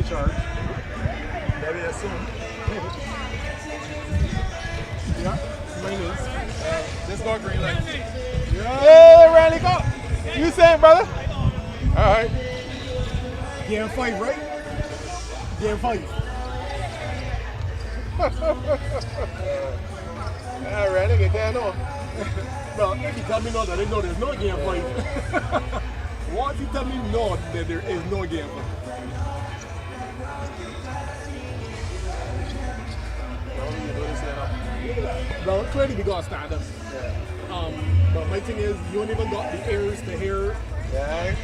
charge. Maybe as soon. Yeah, mine is. This not green light. Yeah. Hey, Randy, go. You say it, brother. All right. Game 5, right? Game 5. Yeah, Randy, get down on. Well, if you tell me no, that they know there's no game 5. What if you tell me no, that there is no game 5? Well, clearly we got stand up. Yeah. But my thing is, you don't even got the ears to hear. Yeah.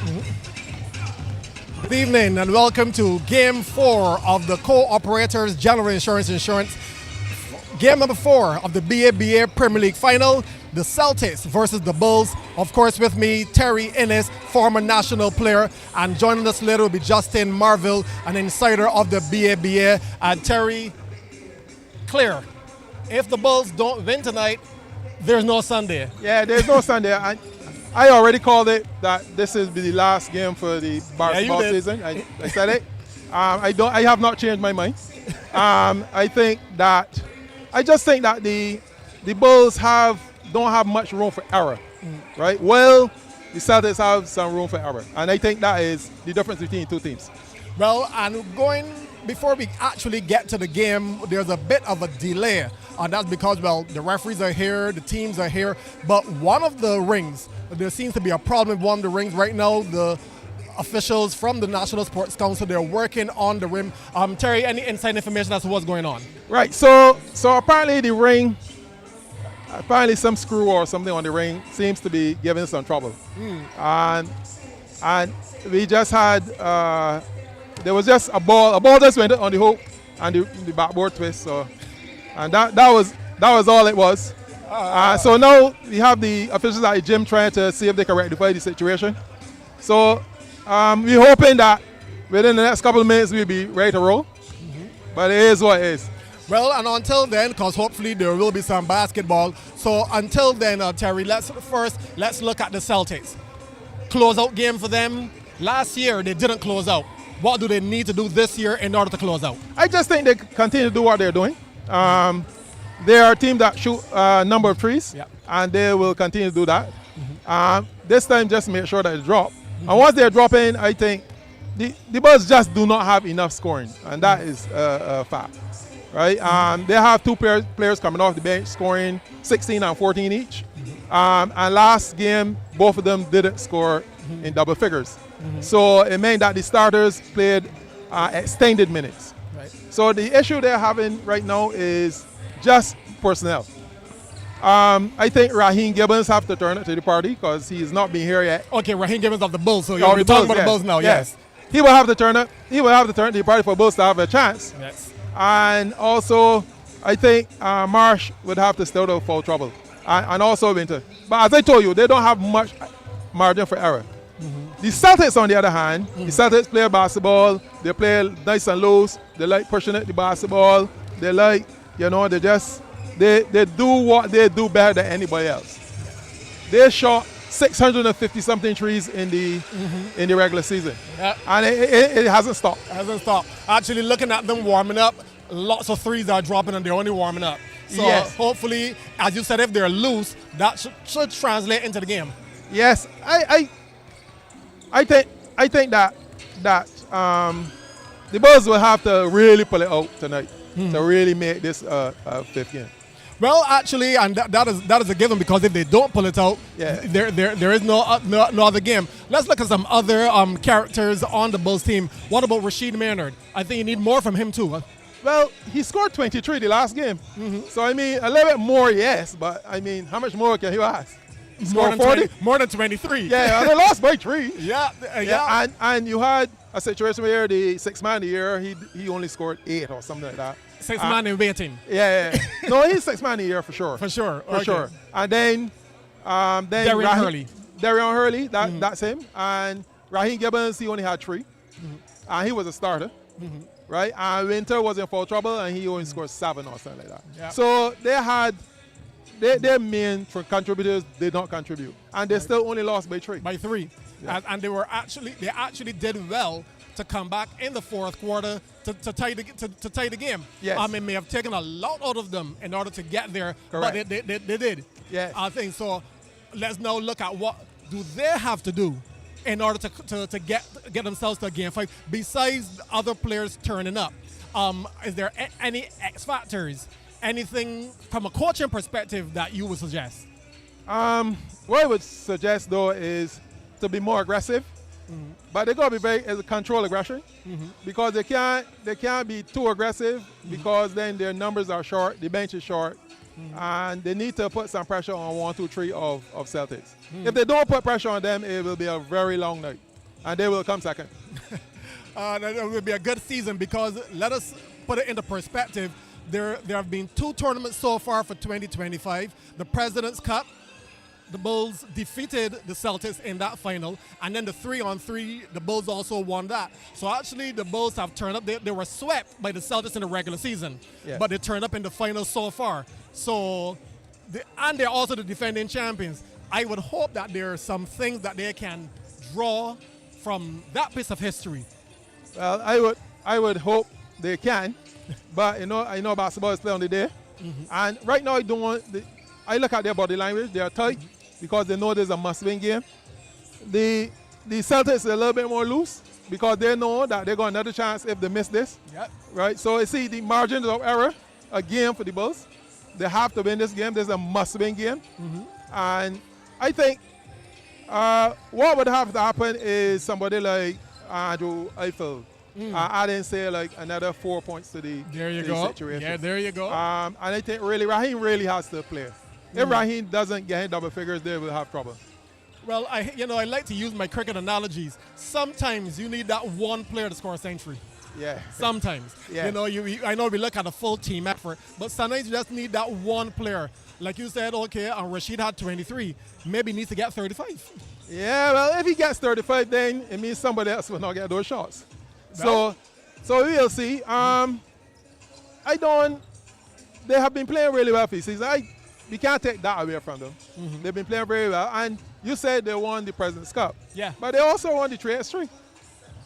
Good evening and welcome to Game 4 of the Co-Operators General Insurance Game number 4 of the BABA Premier League Final, the Celtics versus the Bulls. Of course, with me, Terry Innes, former national player, and joining us later will be Justin Marville, an insider of the BABA. And Terry, clear, if the Bulls don't win tonight, there's no Sunday. Yeah, there's no Sunday. I already called it that this is the last game for the basketball season. I said it. I have not changed my mind. I just think that the Bulls don't have much room for error, right? Well, the Celtics have some room for error, and I think that is the difference between two teams. Well, and before we actually get to the game, there's a bit of a delay, and that's because, well, the referees are here, the teams are here, but one of the rings, there seems to be a problem with one of the rings right now. The officials from the National Sports Council, they're working on the rim. Terry, any inside information as to what's going on? Right, so apparently the ring, some screw or something on the ring seems to be giving some trouble. And we just had, there was just a ball just went on the hoop and the backboard twist, so, and that was all it was. So now we have the officials at the gym trying to see if they can rectify the situation. So we're hoping that within the next couple of minutes we'll be ready to roll. But it is what it is. Well, and until then, because hopefully there will be some basketball. So until then, Terry, let's look at the Celtics. Close-out game for them. Last year they didn't close out. What do they need to do this year in order to close out? I just think they continue to do what they're doing. They are a team that shoot a number of threes, and they will continue to do that. This time, just make sure that they drop. And once they're dropping, I think the Bulls just do not have enough scoring, and that is a fact, right? They have two players coming off the bench scoring 16 and 14 each. And last game, both of them didn't score in double figures. So it meant that the starters played extended minutes. Right. So the issue they're having right now is just personnel. I think Raheem Gibbons have to turn it to the party because he has not been here yet. Okay, Raheem Gibbons of the Bulls, so you're talking about the Bulls now, yes. He will have to turn it. He will have to turn it to the party for Bulls to have a chance. Yes. And also, I think Marsh would have to stay out of foul trouble. And also Winter. But as I told you, they don't have much margin for error. The Celtics, on the other hand, the Celtics play basketball. They play nice and loose. They like pushing it, the basketball. They like, they do what they do better than anybody else. They shot 650 something trees in the regular season, and it hasn't stopped. It hasn't stopped. Actually, looking at them warming up, lots of threes are dropping and they're only warming up. So hopefully, as you said, if they're loose, that should translate into the game. Yes, I think that the Bulls will have to really pull it out tonight to really make this a fifth game. Well, actually, and that is a given, because if they don't pull it out, there is no other game. Let's look at some other characters on the Bulls team. What about Rasheed Maynard? I think you need more from him too. Huh? Well, he scored 23 the last game. So, I mean, a little bit more, yes, but, I mean, how much more can he ask? More than 23. Yeah, and they lost by 3. Yeah. And you had a situation where the sixth man of the year, he only scored 8 or something like that. Sixth man in waiting. Yeah. No, he's sixth man of the year for sure. For sure. And then Darian Hurley, that's him. And Raheem Gibbons, he only had 3. And he was a starter. Right? And Winter was in foul trouble, and he only scored 7 or something like that. Yeah. So they had their main contributors did not contribute, and they still only lost by 3. By 3, and they actually did well to come back in the fourth quarter to tie the game. Yes. It may have taken a lot out of them in order to get there, Correct. but they did. Yes. I think so. Let's now look at what do they have to do in order to get themselves to a game 5 besides other players turning up. Is there any X factors? Anything from a coaching perspective that you would suggest? What I would suggest, though, is to be more aggressive, but they got to be very controlled aggression, because they can't be too aggressive, because then their numbers are short, the bench is short, and they need to put some pressure on 1, 2, 3 of Celtics. If they don't put pressure on them, it will be a very long night. and they will come second. That will be a good season because let us put it into perspective. There have been 2 tournaments so far for 2025. The President's Cup, the Bulls defeated the Celtics in that final, and then the 3-on-3, the Bulls also won that. So actually the Bulls have turned up. They were swept by the Celtics in the regular season, but they turned up in the final so far. So, and they're also the defending champions. I would hope that there are some things that they can draw from that piece of history. Well, I would hope they can. But I know basketball is played on the day, and right now I look at their body language. They are tight because they know there's a must-win game. The Celtics are a little bit more loose because they know that they got another chance if they miss this. Yep. Right. So you see the margins of error again for the Bulls. They have to win this game. There's a must-win game, and I think what would have to happen is somebody like Andrew Eiffel. I didn't say like another 4 points to the situation. Yeah, there you go. And I think Raheem really has to play. If Raheem doesn't get in double figures, they will have trouble. Well, I like to use my cricket analogies. Sometimes you need that one player to score a century. Yeah. Sometimes. Yeah. I know we look at a full team effort, but sometimes you just need that one player. Like you said, okay, and Rashid had 23. Maybe he needs to get 35. Yeah, well, if he gets 35, then it means somebody else will not get those shots. So we'll see. They have been playing really well for the season. We can't take that away from them. They've been playing very well. And you said they won the President's Cup. Yeah. But they also won the trade streak.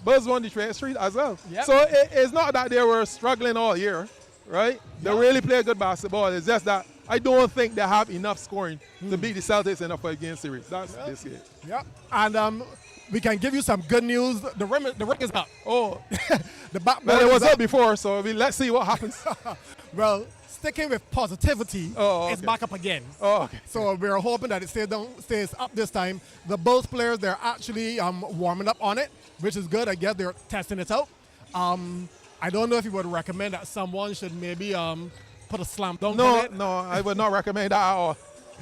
Bulls won the trade streak as well. Yep. So it's not that they were struggling all year, right? They really play good basketball. It's just that I don't think they have enough scoring to beat the Celtics in a 5-game series. That's this year. Yep. And we can give you some good news. The ring is up. Oh. The backboard Well, it was is up before, so let's see what happens. Well, sticking with positivity, it's back up again. Oh, okay. So we're hoping that it stays up this time. The Bulls players, they're actually warming up on it, which is good. I guess they're testing it out. I don't know if you would recommend that someone should maybe put a slam dunk on it. No, I would not recommend that at all.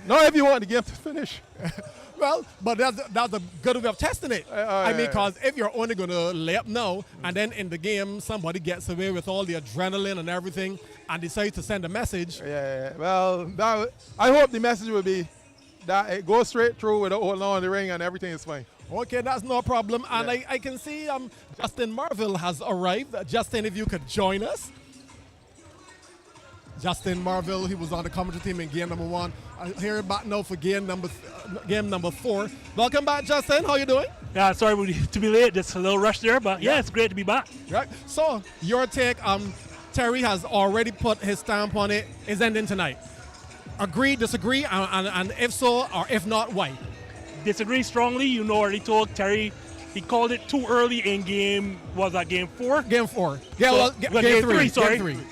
Not if you want the game to finish. Well, but that's a good way of testing it. Because if you're only going to lay up now, and then in the game somebody gets away with all the adrenaline and everything and decides to send a message. Yeah. Well, I hope the message will be that it goes straight through with the old law in the ring and everything is fine. Okay, that's no problem. And I can see Justin Marville has arrived. Justin, if you could join us. Justin Marville, he was on the commentary team in game number 1. Here back now for game number 4. Welcome back, Justin. How you doing? Yeah, sorry to be late. Just a little rush there, but yeah, it's great to be back. Right. So your take, Terry has already put his stamp on it. It's ending tonight. Agree, disagree, and if so, or if not, why? Disagree strongly. You know, already told Terry he called it too early in game. Was that game 4? Game 4. Yeah, game 3. Sorry. Game 3.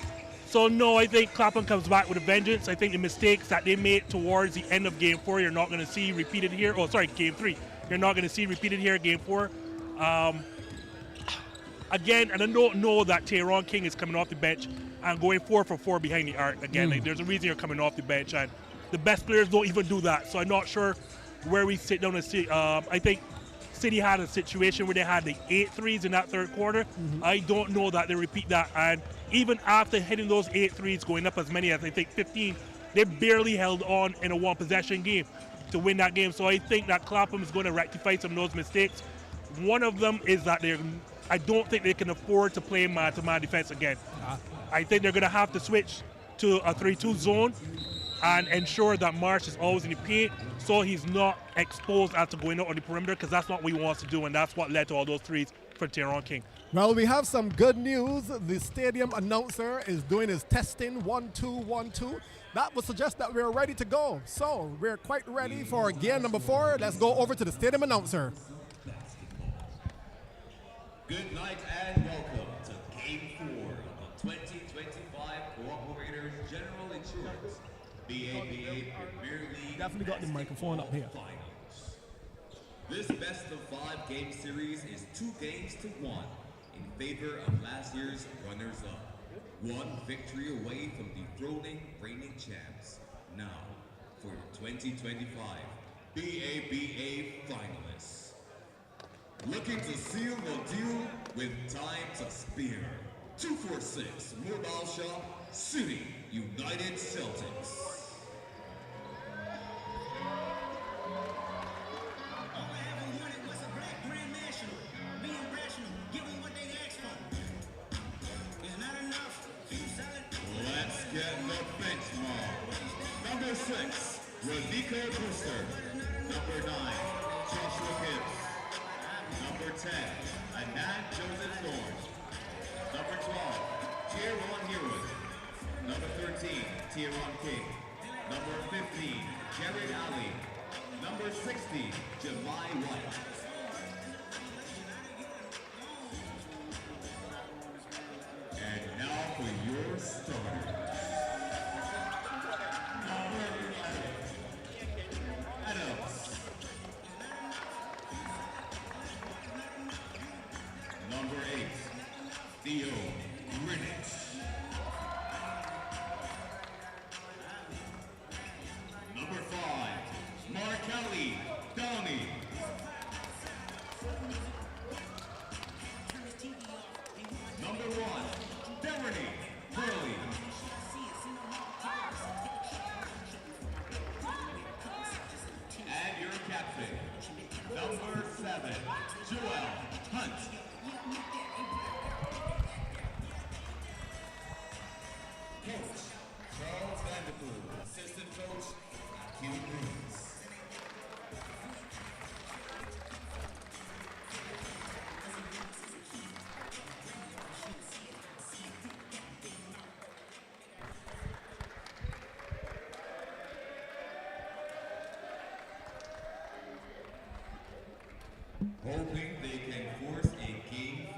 So no, I think Clapham comes back with a vengeance. I think the mistakes that they made towards the end of game 4, you're not going to see repeated here. Oh, sorry, game 3. You're not going to see repeated here, game 4. Again, and I don't know that Tyrone King is coming off the bench and going 4 for 4 behind the arc. Again, like, there's a reason you're coming off the bench, and the best players don't even do that. So I'm not sure where we sit down and see. I think City had a situation where they had like 8 threes in that third quarter. I don't know that they repeat that. And even after hitting those 8 threes, going up as many as I think 15, they barely held on in a 1-possession game to win that game. So I think that Clapham is going to rectify some of those mistakes. One of them is that I don't think they can afford to play man-to-man defense again. I think they're going to have to switch to a 3-2 zone and ensure that Marsh is always in the paint so he's not exposed after going out on the perimeter, because that's not what he wants to do, and that's what led to all those threes for Tyrone King. Well, we have some good news. The stadium announcer is doing his testing 1 2 1 2. That would suggest that we're ready to go. So we're quite ready for game number 4. Let's go over to the stadium announcer. Good night and welcome to Game 4 of the 2025 Cooperators General Insurance BABA Premier League. Definitely got the microphone up here. Finals. This best of 5 game series is 2 games to 1 in favor of last year's runners-up. 1 victory away from dethroning reigning champs. Now, for your 2025 BABA finalists. Looking to seal the deal with time to spare. 246 Mobile Shop, City United Celtics. All I ever wanted was a black grand national. Being rational, giving what they asked for. It's not enough. Let's get the benchmark. Number 6, Rodico Brewster. Number 9, Joshua Gibbs. Number 10, Anand Joseph Thorne. Number 12, Tyrone Heroes. Number 13, Tyrone King. Number 15, Jared Ali. Number 60, Jamai White. And now for your starter. Number 11, Adams. Number 8, Theo Greenwich. Number 5, Markelly Downey. Number 1, Deverny Hurley. And your captain, number 7, Joel Hunt. Coach, Charles Vanderpool. Assistant coach, Q Bruce. Hoping they can force a Game 5.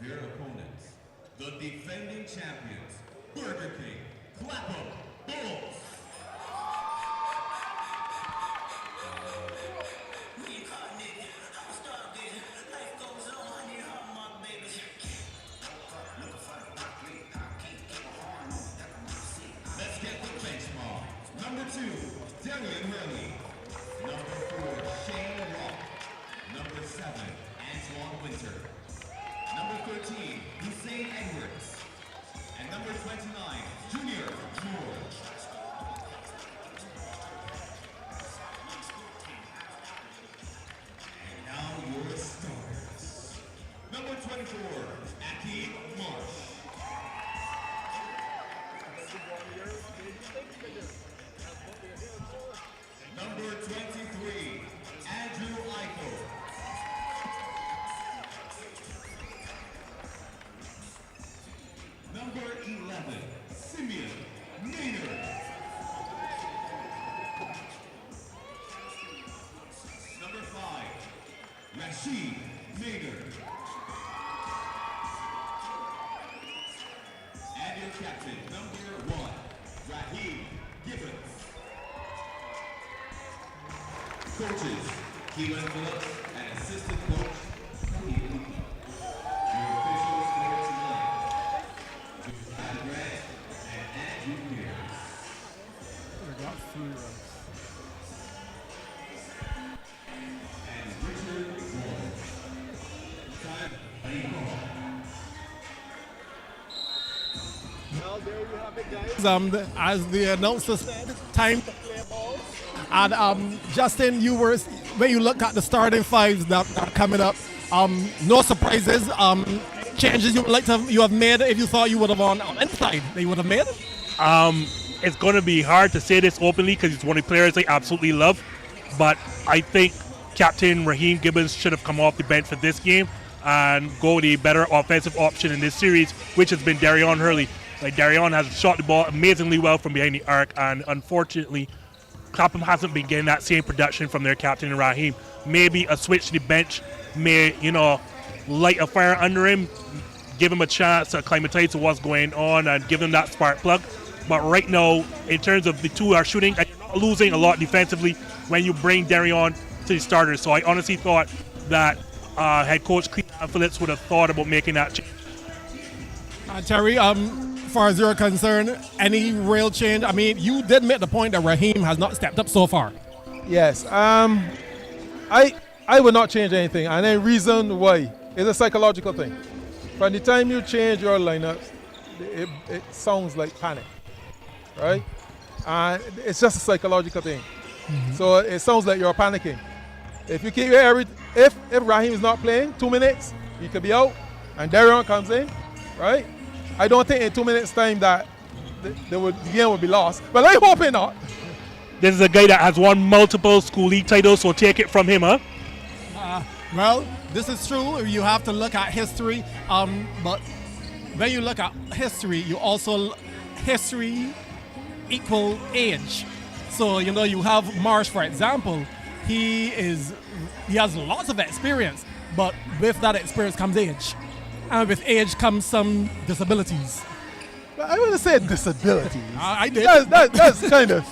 Their opponents, the defending champions, Burger King Clapham Bulls. Let's get the benchmark. Number 2, Darian Hurley. Number 4, Shane Rock. Number 7, Antoine Winter. Number 13, Hussein Edwards. And number 29, Junior George. And now your starters. Number 24, Aki Marsh. Number 23, Andrew Eichel. Number 11, Simeon Maynard. Number 5, Rashid Maynard. And your captain, number 1, Raheem Gibbons. Coaches, Keelan Phillips and assistant coach, Cody Leakey. Your officials for tonight, Brad Grant and Andrew Pierce. We got 3 rounds. And Richard Warren. Time, Well, there you have it, guys. As the announcer said, time to play ball. And Justin, when you look at the starting 5s that are coming up, no surprises. Changes you have made if you thought you would have on inside that you would have made. It's going to be hard to say this openly because he's one of the players I absolutely love. But I think Captain Raheem Gibbons should have come off the bench for this game and go the better offensive option in this series, which has been Darion Hurley. Like, Darion has shot the ball amazingly well from behind the arc, and unfortunately, Clapham hasn't been getting that same production from their captain Raheem. Maybe a switch to the bench may, light a fire under him, give him a chance to acclimatize to what's going on and give him that spark plug. But right now, in terms of the two are shooting, and you're not losing a lot defensively when you bring Darion to the starters. So I honestly thought that head coach Cleveland Phillips would have thought about making that change. Terry, as far as you're concerned, any real change? I mean, you did make the point that Raheem has not stepped up so far. Yes. I I would not change anything. And then reason why. It's a psychological thing. From the time you change your lineups, it sounds like panic, right? And it's just a psychological thing. So it sounds like you're panicking. If you keep if Raheem is not playing 2 minutes, he could be out, and Darion comes in, right? I don't think in 2 minutes time that the game would be lost, but I'm hoping not. This is a guy that has won multiple school league titles, so take it from him, huh? Well, this is true. You have to look at history, but when you look at history, you also history equal age. So you have Marsh, for example. He has lots of experience, but with that experience comes age, and with age comes some disabilities. But I wouldn't say disabilities. I did. That's kind of.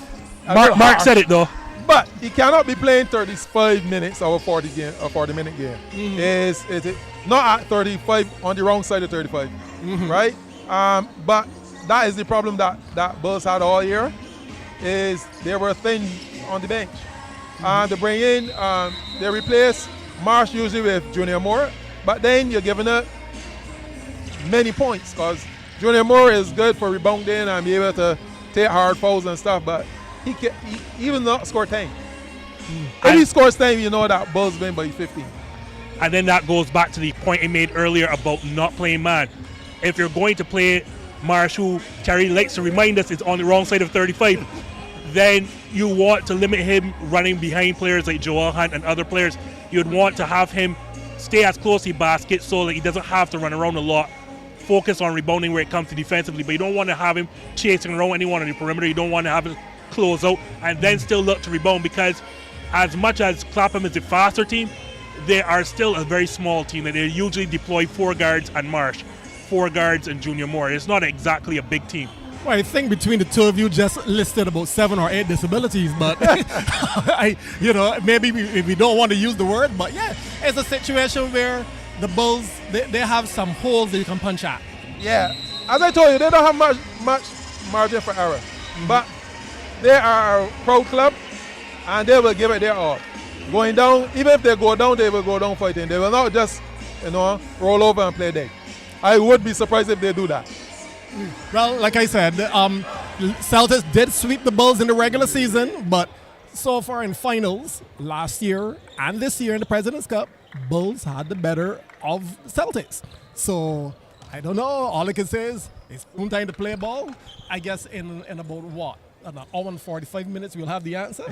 Mark said it though. But he cannot be playing 35 minutes of a 40-minute game. Is it not at 35 on the wrong side of 35, right? But that is the problem that Bulls had all year. Is they were thin on the bench. They bring in, they replace Marsh usually with Junior Moore, but then you're giving up many points because Junior Moore is good for rebounding and be able to take hard fouls and stuff, but he will not score 10. If he scores 10, you know that Bulls win by 15. And then that goes back to the point I made earlier about not playing man. If you're going to play Marsh, who Terry likes to remind us is on the wrong side of 35, then you want to limit him running behind players like Joel Hunt and other players. You'd want to have him stay as close to the basket so that he doesn't have to run around a lot, focus on rebounding where it comes to defensively, but you don't want to have him chasing around anyone on the perimeter. You don't want to have him close out and then still look to rebound, because as much as Clapham is a faster team, they are still a very small team. They usually deploy 4 guards and Marsh, 4 guards and Junior Moore. It's not exactly a big team. Well, I think between the two of you just listed about 7 or 8 disabilities, but maybe we don't want to use the word, but yeah, it's a situation where the Bulls they have some holes that you can punch at. Yeah, as I told you, they don't have much margin for error, but they are a proud club, and they will give it their all. Going down, even if they go down, they will go down fighting. They will not just roll over and play dead. I would be surprised if they do that. Well, like I said, Celtics did sweep the Bulls in the regular season, but so far in finals, last year and this year in the President's Cup, Bulls had the better of Celtics. So, I don't know. All I can say is it's soon time to play ball. I guess in about what? An hour and 45 minutes, we'll have the answer.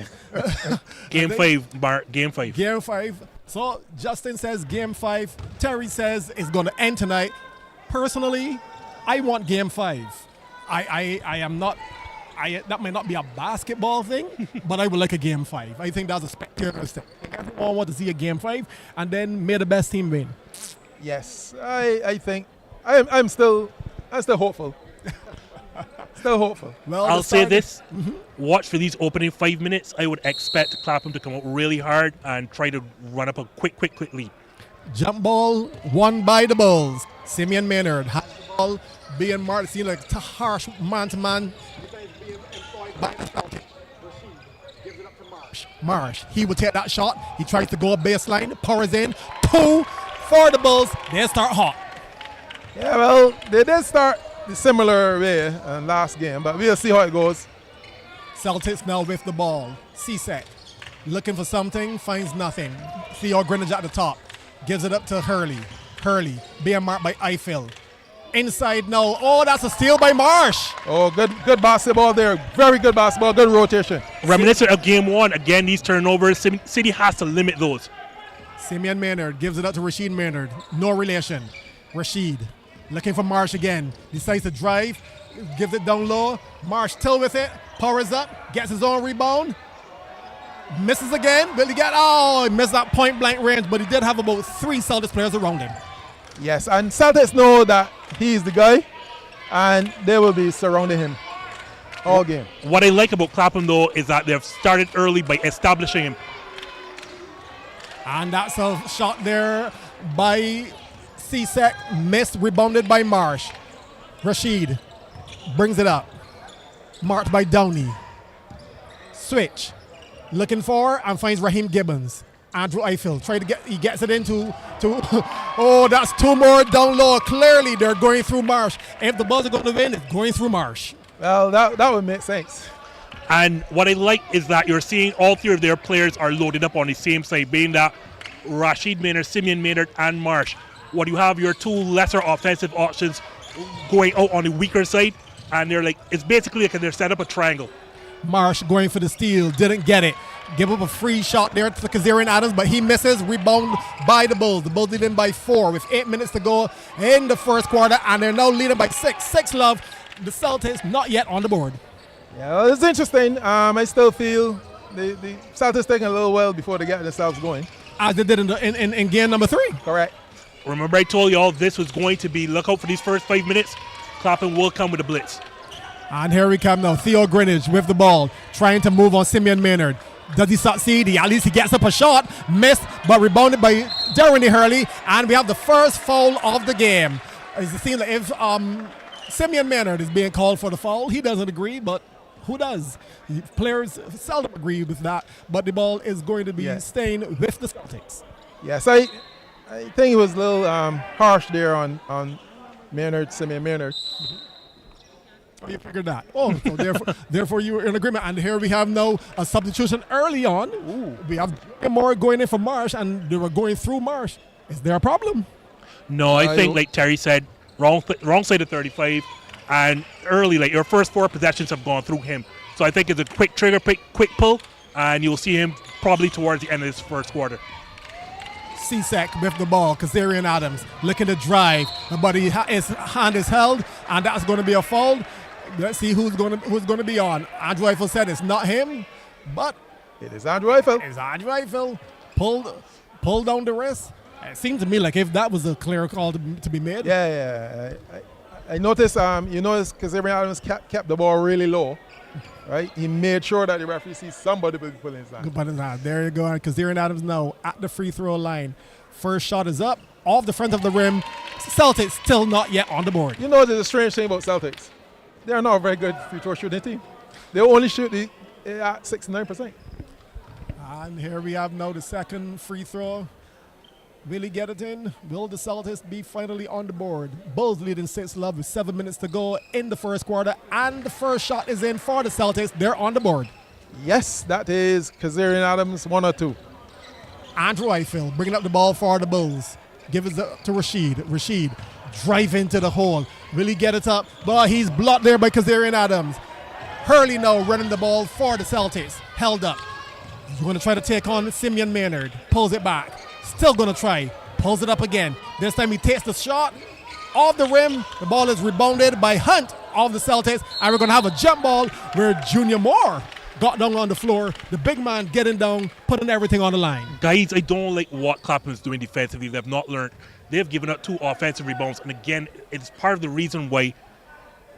Game 5, Mark. Game 5. Game 5. So, Justin says Game 5. Terry says it's going to end tonight. Personally, I want Game 5. I am not. That might not be a basketball thing, but I would like a Game 5. I think that's a spectacular thing. Everyone wants to see a Game 5, and then may the best team win. Yes, I think I'm still hopeful. Still hopeful. Well, I'll say this: watch for these opening 5 minutes. I would expect Clapham to come out really hard and try to run up a quick lead. Jump ball won by the Bulls. Simeon Maynard had the ball. Being marked, seemed like a harsh man-to-man. Marsh, he would take that shot. He tries to go baseline, powers in. 2 for the Bulls. They start hot. Yeah, well, they did start the similar way last game, but we'll see how it goes. Celtics now with the ball. Cesek looking for something, finds nothing. Theo Greenwich at the top. Gives it up to Hurley. Hurley being marked by Eiffel. Inside now. Oh, that's a steal by Marsh. Oh, good basketball there. Very good basketball. Good rotation. Reminiscent of Game 1. Again, these turnovers. City has to limit those. Simeon Maynard gives it up to Rashid Maynard. No relation. Rashid looking for Marsh again. Decides to drive. Gives it down low. Marsh still with it. Powers up. Gets his own rebound. Misses again. Will he get? Oh, he missed that point blank range, but he did have about 3 Celtics players around him. Yes, and Celtics know that he's the guy, and they will be surrounding him all game. What I like about Clapham, though, is that they've started early by establishing him. And that's a shot there by Cesek. Missed, rebounded by Marsh. Rashid brings it up. Marked by Downey. Switch. Looking for and finds Raheem Gibbons. Andrew Eiffel he gets it into oh, that's 2 more down low. Clearly they're going through Marsh. If the Bulls are going to win, it's going through Marsh. Well, that would make sense. And what I like is that you're seeing all 3 of their players are loaded up on the same side, being that Rashid Maynard, Simeon Maynard, and Marsh. What you have your 2 lesser offensive options going out on the weaker side, and it's basically like they're set up a triangle. Marsh going for the steal, didn't get it. Give up a free shot there to Kazarian Adams, but he misses. Rebound by the Bulls. The Bulls lead in by 4 with 8 minutes to go in the first quarter, and they're now leading by 6. 6-love. The Celtics not yet on the board. Yeah, well, it's interesting. I still feel the Celtics taking a little while before they get themselves going. As they did in game number 3. Correct. Remember I told y'all this was going to be, look out for these first 5 minutes. Clapham will come with a blitz. And here we come now. Theo Greenidge with the ball, trying to move on Simeon Maynard. Does he succeed? At least he gets up a shot. Missed, but rebounded by Jeremy Hurley. And we have the first foul of the game. It seems like if Simeon Maynard is being called for the foul, he doesn't agree, but who does? Players seldom agree with that. But the ball is going to be staying with the Celtics. Yes, I think it was a little harsh there on Maynard, Simeon Maynard. Oh, you figured that. Oh, so therefore you were in agreement. And here we have now a substitution early on. Ooh. We have more going in for Marsh, and they were going through Marsh. Is there a problem? No, I think, like Terry said, wrong side of 35, and early, like your first 4 possessions have gone through him. So I think it's a quick trigger, quick pull, and you'll see him probably towards the end of this first quarter. Cesek with the ball. Kazarian Adams looking to drive, but his hand is held, and that's going to be a foul. Let's see who's going to be on. Andrew Eiffel said it's not him, but it is Andrew Eiffel. It's Andrew Eiffel. Pull down the wrist. It seemed to me like if that was a clear call to be made. Yeah. I noticed. You notice Kazarian Adams kept the ball really low, right? He made sure that the referee sees somebody pulling his hand. There you go. And Kazarian Adams now at the free throw line. First shot is up off the front of the rim. Celtics still not yet on the board. You know, there's a strange thing about Celtics. They're not a very good free throw shooting team. They only shoot at 69%. And here we have now the second free throw. Will he get it in? Will the Celtics be finally on the board? Bulls leading 6-love with 7 minutes to go in the first quarter. And the first shot is in for the Celtics. They're on the board. Yes, that is Kazarian Adams, 1 or 2. Andrew Eiffel bringing up the ball for the Bulls. Give it to Rashid. Rashid drive into the hole. Will he get it up? But he's blocked there by Kazarian Adams. Hurley now running the ball for the Celtics. Held up. He's going to try to take on Simeon Maynard. Pulls it back. Still going to try. Pulls it up again. This time he takes the shot off the rim. The ball is rebounded by Hunt of the Celtics. And we're going to have a jump ball where Junior Moore got down on the floor. The big man getting down, putting everything on the line. Guys, I don't like what Clapham is doing defensively. They've not learned. They've given up 2 offensive rebounds. And again, it's part of the reason why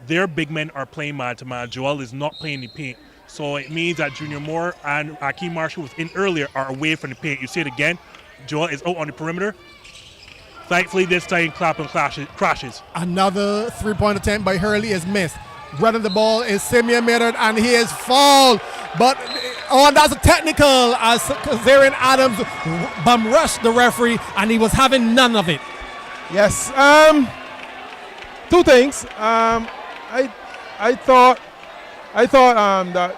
their big men are playing man-to-man. Joel is not playing the paint. So it means that Junior Moore and Akeem Marshall was in earlier are away from the paint. You see it again. Joel is out on the perimeter. Thankfully, this time Clapham crashes. Another three-point attempt by Hurley is missed. Running the ball is Simeon Maynard, and he is fouled. But, that's a technical as Kazarian Adams bum rushed the referee, and he was having none of it. Yes. 2 things. I thought that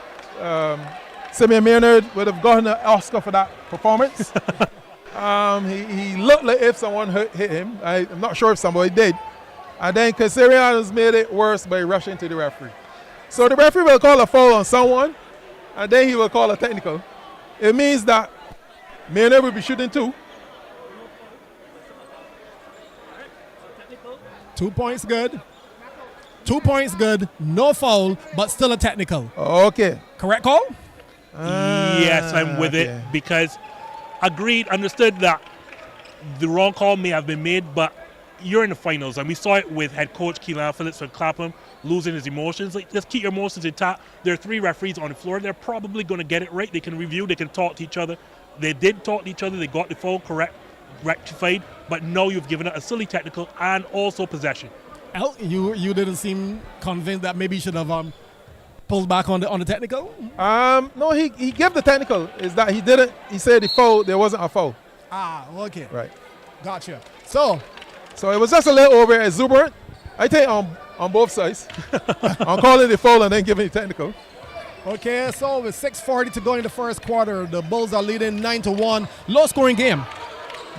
Simeon Maynard would have gotten an Oscar for that performance. He looked like if someone hit him. I'm not sure if somebody did. And then Kazarian Adams made it worse by rushing to the referee. So the referee will call a foul on someone, and then he will call a technical. It means that Maynard will be shooting 2. 2 points good. 2 points good. No foul, but still a technical. Okay. Correct call? Yes, I'm with it because agreed, understood that the wrong call may have been made, but you're in the finals, and we saw it with head coach Keelan Phillips from Clapham losing his emotions. Like, just keep your emotions intact. There are 3 referees on the floor. They're probably going to get it right. They can review. They can talk to each other. They did talk to each other. They got the foul rectified, but now you've given it a silly technical and also possession. You didn't seem convinced that maybe you should have pulls back on the technical. No, he gave the technical. Is that he didn't? He said the foul. There wasn't a foul. Okay. Right. Gotcha. So it was just a little over exuberant. I think on both sides. I'm calling the foul and then giving the technical. Okay, so with 6:40 to go in the first quarter, the Bulls are leading 9-1. Low-scoring game.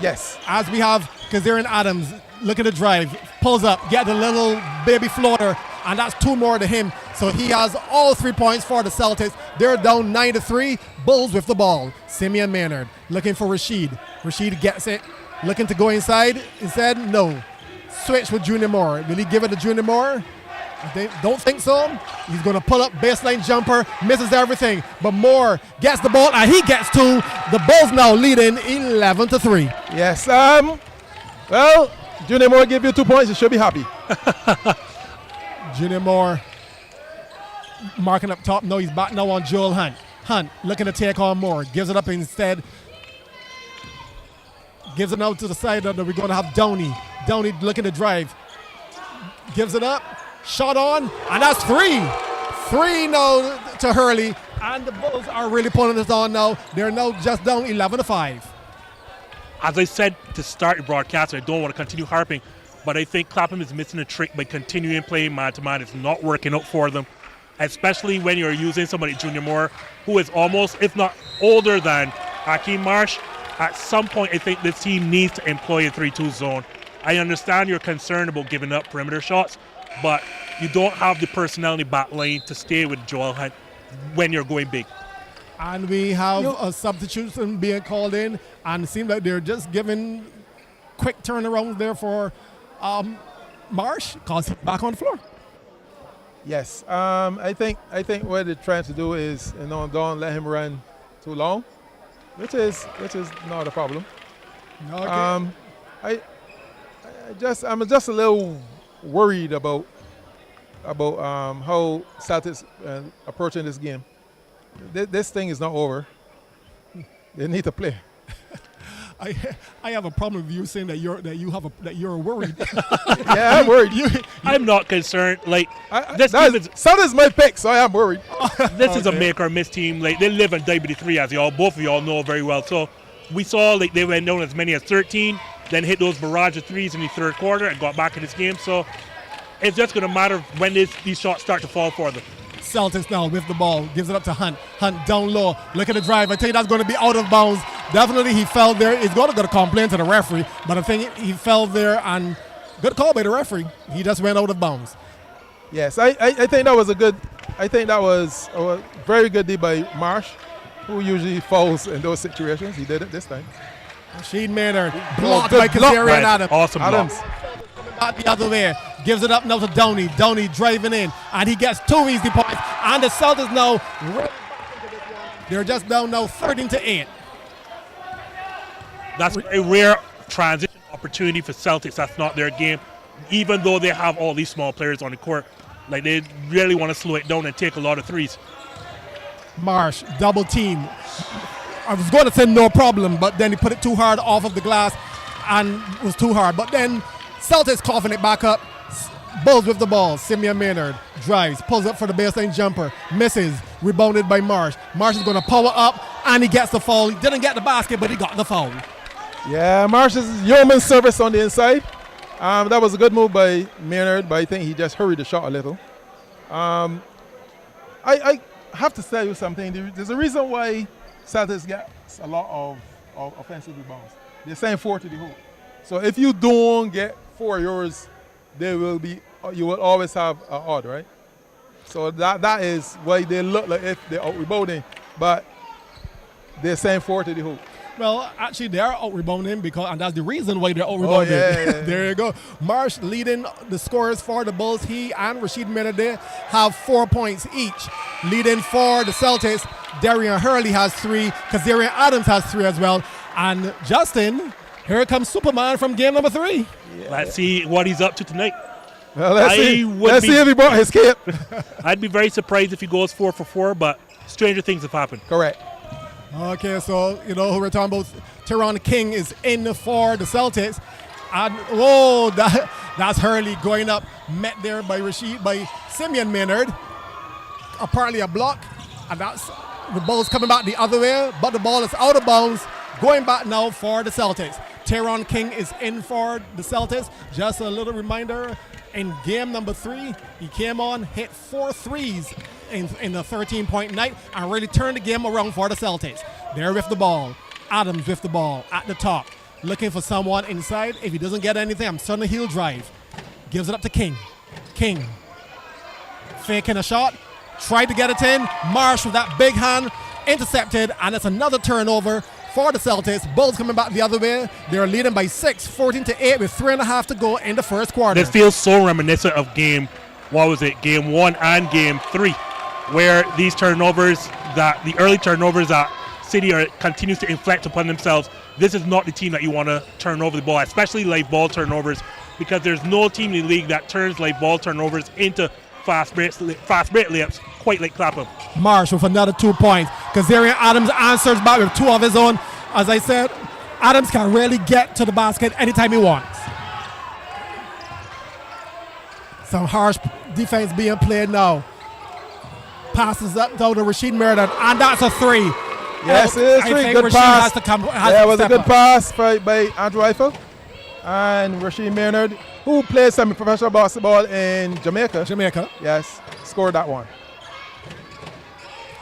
Yes. As we have Kazarian Adams, look at the drive, pulls up, get the little baby floater, and that's 2 more to him. So he has all 3 points for the Celtics. They're down 9-3. Bulls with the ball. Simeon Maynard looking for Rashid. Rashid gets it, looking to go inside. Instead, no. Switch with Junior Moore. Will he give it to Junior Moore? They don't think so. He's going to pull up baseline jumper, misses everything. But Moore gets the ball, and he gets 2. The Bulls now leading 11-3. Yes. Well, Junior Moore gave you 2 points. You should be happy. Junior Moore marking up top. No, he's back now on Joel Hunt. Hunt looking to take on Moore. Gives it up instead. Gives it out to the side. We're going to have Downey. Downey looking to drive. Gives it up. Shot on. And that's 3. 3 now to Hurley. And the Bulls are really pulling this on now. They're now just down 11-5. As I said to start the broadcast, I don't want to continue harping, but I think Clapham is missing a trick by continuing playing man-to-man. It's not working out for them, especially when you're using somebody, Junior Moore, who is almost, if not older than Hakeem Marsh. At some point, I think this team needs to employ a 3-2 zone. I understand you're concerned about giving up perimeter shots, but you don't have the personnel in the back line to stay with Joel Hunt when you're going big. And we have a substitution being called in, and it seems like they're just giving quick turnarounds there for Marsh, because he's back on the floor. Yes. I think what they're trying to do is, don't let him run too long, which is not a problem. Okay. I'm just a little worried about how Celtics approaching this game. This thing is not over. They need to play. I have a problem with you saying that you're worried. Yeah, I'm worried. I'm not concerned. Like Celtics my pick, so I am worried. This is a make or miss team. Like they live and die by the 3, as both of y'all know very well. So we saw like they went down as many as 13, then hit those barrage of 3s in the third quarter and got back in this game. So it's just going to matter when these shots start to fall for them. Celtics now with the ball, gives it up to Hunt. Hunt down low, look at the drive. I think that's going to be out of bounds. Definitely he fell there. He's going to complain to the referee, but I think he fell there, and good call by the referee. He just went out of bounds. Yes, I think that was a very good deal by Marsh, who usually fouls in those situations. He did it this time. Rashid Maynard blocked by Kazarian Adams. Awesome block. Back the other way, gives it up now to Downey. Downey driving in, and he gets 2 easy points. And the Celtics now, they're just down now 13-8. That's a rare transition opportunity for Celtics. That's not their game. Even though they have all these small players on the court, like they really want to slow it down and take a lot of 3s. Marsh, double team. I was going to say no problem, but then he put it too hard off of the glass and was too hard. But then Celtics coughing it back up. Bulls with the ball. Simeon Maynard drives, pulls up for the baseline jumper, misses, rebounded by Marsh. Marsh is going to power up, and he gets the foul. He didn't get the basket, but he got the foul. Yeah, Marsh's yeoman service on the inside. That was a good move by Maynard, but I think he just hurried the shot a little. I have to tell you something. There's a reason why Celtics gets a lot of offensive rebounds. They're saying 4 to the hoop. So if you don't get 4 yours, you will always have an odd, right? So that is why they look like if they're out rebounding, but they're saying 4 to the hoop. Well, actually, they are out rebounding and that's the reason why they're out rebounding. Yeah. There you go. Marsh leading the scorers for the Bulls. He and Rashid Maynard have 4 points each. Leading for the Celtics, Darian Hurley has 3. Kazarian Adams has 3 as well. And Justin, here comes Superman from game number 3. Yeah. Let's see what he's up to tonight. Well, let's see if he brought his cape. I'd be very surprised if he goes 4 for 4, but stranger things have happened. Correct. Okay, so who we're talking about, Teron King is in for the Celtics. And that's Hurley going up, met there by Simeon Maynard. apparently a block, and that's the Bulls coming back the other way, but the ball is out of bounds, going back now for the Celtics. Teron King is in for the Celtics. Just a little reminder, in game number 3, he came on, hit 4 threes in the 13-point night, and really turned the game around for the Celtics. There with the ball. Adams with the ball at the top, looking for someone inside. If he doesn't get anything, I'm starting a heel drive. Gives it up to King. King faking a shot, tried to get it in. Marsh with that big hand, intercepted, and it's another turnover for the Celtics. Bulls coming back the other way. They're leading by 6, 14-8 with 3.5 to go in the first quarter. This feels so reminiscent of game 1 and game 3, where these turnovers, that the early turnovers that City continues to inflect upon themselves. This is not the team that you want to turn over the ball, especially live ball turnovers, because there's no team in the league that turns live ball turnovers into fast break layups quite like Clapham. Marsh with another 2 points. Kazarian Adams answers back with 2 of his own. As I said, Adams can really get to the basket anytime he wants. Some harsh defense being played now. Passes up down to Rasheed Meredith, and that's a 3. Yes, it is 3. Good pass. It was a good pass by Andrew Eiffel and Rasheed Maynard, who plays semi-professional basketball in Jamaica. Yes, scored that one.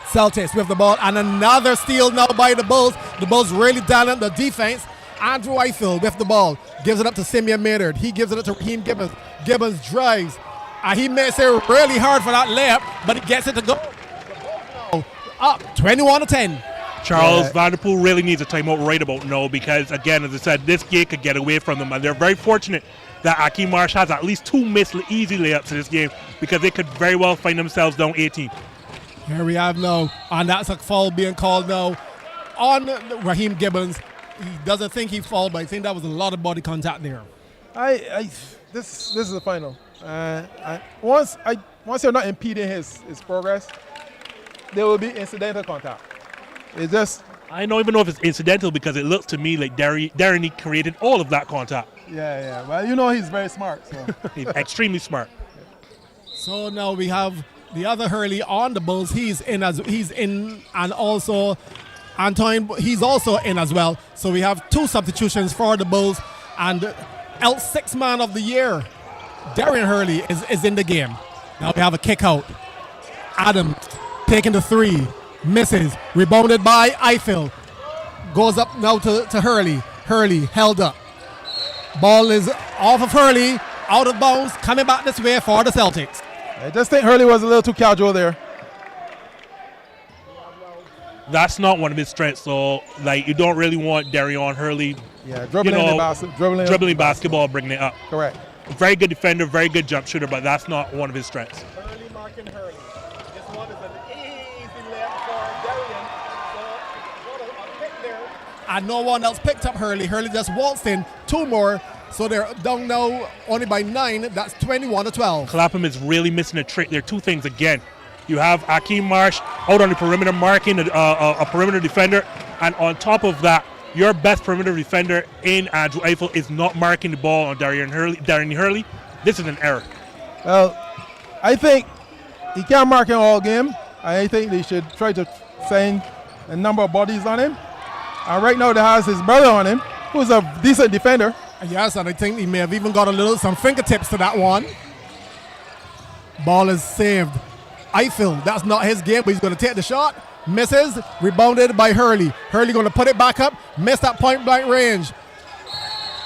Celtics with the ball, and another steal now by the Bulls. The Bulls really down on the defense. Andrew Eiffel with the ball, gives it up to Simeon Maynard. He gives it up to Raheem Gibbons. Gibbons drives, and he makes it really hard for that layup, but he gets it to go. Up 21-10. Charles Vanderpool really needs a timeout right about now, because, again, as I said, this game could get away from them, and they're very fortunate that Akeem Marsh has at least 2 missed easy layups in this game, because they could very well find themselves down 18. Here we have now, and that's a foul being called now on Raheem Gibbons. He doesn't think he fouled, but I think that was a lot of body contact there. This is the final. Once you're not impeding his progress, there will be incidental contact. It's just, I don't even know if it's incidental, because it looks to me like Darren created all of that contact. Yeah. Well, he's very smart. So. He's extremely smart. So now we have the other Hurley on the Bulls. He's in, and also Antoine, he's also in as well. So we have 2 substitutions for the Bulls, and L 6 man of the year, Darian Hurley, is in the game. Now we have a kick out. Adams taking the 3, misses, rebounded by Eiffel. Goes up now to Hurley. Hurley held up. Ball is off of Hurley, out of bounds, coming back this way for the Celtics. I just think Hurley was a little too casual there. That's not one of his strengths, so you don't really want Darion Hurley dribbling basketball, bringing it up. Correct. Very good defender, very good jump shooter, but that's not one of his strengths. Hurley marking Hurley. This one is an easy layup for Darian. So a pick there. And no one else picked up Hurley. Hurley just waltzed in 2 more. So they're down now only by 9. That's 21-12. Clapham is really missing a trick. There are 2 things again. You have Akeem Marsh out on the perimeter marking a perimeter defender, and on top of that, your best perimeter defender in Andrew Eiffel is not marking the ball on Darren Hurley. This is an error. Well, I think he can't mark him all game. I think they should try to sign a number of bodies on him. And right now, they has his brother on him, who's a decent defender. Yes, and I think he may have even got some fingertips to that one. Ball is saved. Eiffel, that's not his game, but he's going to take the shot. Misses, rebounded by Hurley. Hurley going to put it back up, missed that point blank range.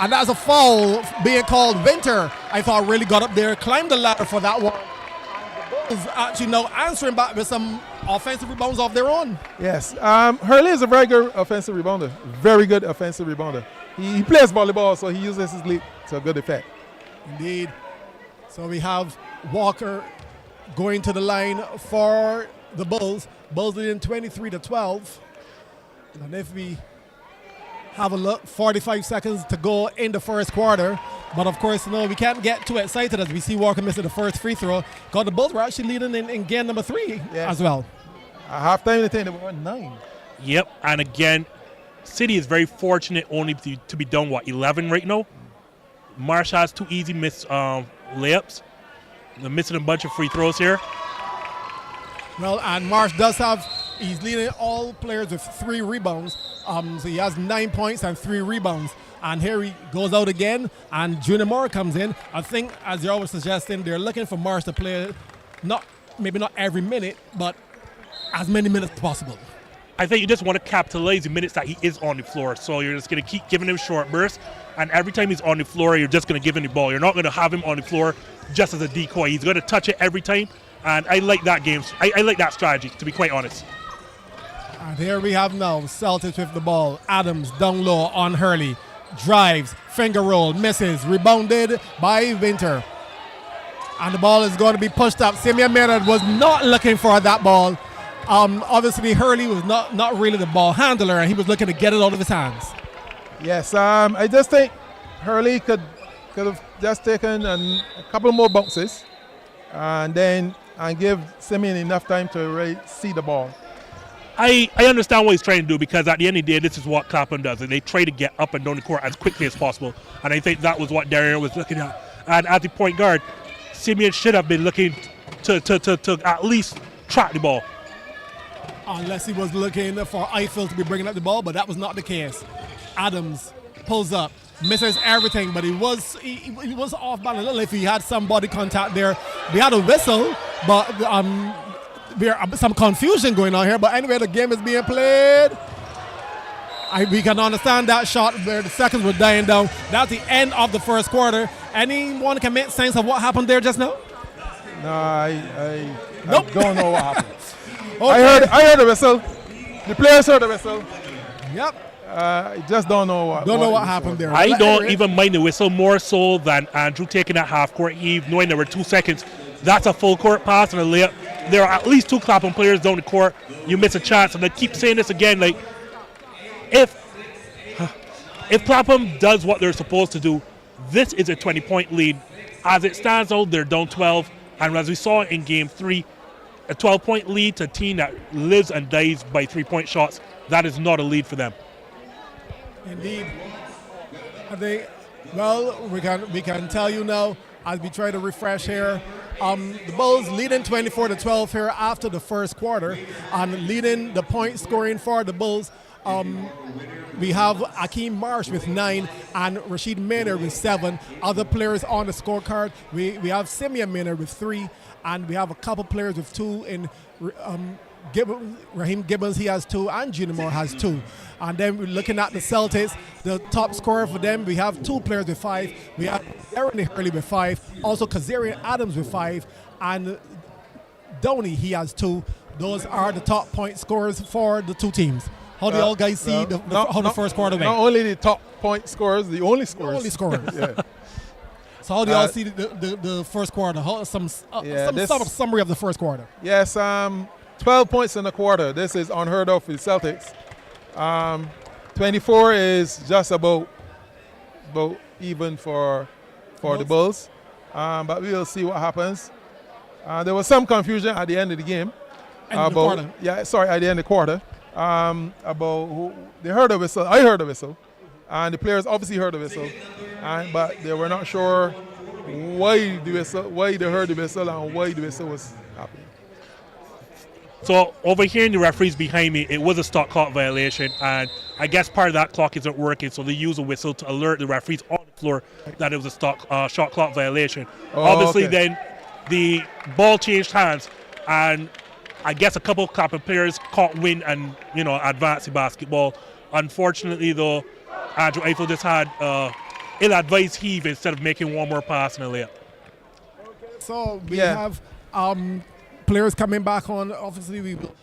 And that's a foul being called. Winter, I thought, really got up there, climbed the ladder for that one. And the Bulls actually now answering back with some offensive rebounds of their own. Yes, Hurley is a very good offensive rebounder. Very good offensive rebounder. He plays volleyball, so he uses his leap to a good effect. Indeed. So we have Walker going to the line for the Bulls. Bulls leading 23-12. And if we have a look, 45 seconds to go in the first quarter. But of course, we can't get too excited as we see Walker missing the first free throw, because the Bulls were actually leading in game number 3 as well. At halftime, they think they were 9. Yep, and again, City is very fortunate only to be down, 11 right now. Marsh has 2 easy missed layups. They're missing a bunch of free throws here. Well, and Marsh does have, he's leading all players with 3 rebounds. So he has 9 points and 3 rebounds. And here he goes out again, and Junior Moore comes in. I think, as you're always suggesting, they're looking for Marsh to play maybe not every minute, but as many minutes as possible. I think you just want to capitalize the minutes that he is on the floor. So you're just going to keep giving him short bursts. And every time he's on the floor, you're just going to give him the ball. You're not going to have him on the floor just as a decoy. He's going to touch it every time. And I like that game. I like that strategy, to be quite honest. And here we have now Celtics with the ball. Adams down low on Hurley. Drives, finger roll, misses. Rebounded by Winter. And the ball is going to be pushed up. Simeon Maynard was not looking for that ball. Obviously, Hurley was not really the ball handler, and he was looking to get it out of his hands. Yes, I just think Hurley could have just taken a couple more bounces and give Simeon enough time to really see the ball. I understand what he's trying to do, because at the end of the day, this is what Clapham does. They try to get up and down the court as quickly as possible. And I think that was what Darren was looking at. And at the point guard, Simeon should have been looking to at least track the ball. Unless he was looking for Eiffel to be bringing up the ball, but that was not the case. Adams pulls up, misses everything, but he was off balance. A little if he had some body contact there. We had a whistle, but there's some confusion going on here. But anyway, the game is being played. We can understand that shot where the seconds were dying down. That's the end of the first quarter. Anyone can make sense of what happened there just now? No, I Nope. don't know what happened. Okay. I heard the whistle. The players heard the whistle. Yep. I just don't know what happened there. I don't even mind the whistle more so than Andrew taking that half-court heave, knowing there were 2 seconds. That's a full-court pass and a layup. There are at least 2 Clapham players down the court. You miss a chance. And I keep saying this again, like, if Clapham does what they're supposed to do, this is a 20-point lead. As it stands out, they're down 12. And as we saw in Game 3, a 12-point lead to a team that lives and dies by 3-point shots, that is not a lead for them. Indeed. We can tell you now as we try to refresh here. The Bulls leading 24-12 here after the first quarter, and leading the point scoring for the Bulls. We have Akeem Marsh with 9 and Rashid Maynard with 7. Other players on the scorecard, we have Simeon Maynard with 3, and we have a couple players with 2 in Raheem Gibbons, he has 2, and Junior Moore has 2. And then we're looking at the Celtics, the top scorer for them, we have 2 players with 5. We have Aaron Hurley with 5, also Kazarian Adams with 5, and Downey, he has 2. Those are the top point scorers for the 2 teams. How do you all guys see how the first quarter went? Not only the top point scorers, the only scorers. The only scorers. Yeah. So how do you all see the first quarter? Some summary of the first quarter. Yes, 12 points in a quarter. This is unheard of for the Celtics. 24 is just about even for the Bulls. But we will see what happens. There was some confusion at the end of the game. At the end of the quarter. About who they heard a whistle. I heard a whistle, and the players obviously heard a whistle, but they were not sure why they heard the whistle, and why the whistle was happening. So over here in the referees behind me, it was a stop clock violation, and I guess part of that clock isn't working, so they use a whistle to alert the referees on the floor that it was a shot clock violation. Obviously, then the ball changed hands, and I guess a couple of Clapham players caught wind and, advanced the basketball. Unfortunately, though, Andrew Eiffel just had ill-advised heave instead of making one more pass and a layup. So we have players coming back on. Obviously, we will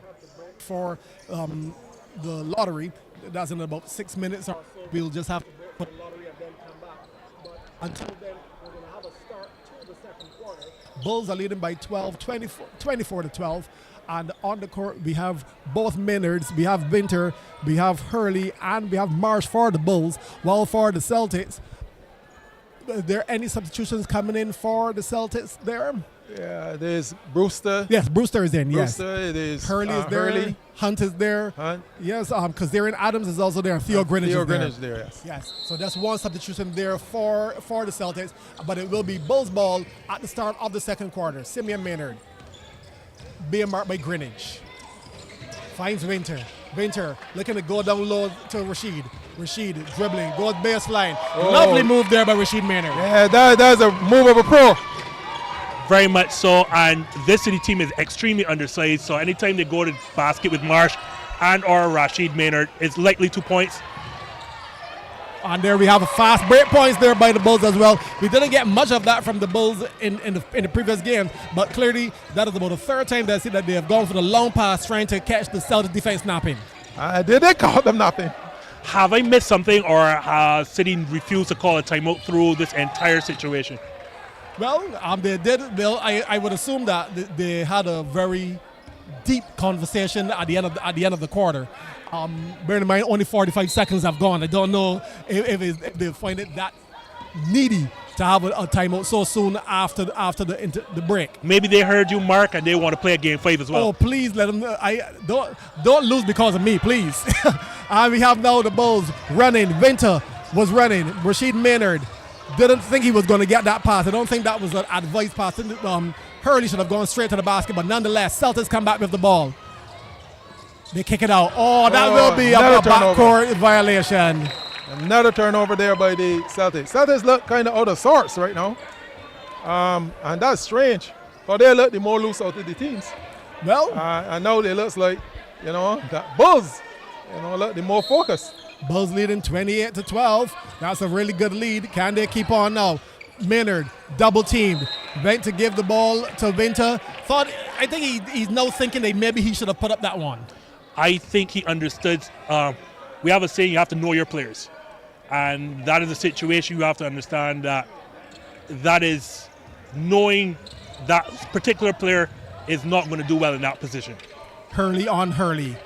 have to break for the lottery. That's in about 6 minutes. Or so. We'll just have to break for the lottery and then come back. But until then, we're going to have a start to the second quarter. Bulls are leading by 24-12, and on the court we have both Maynards, we have Winter, we have Hurley, and we have Marsh for the Bulls. While for the Celtics, are there any substitutions coming in for the Celtics there? Yeah, there's Brewster. Yes, Brewster is in. Brewster, it is Hurley is there. Hurley. Hunt is there. Hunt. Yes, Kazarian Adams is also there. Theo Greenwich is there. Yes. Yes, so that's one substitution there for the Celtics, but it will be Bulls ball at the start of the second quarter. Simeon Maynard being marked by Greenwich. Finds Winter. Winter looking to go down low to Rashid. Rashid dribbling, goes baseline. Lovely move there by Rashid Maynard. Yeah, that's a move of a pro. Very much so, and this City team is extremely undersized, so anytime they go to basket with Marsh and or Rashid Maynard, it's likely 2 points. And there we have a fast break points there by the Bulls as well. We didn't get much of that from the Bulls in the previous game, but clearly that is about the third time that I see that they have gone for the long pass trying to catch the Celtics defense napping. Did they call them napping? Have I missed something, or has City refused to call a timeout through this entire situation? Well, they did. Bill, I would assume that they had a very deep conversation at the end of the quarter. Bear in mind, only 45 seconds have gone. I don't know if they find it that needy to have a timeout so soon after the break. Maybe they heard you, Mark, and they want to play a game 5 as well. Oh, please let them. Don't lose because of me, please. And we have now the Bulls running. Winter was running. Rashid Maynard didn't think he was going to get that pass. I don't think that was an advice pass. Hurley should have gone straight to the basket, but nonetheless, Celtics come back with the ball. They kick it out. Oh, that will be a backcourt violation. Another turnover there by the Celtics. Celtics look kind of out of sorts right now. And that's strange. Because they look the more loose out of the teams. Well, and now it looks like, that Bulls, look the more focused. Bulls leading 28-12. That's a really good lead. Can they keep on now? Maynard double teamed. Went to give the ball to Winter. I think he's now thinking that maybe he should have put up that one. I think he understood. We have a saying, you have to know your players. And that is a situation you have to understand that is knowing that particular player is not going to do well in that position. Hurley on Hurley.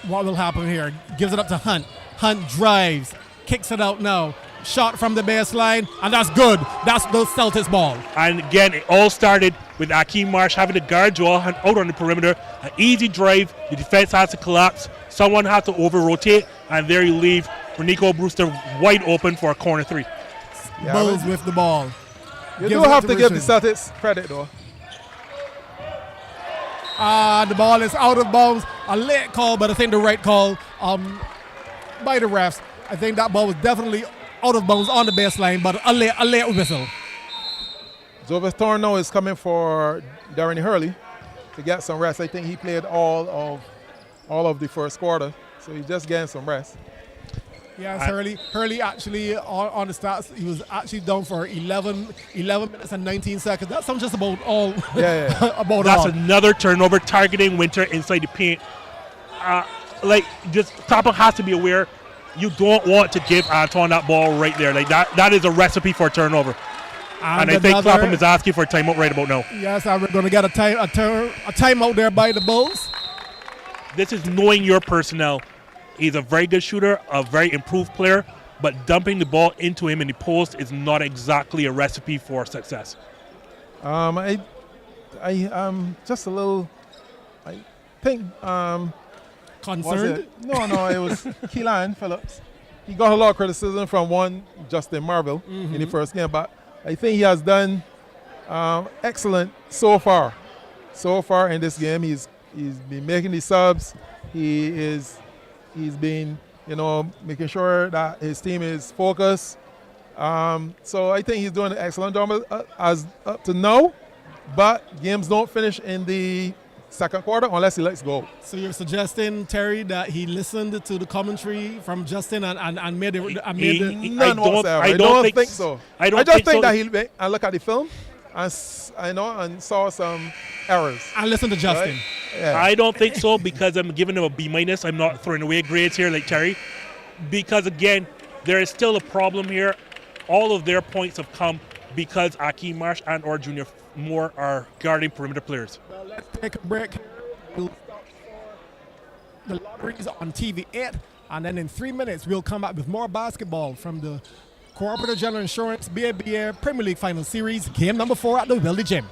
What will happen here? Gives it up to Hunt. Hunt drives. Kicks it out now. Shot from the baseline, and that's good. That's the Celtics ball. And again, it all started with Akeem Marsh having to guard Joel Hunt out on the perimeter. An easy drive. The defense has to collapse. Someone has to over-rotate, and there you leave Renico Brewster wide open for a corner 3. Yeah, Bulls with the ball. You do have to give the Celtics credit, though. The ball is out of bounds. A late call, but I think the right call by the refs. I think that ball was definitely out of bounds on the baseline, but a late whistle. Jovis Thorno is coming for Darren Hurley to get some rest. I think he played all of the first quarter, so he's just getting some rest. Yes, Hurley actually on the stats, he was actually down for 11 minutes and 19 seconds. That's just about all. Yeah. About That's all. another turnover targeting Winter inside the paint. Clapham has to be aware. You don't want to give Antoine that ball right there. Like that is a recipe for a turnover. And I think Clapham is asking for a timeout right about now. Yes, we're going to get a timeout there by the Bulls. This is knowing your personnel. He's a very good shooter, a very improved player, but dumping the ball into him in the post is not exactly a recipe for success. I just a little, I think, concerned? No, it was Keelan Phillips. He got a lot of criticism from one Justin Marvel in the first game, but I think he has done excellent so far. So far in this game, he's been making the subs. He's been, making sure that his team is focused. So I think he's doing an excellent job as up to now. But games don't finish in the second quarter unless he lets go. So you're suggesting, Terry, that he listened to the commentary from Justin and made it? None whatsoever. I don't think so. I just think that he'll look at the film and saw some errors. And listen to Justin. Right? Yeah. I don't think so, because I'm giving him a B-. I'm not throwing away grades here like Terry. Because, again, there is still a problem here. All of their points have come because Akeem Marsh and or Junior Moore are guarding perimeter players. Well, let's take a break. We'll stop for the lotteries on TV8. And then in 3 minutes, we'll come back with more basketball from the Cooperative General Insurance BABA Premier League Final Series, game number 4 at the Wildey Gym.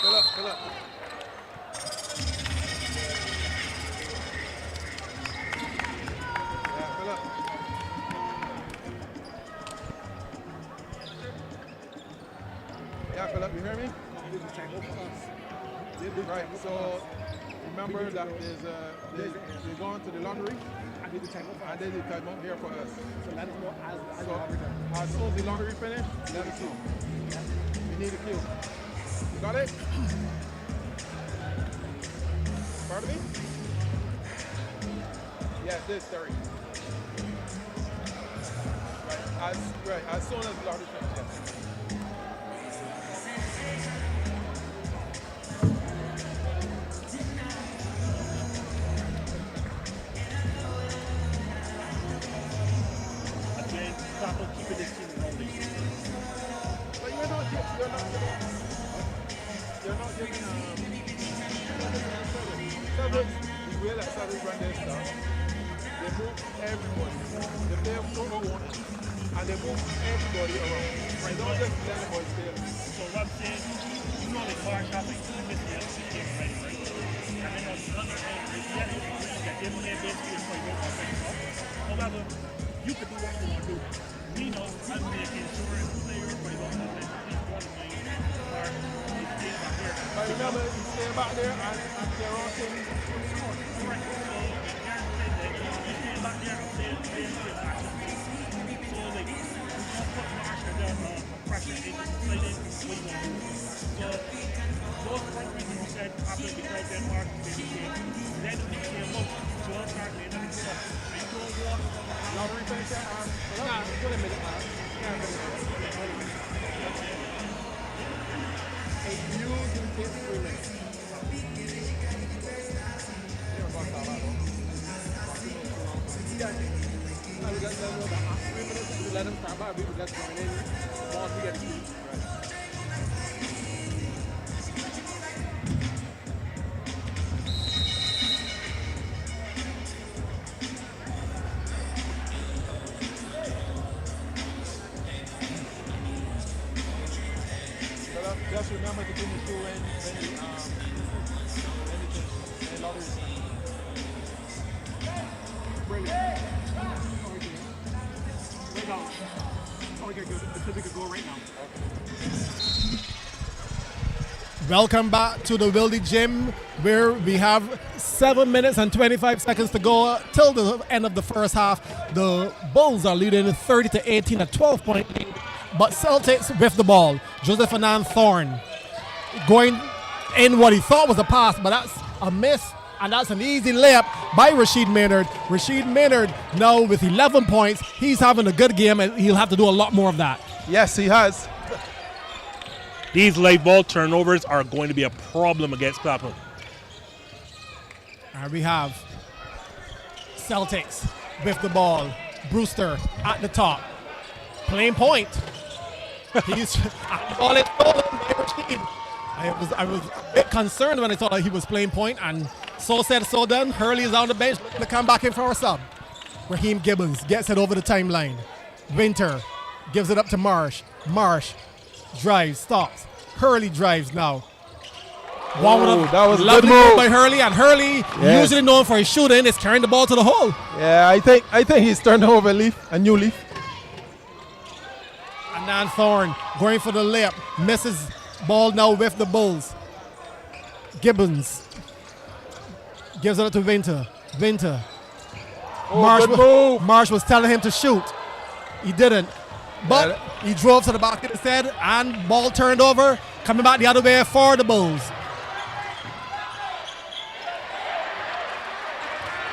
Fill up. Yeah, fill up. Yeah, fill up. You hear me? Right. So remember that they're going to the laundry. And they do time out here for us. So let us know as soon as the laundry finish, let us know. We need a cue. You got it? Pardon me? Yeah, this 30. Right, as soon as the laundry finish, yes. Keeping this team rolling. But you're not giving Celtics, you realize Celtics run their stuff. They move everyone. They play one and they move everybody around. They don't just let the boys stay. So what I'm saying, you know the bar shot like 2 minutes the other game, right? And then on the other end, that they basically is for your offense. However, you could do what you want to do. We know I'm making sure as a player, but you don't know that he's one of my stars. He's staying back there. But remember, you stay back there and they're all saying, Correct. So they're staying back there and staying back. So like, we just put Marshall down pressure in, slide in, what you want to do. So those front reasons you said after the crowd then Mark, then we came up, John Carter, and then it's up. I don't want laundry finish that? Nah, wait a minute. A huge improvement. Let them start by, we would let them in. Once we get the key. Just remember to finish through when the lottery is Brilliant. Right now. Oh, okay, good. The typical go right now. Welcome back to the Wildey Gym, where we have 7 minutes and 25 seconds to go till the end of the first half. The Bulls are leading 30-18 at 12 point. But Celtics with the ball. Joseph Anand Thorne going in what he thought was a pass, but that's a miss, and that's an easy layup by Rashid Maynard. Rashid Maynard now with 11 points. He's having a good game, and he'll have to do a lot more of that. Yes, he has. These late ball turnovers are going to be a problem against Clapham. And we have Celtics with the ball. Brewster at the top. Playing point. He's all it stolen by Rashid. I was a bit concerned when I thought that he was playing point, and so said, so done. Hurley is on the bench to come back in for a sub. Raheem Gibbons gets it over the timeline. Winter gives it up to Marsh. Marsh drives, stops. Hurley drives now. That was a good lovely move by Hurley, and Hurley, yes, usually known for his shooting, is carrying the ball to the hole. Yeah, I think he's turned over a new leaf. Anand Thorne going for the layup, misses. Ball now with the Bulls. Gibbons gives it up to Winter. Winter. Marsh was telling him to shoot. He didn't. But he drove to the back of his head, and ball turned over, coming back the other way for the Bulls.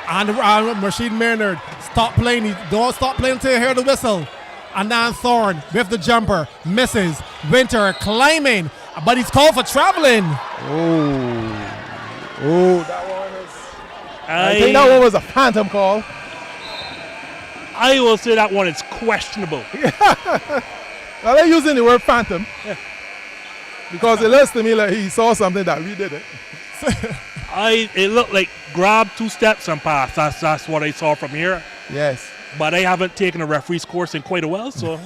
And Rashid Maynard, stop playing. Don't stop playing until you hear the whistle. Anand Thorne with the jumper, misses. Winter climbing, but he's called for traveling. That one is. I think that one was a phantom call. I will say that one is questionable. Now they're using the word phantom because it looks to me like he saw something that we didn't. It looked like grab, 2 steps, and pass. That's what I saw from here. Yes. But I haven't taken a referee's course in quite a while, so.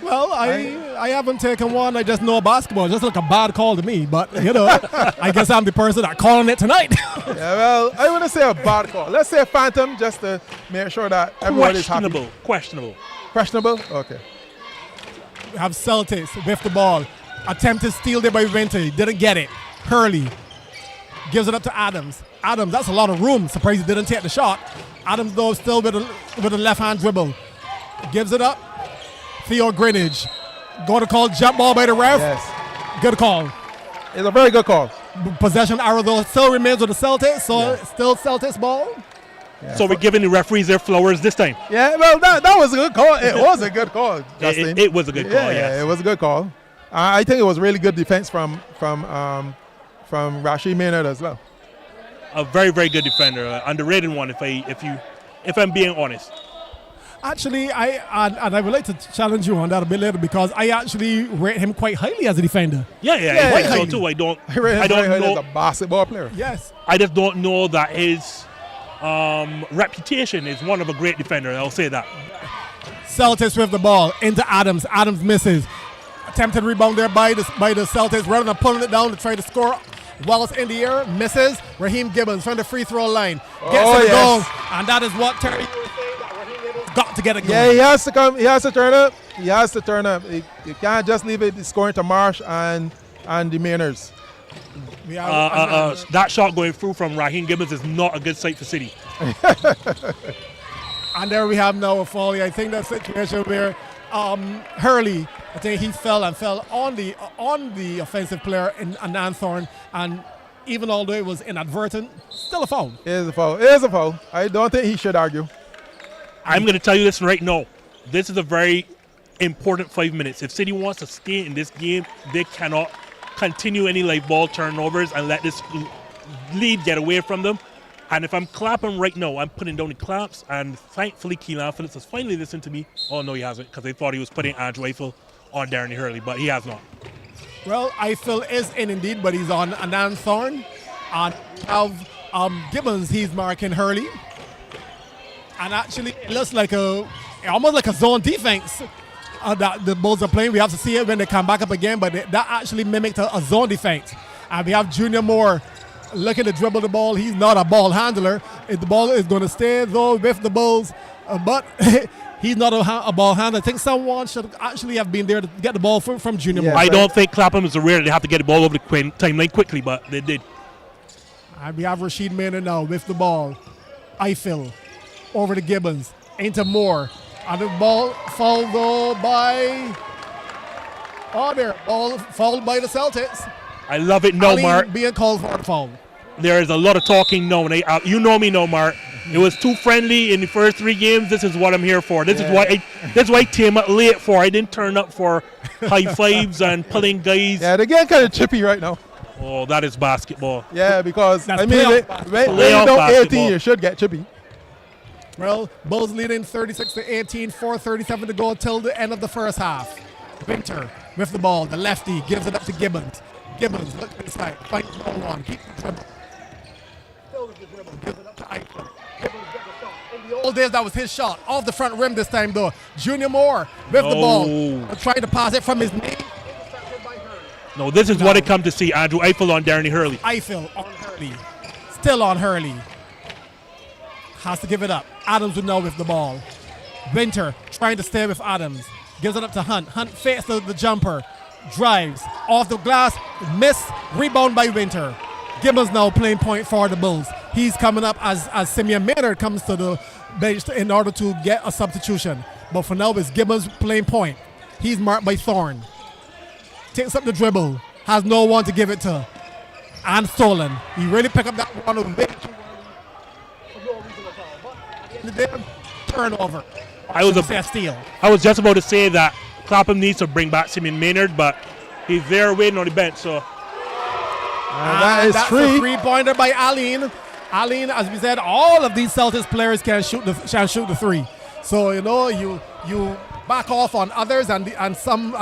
Well, I haven't taken one. I just know basketball. It just like a bad call to me. But, you know, I guess I'm the person that calling it tonight. Yeah, well, I wouldn't say a bad call. Let's say a phantom just to make sure that everyone is happy. Questionable. Questionable? Okay. We have Celtics with the ball. Attempted steal there by Winter. Didn't get it. Hurley gives it up to Adams. Adams, that's a lot of room. Surprised he didn't take the shot. Adams, though, still with a left-hand dribble. Gives it up. Theo Greenidge. Going to call jump ball by the ref. Yes. Good call. It's a very good call. Possession arrow, though, still remains with the Celtics. So still Celtics ball. Yeah. So we're giving the referees their flowers this time. Yeah, well, that was a good call. It was a good call, Justin. It was a good call, yes. It was a good call. I think it was really good defense from Rashid Maynard as well. A very, very good defender. Underrated one, if I'm being honest. Actually, I would like to challenge you on that a bit later because I actually rate him quite highly as a defender. Yeah, Yeah, I think yeah. so too. I don't I don't know know. as a basketball player. Yes. I just don't know that his reputation is one of a great defender. I'll say that. Celtics with the ball into Adams. Adams misses. Attempted rebound there by the Celtics. Rather than pulling it down to try to score. Wallace in the air, misses. Raheem Gibbons from the free throw line. Gets it going. And that is what Terry was saying that Raheem Gibbons got to get it going. Yeah, he has to come. He has to turn up. He has to turn up. You can't just leave it scoring to Marsh and the Maynards. That shot going through from Raheem Gibbons is not a good sight for City. And there we have now a folly. I think that situation where Hurley, I think he fell on the offensive player in Anthorn, and even although it was inadvertent, still a foul. It is a foul. It is a foul. I don't think he should argue. I'm going to tell you this right now. This is a very important 5 minutes. If City wants to stay in this game, they cannot continue any live ball turnovers and let this lead get away from them. And if I'm clapping right now, I'm putting down the claps. And thankfully, Keelan Phillips has finally listened to me. Oh, no, he hasn't, because they thought he was putting Andrew Eiffel on Darren Hurley, but he has not. Well, Eiffel is in indeed, but he's on Anand Thorne. And have Gibbons, he's marking Hurley. And actually, it looks like almost like a zone defense that the Bulls are playing. We have to see it when they come back up again, but that actually mimicked a zone defense. And we have Junior Moore looking to dribble the ball. He's not a ball handler. The ball is going to stay, though, with the Bulls. But he's not a ball handler. I think someone should actually have been there to get the ball from Junior Moore. I don't think Clapham is aware that they have to get the ball over the timeline quickly, but they did. And we have Rashid Maynard now with the ball. Eiffel over to Gibbons. Into Moore. And the ball fouled, though, by... Ball fouled by the Celtics. I love it, no, Mark. Being called for a foul. There is a lot of talking, no. You know me, no, Mark. It was too friendly in the first 3 games. This is what I'm here for. This is why I came up late for. I didn't turn up for high fives and pulling guys. Yeah, they're getting kind of chippy right now. Oh, that is basketball. Yeah, because, That's when you don't 18, you should get chippy. Well, Bulls leading 36-18, 4:37 to go till the end of the first half. Winter with the ball. The lefty gives it up to Gibbons. Gibbons, look inside, fight no one, keep the dribble. Still with the dribble, gives it up to Eichler. Gibbons gets the shot. In the old days, that was his shot. Off the front rim this time, though. Junior Moore with the ball. Trying to pass it from his knee. No, this is what I come to see. Andrew Eiffel on Darren Hurley. Eiffel on Hurley. Still on Hurley. Has to give it up. Adams would know with the ball. Winter trying to stay with Adams. Gives it up to Hunt. Hunt fakes the jumper. Drives off the glass, miss, rebound by Winter. Gibbons now playing point for the Bulls. He's coming up as Simeon Maynard comes to the bench in order to get a substitution. But for now, it's Gibbons playing point. He's marked by Thorne. Takes up the dribble, has no one to give it to. And stolen. He really picked up that one of way too early. Turnover. I was steal. I was just about to say that Clapham needs to bring back Simeon Maynard, but he's there waiting on the bench. So that's a three-pointer by Aline. Aline, as we said, all of these Celtics players can shoot the three. So you back off on others and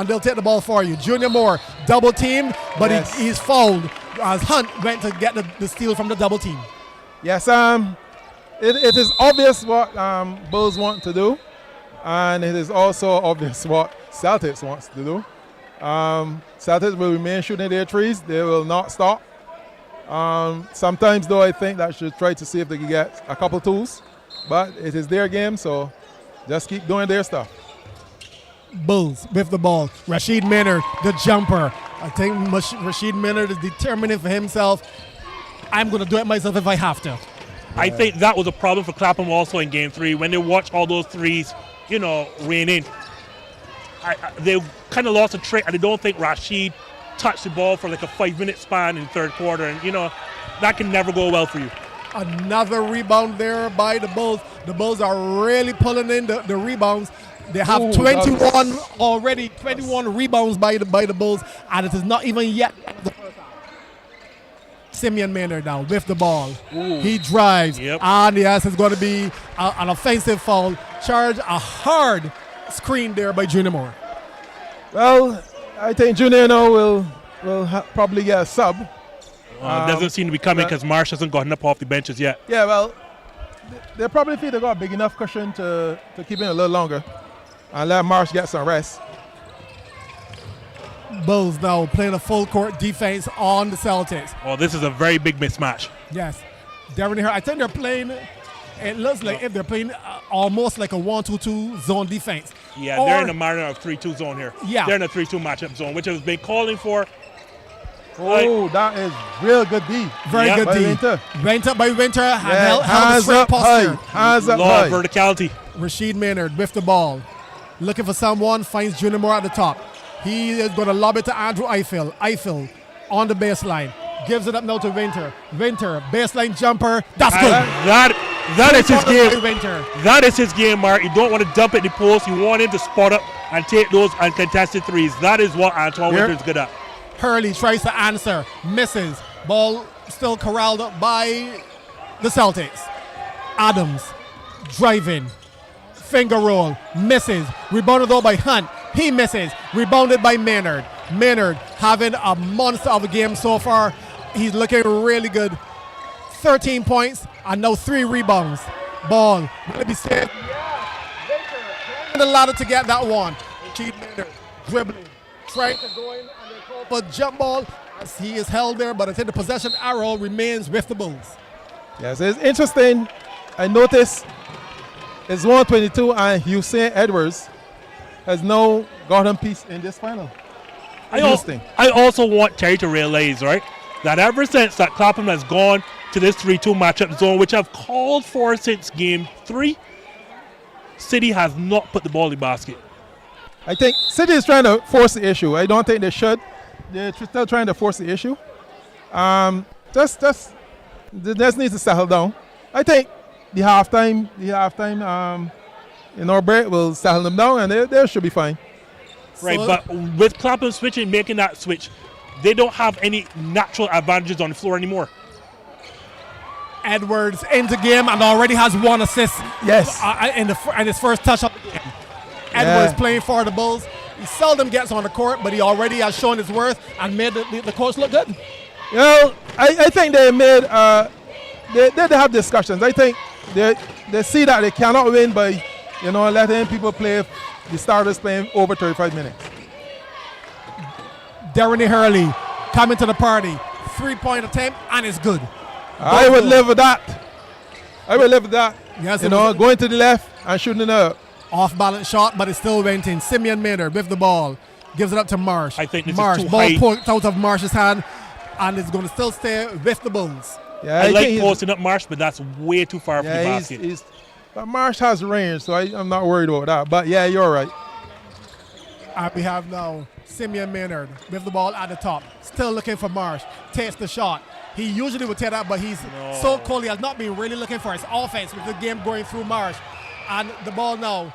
they'll take the ball for you. Junior Moore double teamed, but Yes. he's fouled as Hunt went to get the steal from the double team. Yes, it is obvious what Bulls want to do, and it is also obvious what Celtics wants to do. Celtics will remain shooting their threes. They will not stop. Sometimes, though, I think that should try to see if they can get a couple twos, but it is their game, so just keep doing their stuff. Bulls with the ball. Rashid Maynard, the jumper. I think Rashid Maynard is determining for himself. I'm going to do it myself if I have to. I think that was a problem for Clapham also in Game 3 when they watched all those threes, rain in. They kind of lost a trick, and I don't think Rashid touched the ball for like a 5-minute span in the third quarter, and that can never go well for you. Another rebound there by the Bulls. The Bulls are really pulling in the rebounds. They have 21 already, 21 rebounds by the Bulls, and it is not even yet the first half. Simeon Maynard now with the ball. Ooh. He drives, Yep. and yes, it's going to be an offensive foul. Charge a hard screen there by Junior Moore. Well, I think Junior now will probably get a sub. Doesn't seem to be coming because Marsh hasn't gotten up off the benches yet. Yeah, well, they probably feel they got a big enough cushion to keep him a little longer and let Marsh get some rest. Bulls now playing a full court defense on the Celtics. Oh, this is a very big mismatch. Yes. Darren here, I think they're playing, it looks like if they're playing almost like a 1-2-2 zone defense. Yeah, Or- they're in a minor of 3-2 zone here. Yeah. They're in a 3-2 matchup zone, which has been calling for. Oh, that is real good D. Very Yeah. good By D. Winter. Winter by Winter, Yeah, held a hands straight up posture. high. Hands up Law high. of verticality. Rashid Maynard with the ball. Looking for someone, finds Junior Moore at the top. He is going to lob it to Andrew Eiffel. Eiffel on the baseline. Gives it up now to Winter. Winter, baseline jumper. That's good. That is his game. Winter. That is his game, Mark. You don't want to dump it in the post. You want him to spot up and take those uncontested threes. That is what Antoine Here. Winter's good at. Hurley tries to answer. Misses. Ball still corralled up by the Celtics. Adams driving. Finger roll. Misses. Rebounded though by Hunt. He misses. Rebounded by Maynard. Maynard having a monster of a game so far. He's looking really good. 13 points and now 3 rebounds. Ball. Will it be saved? Yeah. Climbing the ladder to get that one. Rashid Maynard dribbling. Trying to go in and they call for jump ball as he is held there, but I think the possession arrow remains with the Bulls. Yes, it's interesting. I noticed it's 122 and Hussein Edwards has now gotten peace in this final. Interesting. I also want Terry to realize, right, that ever since that Clapham has gone to this 3-2 matchup zone, which I've called for since Game 3, City has not put the ball in the basket. I think City is trying to force the issue. I don't think they should. They're still trying to force the issue. They just need to settle down. I think the halftime break will settle them down, and they should be fine. Right, So- but with Clapham switching, making that switch, they don't have any natural advantages on the floor anymore. Edwards into game and already has 1 assist. Yes. In his first touch of the game. Edwards Yeah. playing for the Bulls. He seldom gets on the court, but he already has shown his worth and made the coach look good. You know, I think they made they have discussions. I think they see that they cannot win by letting people play, the starters playing over 35 minutes. Darren Hurley coming to the party. 3-point attempt and it's good. I would live with that. Yes, Going to the left and shooting up. Off balance shot, but it still went in. Simeon Maynard with the ball. Gives it up to Marsh. I think this is Marsh, too ball high. poked out of Marsh's hand and it's going to still stay with the Bulls. Yeah, I think like he's- posting up Marsh, but that's way too far from the Yeah, basket. but Marsh has range, so I'm not worried about that. But yeah, you're right. And we have now Simeon Maynard with the ball at the top. Still looking for Marsh. Takes the shot. He usually would take that, but he's so cold. He has not been really looking for his offense with the game going through Marsh. And the ball now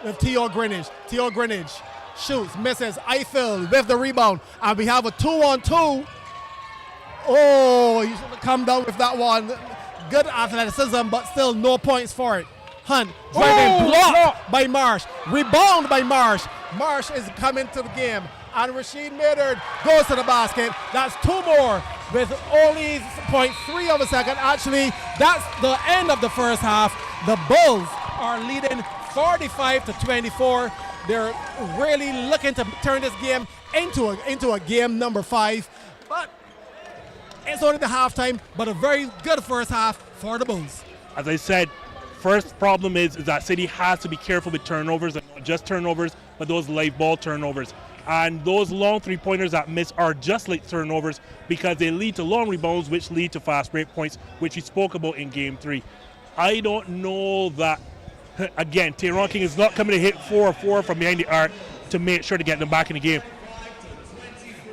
with Theo Greenwich. Theo Greenwich shoots, misses. Eiffel with the rebound. And we have a 2-on-2. Oh, he should have come down with that one. Good athleticism, but still no points for it. Hunt driving, Oh, blocked by Marsh. Rebound by Marsh. Marsh is coming to the game. And Rashid Maynard goes to the basket. That's 2 more with only 0.3 of a second. Actually, that's the end of the first half. The Bulls are leading 45-24. They're really looking to turn this game into a game number 5. But it's only the halftime, but a very good first half for the Bulls. As I said, first problem is that City has to be careful with turnovers, and not just turnovers, but those live ball turnovers. And those long three-pointers that miss are just like turnovers because they lead to long rebounds, which lead to fast break points, which we spoke about in Game 3. I don't know that, again, Tyrone King is not coming to hit 4 or 4 from behind the arc to make sure to get them back in the game.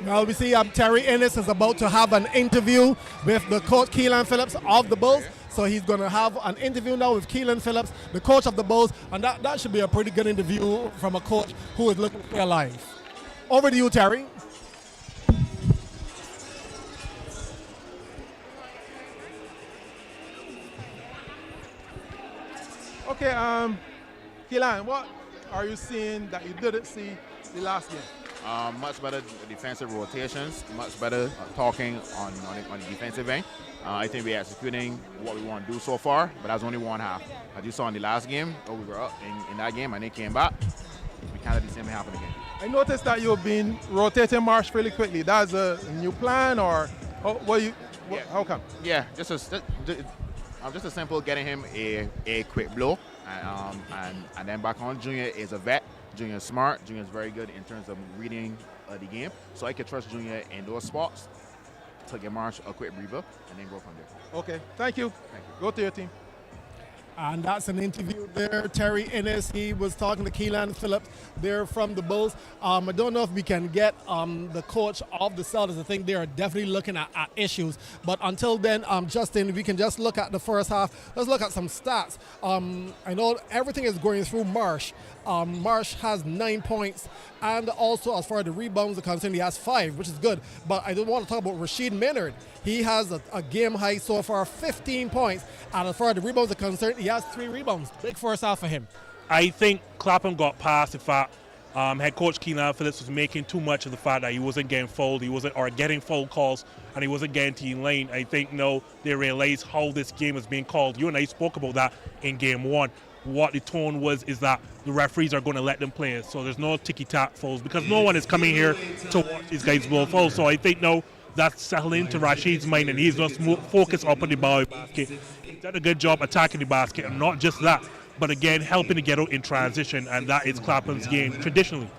Well, we see Terry Ennis is about to have an interview with the coach Keelan Phillips of the Bulls. So he's going to have an interview now with Keelan Phillips, the coach of the Bulls, and that should be a pretty good interview from a coach who is looking to stay alive. Over to you, Terry. Okay, Keelan, what are you seeing that you didn't see the last game? Much better defensive rotations, much better talking on the defensive end. I think we're executing what we want to do so far, but that's only one half. As you saw in the last game, we were up in that game and they came back. We kind of the same happen again. I noticed that you've been rotating Marsh really quickly. That's a new plan, or how come? Yeah, just a simple getting him a quick blow, and then back on. Junior is a vet. Junior is smart. Junior is very good in terms of reading the game. So I can trust Junior in those spots to get Marsh a quick breather and then go from there. Okay, thank you. Thank you. Go to your team. And that's an interview there. Terry Ennis, he was talking to Keelan Phillips there from the Bulls. I don't know if we can get the coach of the Celtics. I think they are definitely looking at issues. But until then, Justin, we can just look at the first half. Let's look at some stats. I know everything is going through Marsh. Marsh has 9 points, and also as far as the rebounds are concerned, he has 5, which is good. But I don't want to talk about Rashid Maynard. He has a game high so far, 15 points, and as far as the rebounds are concerned, he has 3 rebounds. Big first half for him. I think Clapham got past the fact head coach Keelan Phillips was making too much of the fact that he wasn't getting fouled, or getting foul calls, and he wasn't getting to the lane. I think they realized how this game was being called. You and I spoke about that in Game 1. What the tone was is that the referees are going to let them play it. So there's no ticky-tack fouls because no one is coming here to watch these guys blow fouls. So I think that's settling to Rashid's mind, and he's just focused up on the ball basket. He's done a good job attacking the basket, and not just that, but again helping to get out in transition, and that is Clapham's game traditionally.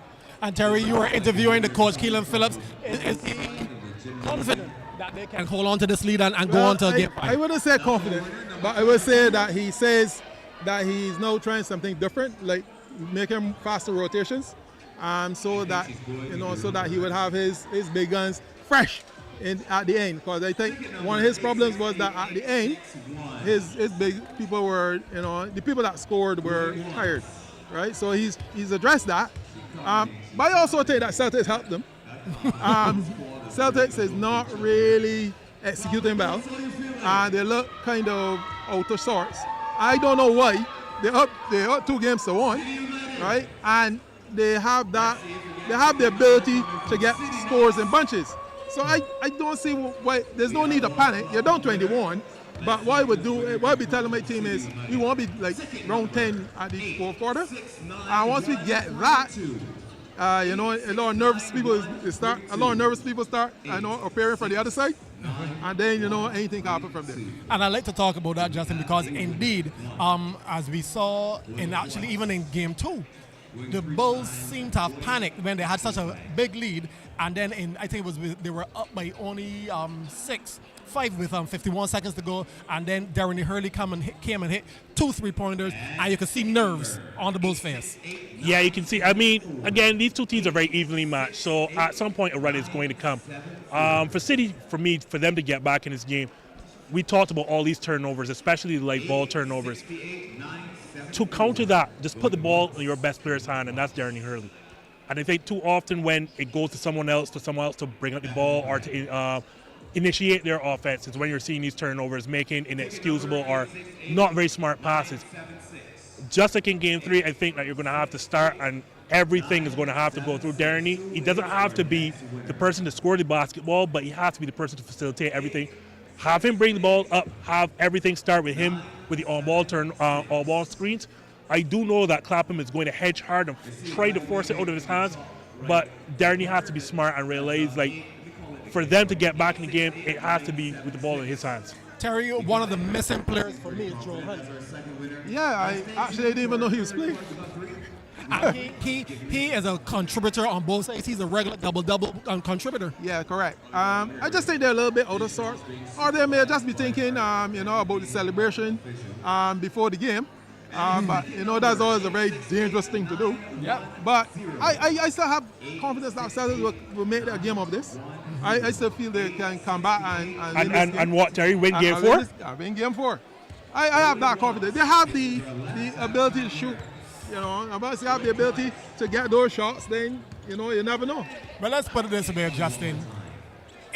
And Terry, you were interviewing the coach Keelan Phillips. Is he confident that they can hold on to this lead and go on to a game? I wouldn't say confident, but I would say that he says that he's now trying something different, like making faster rotations, so that so that he would have his big guns fresh at the end. Because I think one of his problems was that at the end, his big people were, the people that scored were tired, right? So he's addressed that. But I also think that Celtics helped them. Celtics is not really executing well. They look kind of out of sorts. I don't know why. They're up 2-1, right? And they have the ability to get scores in bunches. So I don't see why. There's no need to panic. You're down 21, but what I be telling my team is we won't be like round 10 at the fourth quarter. And once we get that, a lot of nervous people start preparing for the other side. And then, anything can happen from there. And I'd like to talk about that, Justin, because indeed, as we saw even in Game 2, the Bulls seemed to have panicked when they had such a big lead, and then they were up by only 5 with 51 seconds to go, and then Darren Hurley came and hit 2 3-pointers, and you could see nerves on the Bulls' face. Yeah, you can see. I mean, again, these two teams are very evenly matched, so at some point a run is going to come. For City, for them to get back in this game, we talked about all these turnovers, especially the ball turnovers. To counter that, just put the ball in your best player's hand, and that's Darren Hurley. And I think too often when it goes to someone else to bring up the ball or to initiate their offense is when you're seeing these turnovers, making inexcusable or not very smart passes. just like in Game 3, I think that you're going to have to start and everything is going to have to go through Darnay. He doesn't have to be the person to score the basketball, but he has to be the person to facilitate everything. Have him bring the ball up, have everything start with him with the on-ball screens. I do know that Clapham is going to hedge hard and try to force it out of his hands, but Darnay has to be smart and realize, like, for them to get back in the game, it has to be with the ball in his hands. Terry, one of the missing players for me is Joel Hunt. Yeah, I actually didn't even know he was playing. He is a contributor on both sides. He's a regular double-double contributor. Yeah, correct. I just think they're a little bit out of sorts. Or they may just be thinking, about the celebration before the game. But, that's always a very dangerous thing to do. Yeah. But I still have confidence that Celtics will make a game of this. I still feel they can come back and win this game. And what, Terry? Win Game 4? Win Game 4. I have that confidence. They have the ability to shoot. Once you have the ability to get those shots, then, you never know. But let's put it this way, Justin.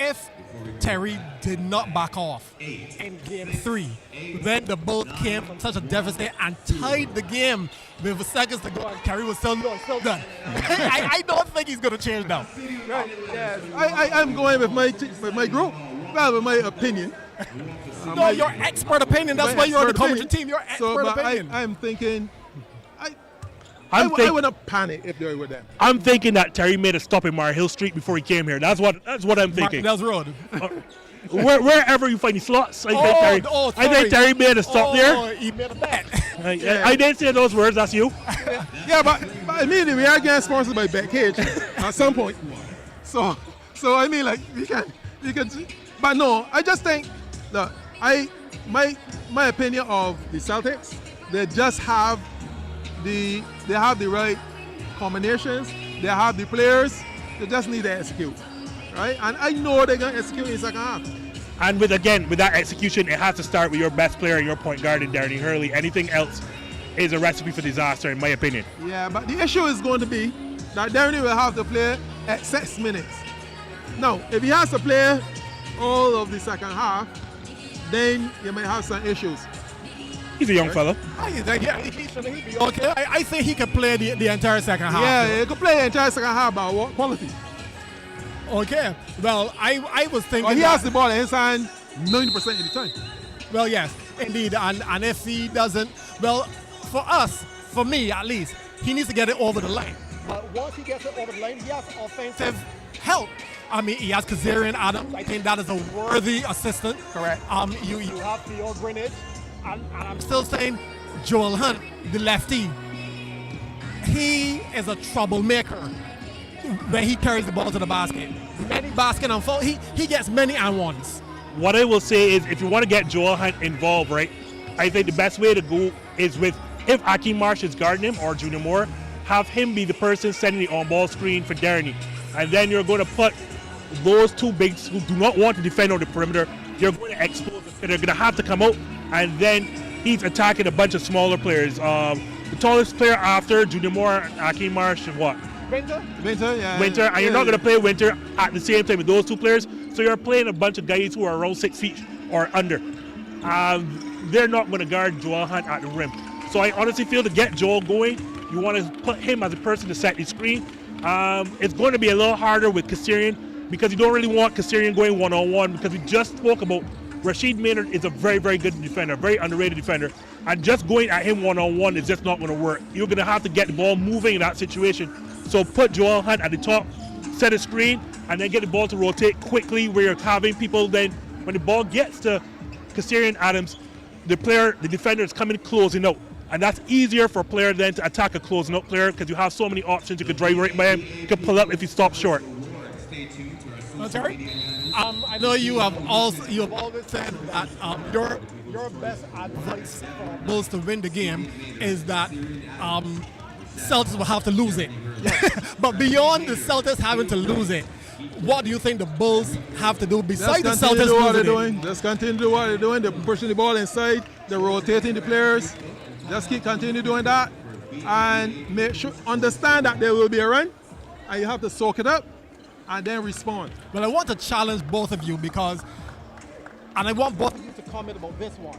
If Terry did not back off in Game 3, then the Bulls came from such a deficit and tied the game with seconds to go, and Terry was still done. I don't think he's going to change now. Right. Yeah. I'm going with my group, with my opinion. No, your expert opinion. That's why you're on the commentary team. Your expert opinion. I'm thinking... I wouldn't panic if they were there. I'm thinking that Terry made a stop in Mar Hill Street before he came here. That's what I'm thinking. Martindale's Road. Wherever you find the slots, I think Terry made a stop there. He made a bet. I didn't say those words. That's you. Yeah, but immediately we are getting sponsored by Betcage at some point. So I mean, like we can. But no, I just think that my opinion of the Celtics, they just have the right combinations, they have the players, they just need to execute, right? And I know they're going to execute in the second half. And with that execution, it has to start with your best player, your point guard in Darnay Hurley. Anything else is a recipe for disaster, in my opinion. Yeah, but the issue is going to be that Darnay will have to play at 6 minutes. Now, if he has to play all of the second half, then you might have some issues. He's a young fella. He should be okay. I think he can play the entire second half. Yeah, he could play the entire second half, but what quality? Okay. Well, I was thinking. He has the ball in his hand 90% of the time. Well, yes, indeed. And if he doesn't, well, for me at least, he needs to get it over the line. But once he gets it over the line, he has offensive help. I mean, he has Kazarian Adams. I think that is a worthy assistant. Correct. You have Theo Greenidge. And I'm still saying Joel Hunt, the lefty, he is a troublemaker when he carries the ball to the basket. Many basket and fall, he gets many and ones. What I will say is, if you want to get Joel Hunt involved, right, I think the best way to go is with, if Akeem Marsh is guarding him or Junior Moore, have him be the person sending the on-ball screen for Darnay. And then you're going to put those two bigs who do not want to defend on the perimeter, you're going to expose them. They're going to have to come out, and then he's attacking a bunch of smaller players. The tallest player after Junior Moore, Akeem Marsh, and what? Winter, yeah. Winter, and you're not going to play Winter at the same time with those two players, so you're playing a bunch of guys who are around 6 feet or under. They're not going to guard Joel Hunt at the rim. So I honestly feel to get Joel going, you want to put him as a person to set the screen. It's going to be a little harder with Kazarian, because you don't really want Kazarian going one-on-one, because we just spoke about Rashid Maynard is a very, very good defender, very underrated defender, and just going at him one-on-one is just not going to work. You're going to have to get the ball moving in that situation. So put Joel Hunt at the top, set a screen, and then get the ball to rotate quickly where you're having people then, when the ball gets to Kazarian Adams, the defender is coming closing out. And that's easier for a player then to attack a closing out player, because you have so many options. You could drive right by him, you could pull up if he stops short. Terry, I know you have always said that your best advice for Bulls to win the game is that Celtics will have to lose it. But beyond the Celtics having to lose it, what do you think the Bulls have to do besides the Celtics losing it? Just continue to do what they're doing. They're pushing the ball inside. They're rotating the players. Just continue doing that, and make sure understand that there will be a run, and you have to soak it up and then respond. Well, I want to challenge both of you and I want both of you to comment about this one.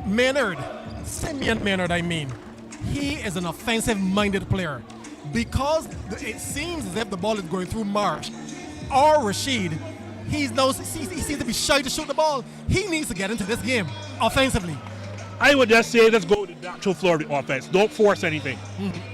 Maynard, Simeon Maynard, I mean, he is an offensive-minded player. Because it seems as if the ball is going through Marsh or Rashid, he seems to be shy to shoot the ball. He needs to get into this game offensively. I would just say let's go with the natural floor of the offense. Don't force anything.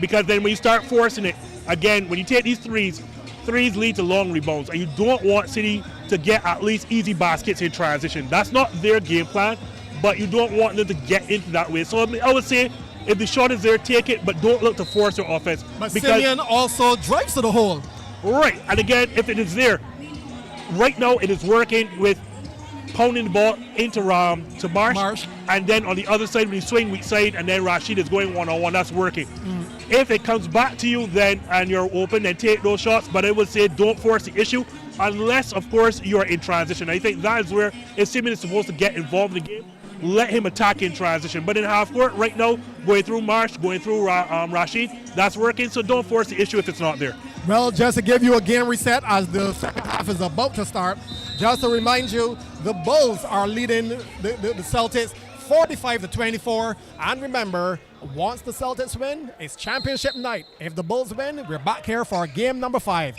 Because then when you start forcing it, again, when you take these threes lead to long rebounds, and you don't want City to get at least easy baskets in transition. That's not their game plan, but you don't want them to get into that way. So I would say if the shot is there, take it, but don't look to force your offense. But Simeon also drives to the hole. Right, and again, if it is there, right now it is working with pounding the ball into to Marsh, and then on the other side when you swing weak side, and then Rashid is going one-on-one, that's working. If it comes back to you then and you're open, then take those shots, but I would say don't force the issue unless, of course, you're in transition. I think that is where if Simeon is supposed to get involved in the game, let him attack in transition. But in half court right now, going through Marsh, going through Rashid, that's working, so don't force the issue if it's not there. Well, just to give you a game reset as the second half is about to start, just to remind you, the Bulls are leading the Celtics 45-24. And remember, once the Celtics win, it's championship night. If the Bulls win, we're back here for game number 5.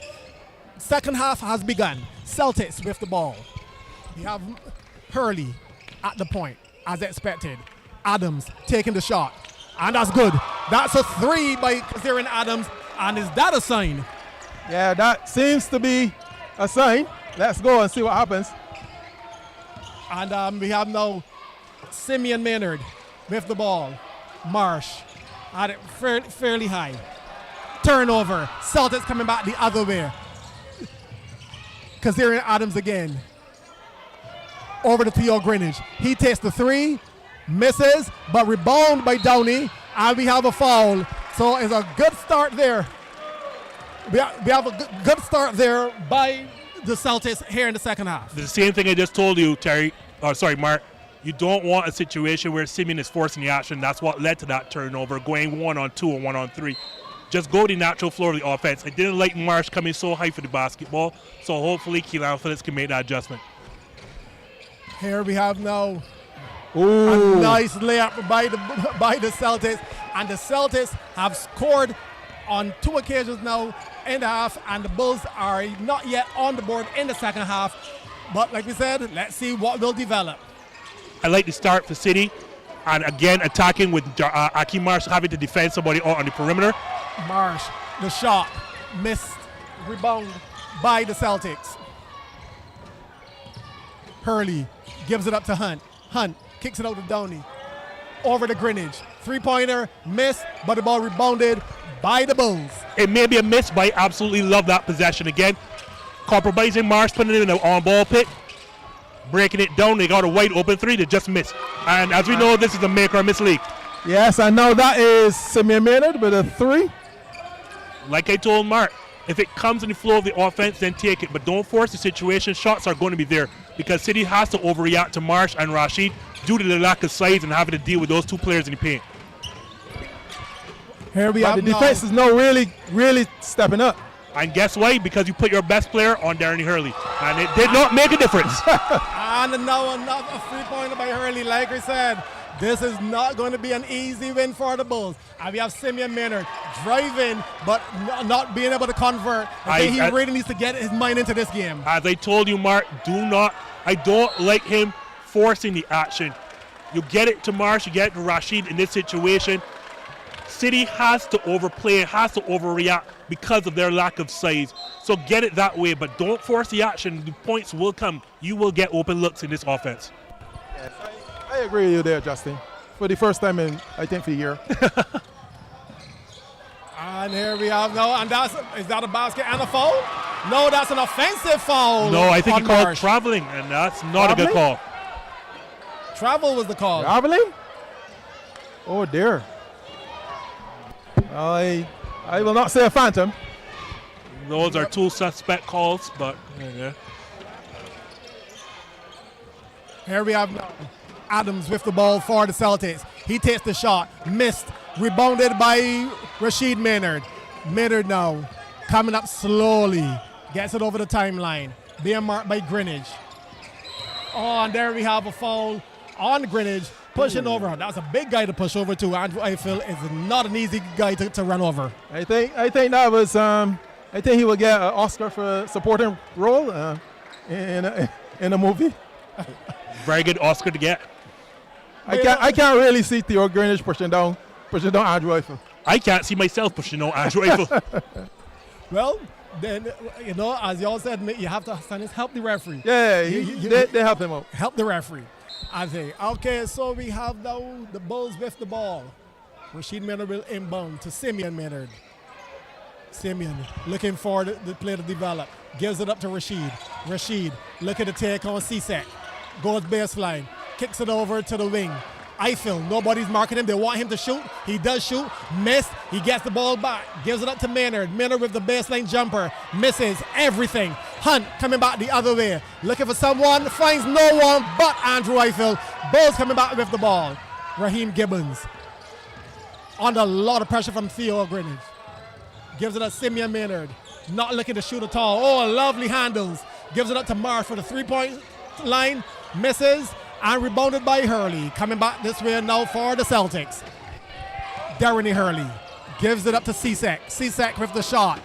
Second half has begun. Celtics with the ball. We have Hurley at the point, as expected. Adams taking the shot. And that's good. That's a 3 by Kazarian Adams. And is that a sign? Yeah, that seems to be a sign. Let's go and see what happens. And we have now Simeon Maynard with the ball. Marsh at it fairly high. Turnover. Celtics coming back the other way. Kazarian Adams again. Over to Theo Greenwich. He takes the 3, misses, but rebound by Downey, and we have a foul. So it's a good start there. We have a good start there by the Celtics here in the second half. The same thing I just told you, Mark. You don't want a situation where Simeon is forcing the action. That's what led to that turnover, going 1-on-2 or 1-on-3. Just go the natural floor of the offense. I didn't like Marsh coming so high for the basketball, so hopefully Keelan Phillips can make that adjustment. Here we have now a nice layup by the Celtics, and the Celtics have scored on 2 occasions now in the half, and the Bulls are not yet on the board in the second half. But like we said, let's see what will develop. I like the start for City, and again attacking with Akeem Marsh having to defend somebody out on the perimeter. Marsh, the shot, missed, rebound by the Celtics. Hurley gives it up to Hunt. Hunt kicks it out to Downey. Over to Greenwich. 3-pointer, missed, but the ball rebounded by the Bulls. It may be a miss, but I absolutely love that possession again. Compromising Marsh, putting it in the on-ball pick. Breaking it down, they got a wide open 3 that just missed. And as we know, this is a make or miss league. Yes, and now that is Simeon Maynard with a 3. Like I told Mark, if it comes in the flow of the offense, then take it. But don't force the situation. Shots are going to be there because City has to overreact to Marsh and Rashid due to the lack of size and having to deal with those 2 players in the paint. Here we But have the defense is now really stepping up. And guess why? Because you put your best player on Darren Hurley. And it did not make a difference. And now another 3-pointer by Hurley. Like I said, this is not going to be an easy win for the Bulls. And we have Simeon Maynard driving, but not being able to convert. He really needs to get his mind into this game. As I told you, Mark, I don't like him forcing the action. You get it to Marsh, you get it to Rashid in this situation. City has to overplay, has to overreact because of their lack of size. So get it that way, but don't force the action. The points will come. You will get open looks in this offense. Yes, I agree with you there, Justin. For the first time in, I think, for a year. And here we have is that a basket and a foul? No, that's an offensive foul. No, I think he called Marsh. traveling, and that's not a good call. Travel was the call. Traveling? Oh dear. I will not say a phantom. Those are 2 suspect calls, but yeah. Here we have Adams with the ball for the Celtics. He takes the shot, missed, rebounded by Rashid Maynard. Maynard now coming up slowly, gets it over the timeline, being marked by Greenwich. Oh, and there we have a foul on Greenwich, Pushing over. That's a big guy to push over to. Andrew Eiffel is not an easy guy to run over. I think that was. I think he will get an Oscar for supporting role in a movie. Very good Oscar to get. I can't really see Theo Greenwich pushing down Andrew Eiffel. I can't see myself pushing out Andrew Eiffel. Well, then, as y'all said, you have to help the referee. Yeah, they help him out. Help the referee. I think. Okay, so we have now the Bulls with the ball. Rashid Maynard will inbound to Simeon Maynard. Simeon looking for the play to develop. Gives it up to Rashid. Rashid looking to take on Cesek. Goes baseline. Kicks it over to the wing. Eiffel, nobody's marking him. They want him to shoot. He does shoot. Missed. He gets the ball back. Gives it up to Maynard. Maynard with the baseline jumper. Misses everything. Hunt coming back the other way. Looking for someone. Finds no one but Andrew Eiffel. Bulls coming back with the ball. Raheem Gibbons. Under a lot of pressure from Theo Greenwich. Gives it up to Simeon Maynard. Not looking to shoot at all. Oh, lovely handles. Gives it up to Marsh for the three-point line. Misses. And rebounded by Hurley. Coming back this way now for the Celtics. Darren Hurley gives it up to Cesek. Cesek with the shot.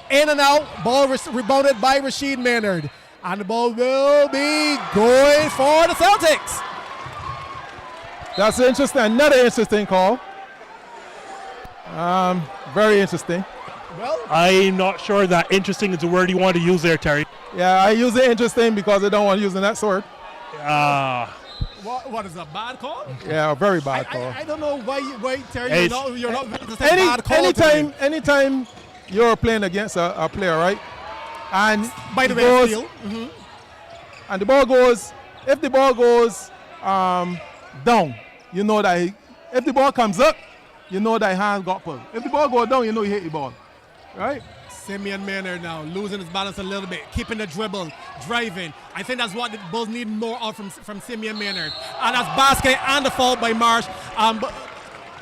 In and out. Ball rebounded by Rashid Maynard. And the ball will be going for the Celtics. That's interesting. Another interesting call. Very interesting. Well, I'm not sure that interesting is the word you want to use there, Terry. Yeah, I use it interesting because I don't want to use that sword. What is a bad call? Yeah, a very bad call. I don't know why Terry, you're not to say bad call. Anytime you're playing against a player, right? And by the way, and the ball goes, if the ball goes down, you know that if the ball comes up, you know that hand got pulled. If the ball goes down, you know he hit the ball, right? Simeon Maynard now losing his balance a little bit, keeping the dribble, driving. I think that's what the Bulls need more of from Simeon Maynard. And that's basket and the foul by Marsh.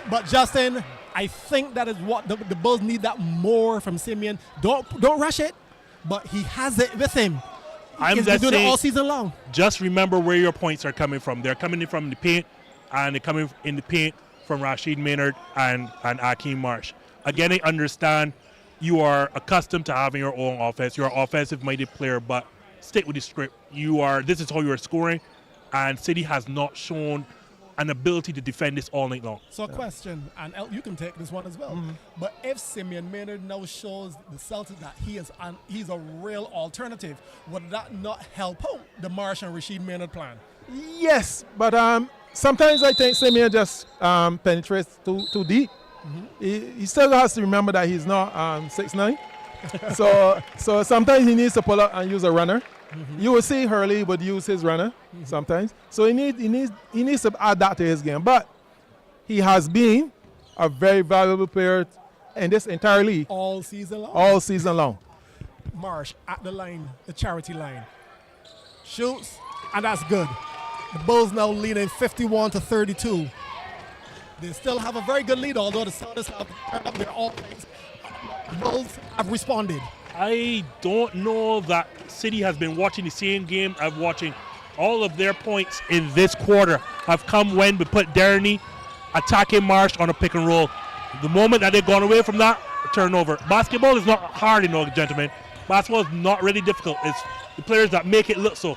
But Justin, I think that is what the Bulls need that more from Simeon. Don't rush it, but he has it with him. He's been doing it all season long. Just remember where your points are coming from. They're coming in from the paint, and they're coming in the paint from Rashid Maynard and Akeem Marsh. Again, I understand you are accustomed to having your own offense. You're an offensive-minded player, but stick with the script. This is how you are scoring, and City has not shown an ability to defend this all night long. So a question, and you can take this one as well. But if Simeon Maynard now shows the Celtics that he's a real alternative, would that not help out the Marsh and Rashid Maynard plan? Yes, but sometimes I think Simeon just penetrates too deep. He still has to remember that he's not 6'9". so sometimes he needs to pull up and use a runner. You will see Hurley would use his runner sometimes. So he needs to add that to his game. But he has been a very valuable player in this entire league. All season long? All season long. Marsh at the line, the charity line. Shoots, and that's good. The Bulls now leading 51-32. They still have a very good lead, although the Celtics have turned up their offense. The Bulls have responded. I don't know that City has been watching the same game of watching. All of their points in this quarter have come when we put Darren attacking Marsh on a pick and roll. The moment that they've gone away from that, a turnover. Basketball is not hard, gentlemen. Basketball is not really difficult. It's the players that make it look so.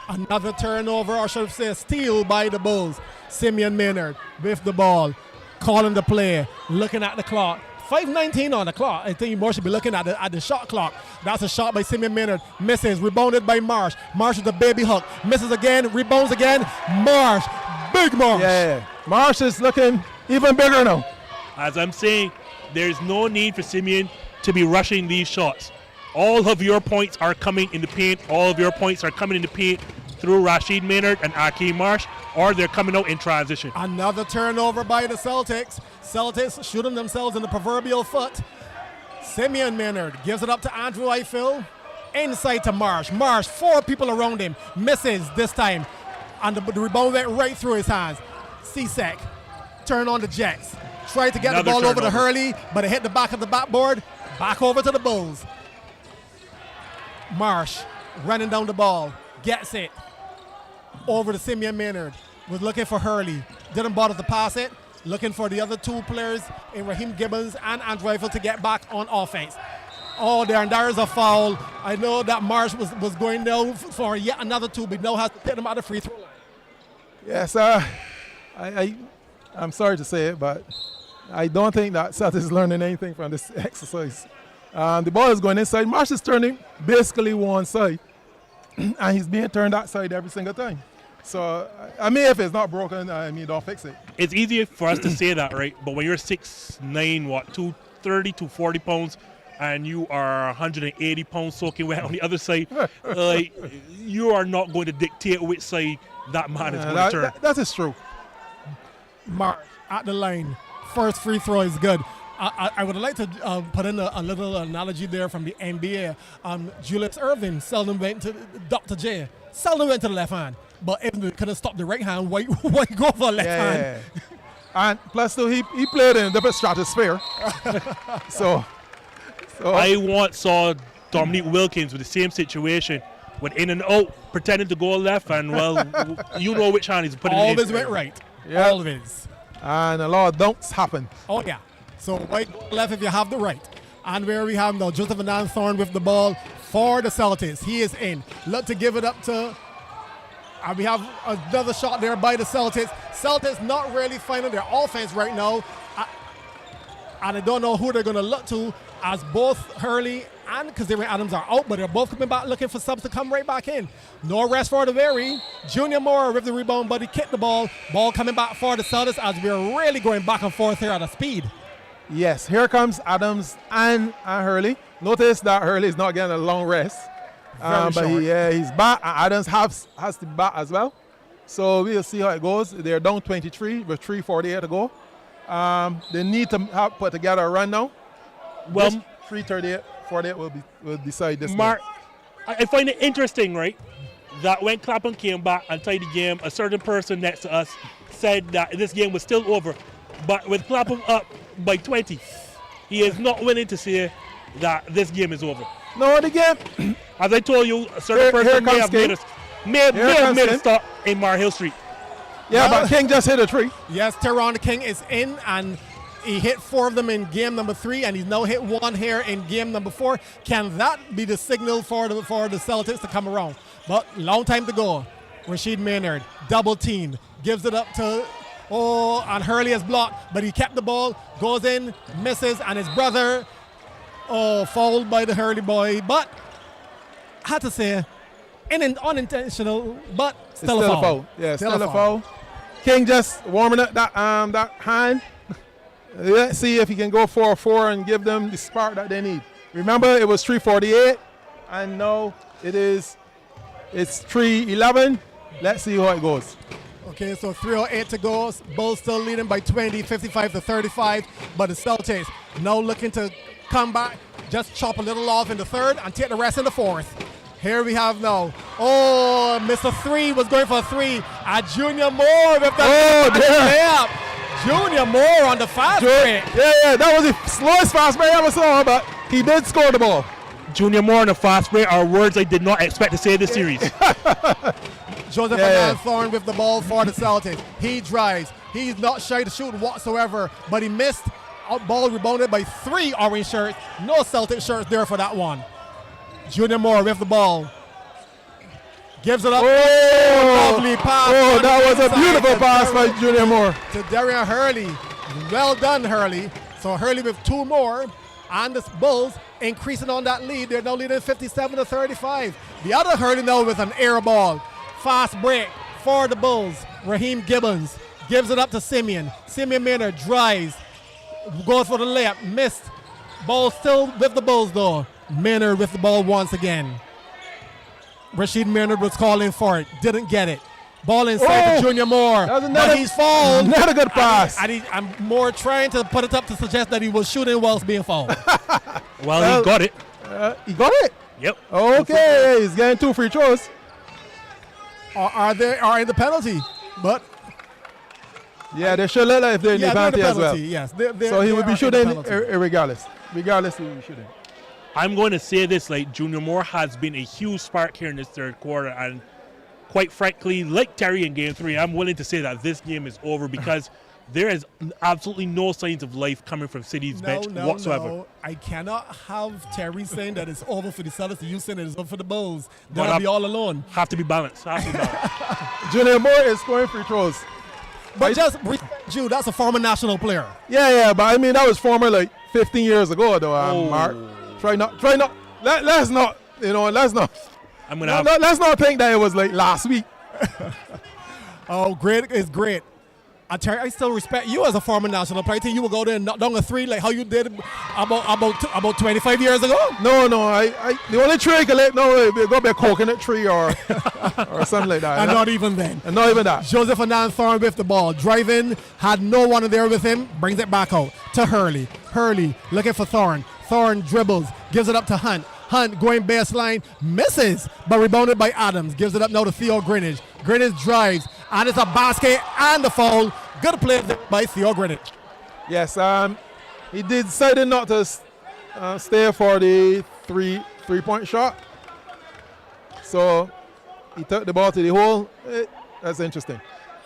Another turnover, or should I say steal by the Bulls. Simeon Maynard with the ball, calling the play, looking at the clock. 5:19 on the clock. I think you should be looking at the shot clock. That's a shot by Simeon Maynard. Misses, rebounded by Marsh. Marsh with the baby hook. Misses again, rebounds again. Marsh, big Marsh. Yeah, Marsh is looking even bigger now. As I'm saying, there's no need for Simeon to be rushing these shots. All of your points are coming in the paint. All of your points are coming in the paint through Rashid Maynard and Akeem Marsh, or they're coming out in transition. Another turnover by the Celtics. Celtics shooting themselves in the proverbial foot. Simeon Maynard gives it up to Andrew Eiffel. Inside to Marsh. Marsh, 4 people around him. Misses this time. And the rebound went right through his hands. Cesek turn on the Jets. Tried to get the ball over to Hurley, but it hit the back of the backboard. Back over to the Bulls. Marsh running down the ball. Gets it. Over to Simeon Maynard. was looking for Hurley. Didn't bother to pass it. Looking for the other two players in Raheem Gibbons and Andrew Eiffel to get back on offense. Oh, there is a foul. I know that Marsh was going down for yet another two, but now has to take them out of the free throw line. Yes, I'm sorry to say it, but I don't think that Celtics is learning anything from this exercise. The ball is going inside. Marsh is turning basically one side, and he's being turned that side every single time. So, I mean, if it's not broken, don't fix it. It's easier for us to say that, right? But when you're 6'9", 230 to 40 pounds, and you are 180 pounds soaking wet on the other side, you are not going to dictate which side that man is going to turn. That is true. Marsh at the line. First free throw is good. I would like to put in a little analogy there from the NBA. Julius Erving seldom went to Dr. J. Seldom went to the left hand. But if they couldn't stop the right hand, why go for the left hand? Yeah. And plus, though, he played in a different stratosphere. so I once saw Dominique Wilkins with the same situation, went in and out, pretending to go left, and you know which hand he's putting in. Always went right. Yeah. Always. And a lot of dunks happen. Oh, yeah. So why go left if you have the right? And where we have now Joseph Anand Thorne with the ball for the Celtics. He is in. Look to give it up to... And we have another shot there by the Celtics. Celtics not really finding their offense right now. And I don't know who they're going to look to, as both Hurley and Kazarian Adams are out, but they're both coming back looking for subs to come right back in. No rest for the Very. Junior Moore with the rebound, but he kicked the ball. Ball coming back for the Celtics as we're really going back and forth here at a speed. Yes, here comes Adams and Hurley. Notice that Hurley is not getting a long rest. But he's back. Adams has to be back as well. So we'll see how it goes. They're down 23 with 3:48 to go. They need to put together a run now. Well, 3:38, 48 will decide this. Mark, I find it interesting, right, that when Clapham came back and tied the game, a certain person next to us said that this game was still over. But with Clapham up by 20, he is not willing to say that this game is over. No, the game. As I told you, a certain person may have made a stop in Mar Hill Street. Yeah, but King just hit a tree. Yes, Teron King is in, and he hit 4 of them in game number 3, and he's now hit 1 here in game number 4. Can that be the signal for the Celtics to come around? But long time to go. Rashid Maynard, double team, gives it up to, and Hurley is blocked, but he kept the ball, goes in, misses, and his brother, fouled by the Hurley boy, but I had to say, unintentional, but still a foul. Yeah, still a foul. King just warming up that hand. Let's see if he can go 4-4 and give them the spark that they need. Remember, it was 3:48, and now it's 3:11. Let's see how it goes. Okay, so 3:08 to go. Bulls still leading by 20, 55-35, but the Celtics now looking to come back, just chop a little off in the third and take the rest in the fourth. Here we have now. Mr. 3 was going for a 3. Junior Moore with the layup. Junior Moore on the fast break. Yeah, that was the slowest fast break I ever saw, but he did score the ball. Junior Moore on the fast break are words I did not expect to say this series. Joseph Anand Thorne with the ball for the Celtics. He drives. He's not shy to shoot whatsoever, but he missed. Ball rebounded by 3 orange shirts. No Celtic shirts there for that one. Junior Moore with the ball. Gives it up. Lovely pass. That was a beautiful pass by Junior Moore. To Darian Hurley. Well done, Hurley. So Hurley with 2 more. And the Bulls increasing on that lead. They're now leading 57-35. The other Hurley now with an air ball. Fast break for the Bulls. Raheem Gibbons gives it up to Simeon. Simeon Maynard drives. Goes for the layup. Missed. Ball still with the Bulls though. Maynard with the ball once again. Rashid Maynard was calling for it. Didn't get it. Ball inside to Junior Moore. But he's fouled. Not a good pass. I'm more trying to put it up to suggest that he was shooting whilst being fouled. Well, he got it. He got it? Yep. Okay, he's getting 2 free throws. Are in the penalty. But yeah, they should let if they're in the penalty as well. Yes, so he would be shooting regardless. Regardless, he would be shooting. I'm going to say this, like Junior Moore has been a huge spark here in this third quarter, and quite frankly, like Terry in Game 3, I'm willing to say that this game is over because there is absolutely no signs of life coming from City's bench whatsoever. No, I cannot have Terry saying that it's over for the Celtics and you saying that it's over for the Bulls. But They'll be all alone. Have to be balanced. Have to be balanced. Junior Moore is scoring free throws. But just respect you, that's a former national player. Yeah, but I mean that was former like 15 years ago though. Mark, try not. Let's not. I'm gonna have. Let's not think that it was like last week. Oh, great! It's great. I still respect you as a former national player. I think you will go there and knock down a three like how you did about 25 years ago. No, the only tree I can let go be a coconut tree or something like that. And not even then. And not even that. Joseph Anand Thorne with the ball. Driving, had no one there with him, brings it back out to Hurley. Hurley looking for Thorne. Thorne dribbles, gives it up to Hunt. Hunt going baseline, misses, but rebounded by Adams. Gives it up now to Theo Greenidge. Greenidge drives, and it's a basket and the foul. Good play by Theo Greenidge. Yes, he decided not to stay for the three-point shot. So he took the ball to the hole. That's interesting.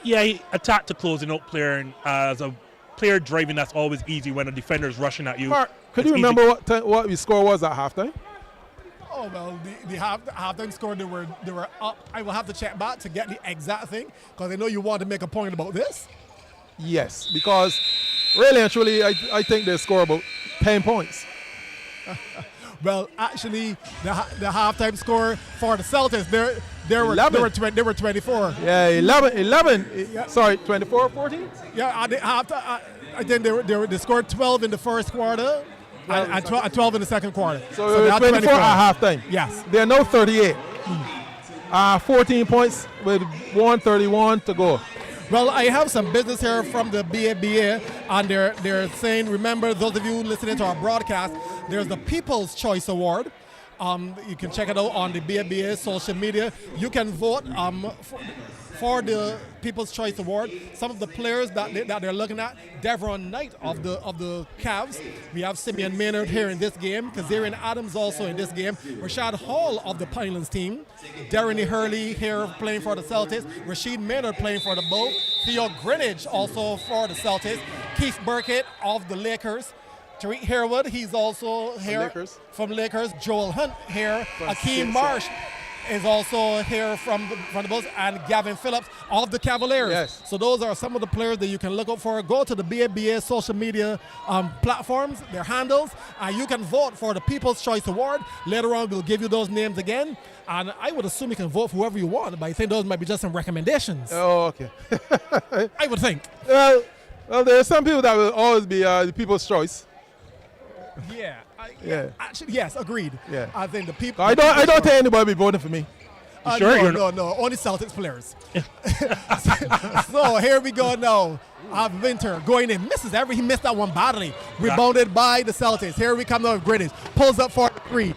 Yeah, he attacked the closing out player, and as a player driving, that's always easy when a defender is rushing at you. Mark, could you remember what the score was at halftime? Oh, well, the halftime score, they were up. I will have to check back to get the exact thing because I know you want to make a point about this. Yes, because really and truly, I think they score about 10 points. Well, actually, the halftime score for the Celtics, they were 24. Yeah, 11. Yeah. Sorry, 24-14? Yeah, I think they scored 12 in the first quarter and 12 in the second quarter. So they are 24 at halftime. Yes. They are now 38. 14 points with 1:31 to go. Well, I have some business here from the BABA, and they're saying, remember, those of you listening to our broadcast, there's the People's Choice Award. You can check it out on the BABA social media. You can vote for the People's Choice Award. Some of the players that they're looking at: Devron Knight of the Cavs. We have Simeon Maynard here in this game. Kazarian Adams also in this game. Rashad Hall of the Pinelands team. Darren Hurley here playing for the Celtics. Rashid Maynard playing for the Bulls. Theo Greenidge also for the Celtics. Keith Burkett of the Lakers. Tariq Harewood, he's also here from Lakers. Joel Hunt here. Akeem Marsh is also here from the Bulls, and Gavin Phillips of the Cavaliers. Yes. So those are some of the players that you can look out for. Go to the BABA social media platforms, their handles, and you can vote for the People's Choice Award. Later on, we'll give you those names again, and I would assume you can vote for whoever you want, but I think those might be just some recommendations. Oh, okay. I would think. Well, there are some people that will always be the People's Choice. Yeah. Yeah. Actually, yes, agreed. Yeah. I think the people. I don't think anybody will be voting for me. Sure? No. Only Celtics players. So here we go now. Winter going in, he missed that one badly. Rebounded by the Celtics. Here we come now with Greenidge. Pulls up for three.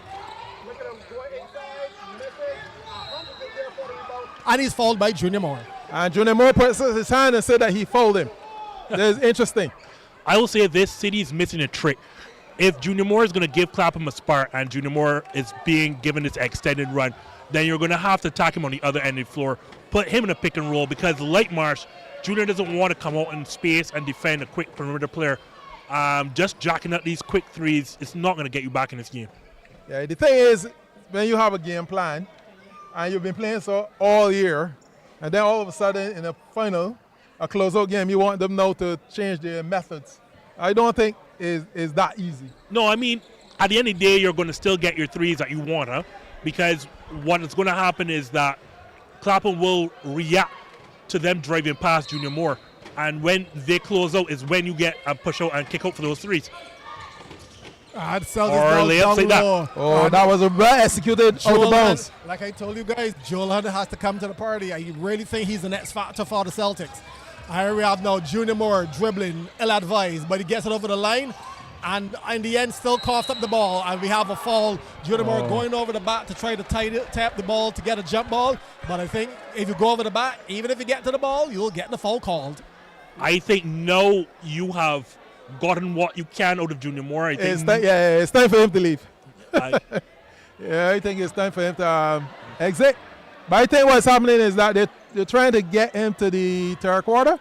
And he's fouled by Junior Moore. And Junior Moore puts his hand and said that he fouled him. That's interesting. I will say this: City is missing a trick. If Junior Moore is going to give Clapham a spark and Junior Moore is being given this extended run, then you're going to have to attack him on the other end of the floor, put him in a pick and roll, because like Marsh, Junior doesn't want to come out in space and defend a quick perimeter player. Just jacking up these quick threes, it's not going to get you back in this game. Yeah, the thing is, when you have a game plan and you've been playing so all year, and then all of a sudden in the final, a closeout game, you want them now to change their methods. I don't think is that easy. No, I mean, at the end of the day, you're going to still get your threes that you want, because what is going to happen is that Clapham will react to them driving past Junior Moore, and when they close out is when you get a push out and kick out for those threes. Or layups like that. Oh, that was a well executed out of bounds. Like I told you guys, Joel Hunter has to come to the party. I really think he's the next factor for the Celtics. Here we have now Junior Moore dribbling, ill-advised, but he gets it over the line, and in the end still coughs up the ball, and we have a foul. Junior Moore going over the back to try to tap the ball to get a jump ball, but I think if you go over the back, even if you get to the ball, you'll get the foul called. I think now you have gotten what you can out of Junior Moore. I think it's time for him to leave. I think it's time for him to exit. But I think what's happening is that they're trying to get him to the third quarter.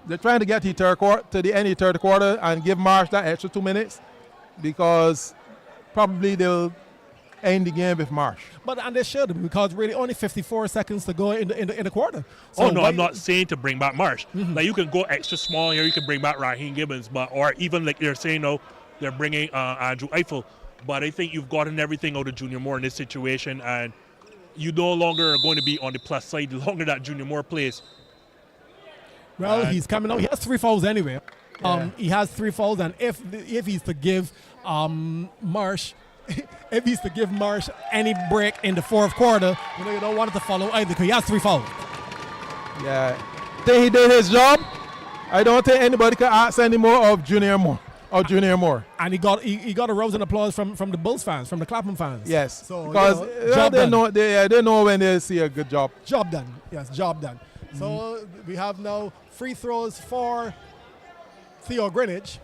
They're trying to get to the end of the third quarter and give Marsh that extra 2 minutes because probably they'll end the game with Marsh. And they should, because really only 54 seconds to go in the quarter. So I'm not saying to bring back Marsh. Like you can go extra small here, you can bring back Raheem Gibbons, or even like they're saying they're bringing Andrew Eiffel. But I think you've gotten everything out of Junior Moore in this situation, and you no longer are going to be on the plus side the longer that Junior Moore plays. Well, he's coming out. He has 3 fouls anyway. Yeah. He has 3 fouls, and if he's to give Marsh, if he's to give Marsh any break in the fourth quarter, you don't want it to follow either because he has 3 fouls. Yeah, I think he did his job. I don't think anybody can ask any more of Junior Moore. And he got a rousing applause from the Bulls fans, from the Clapham fans. Yes, so because they know when they see a good job. Job done. Yes, job done. So we have now free throws for Theo Greenwich.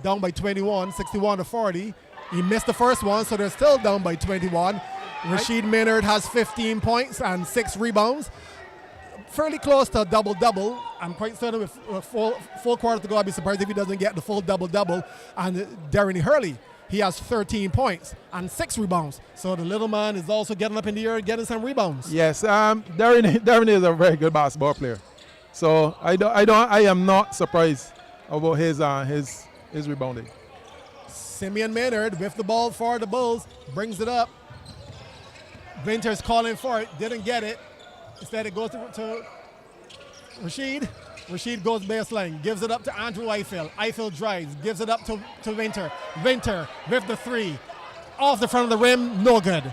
Down by 21, 61-40. He missed the first one, so they're still down by 21. Rashid Maynard has 15 points and 6 rebounds. Fairly close to a double-double. I'm quite certain with full quarter to go, I'd be surprised if he doesn't get the full double-double. And Darren Hurley, he has 13 points and 6 rebounds. So the little man is also getting up in the air and getting some rebounds. Yes, Darren is a very good basketball player. So I am not surprised about his rebounding. Simeon Maynard with the ball for the Bulls, brings it up. Winter's calling for it, didn't get it. Instead it goes to Rashid. Rashid goes baseline, gives it up to Andrew Eiffel. Eiffel drives, gives it up to Winter. Winter with the 3. Off the front of the rim, no good.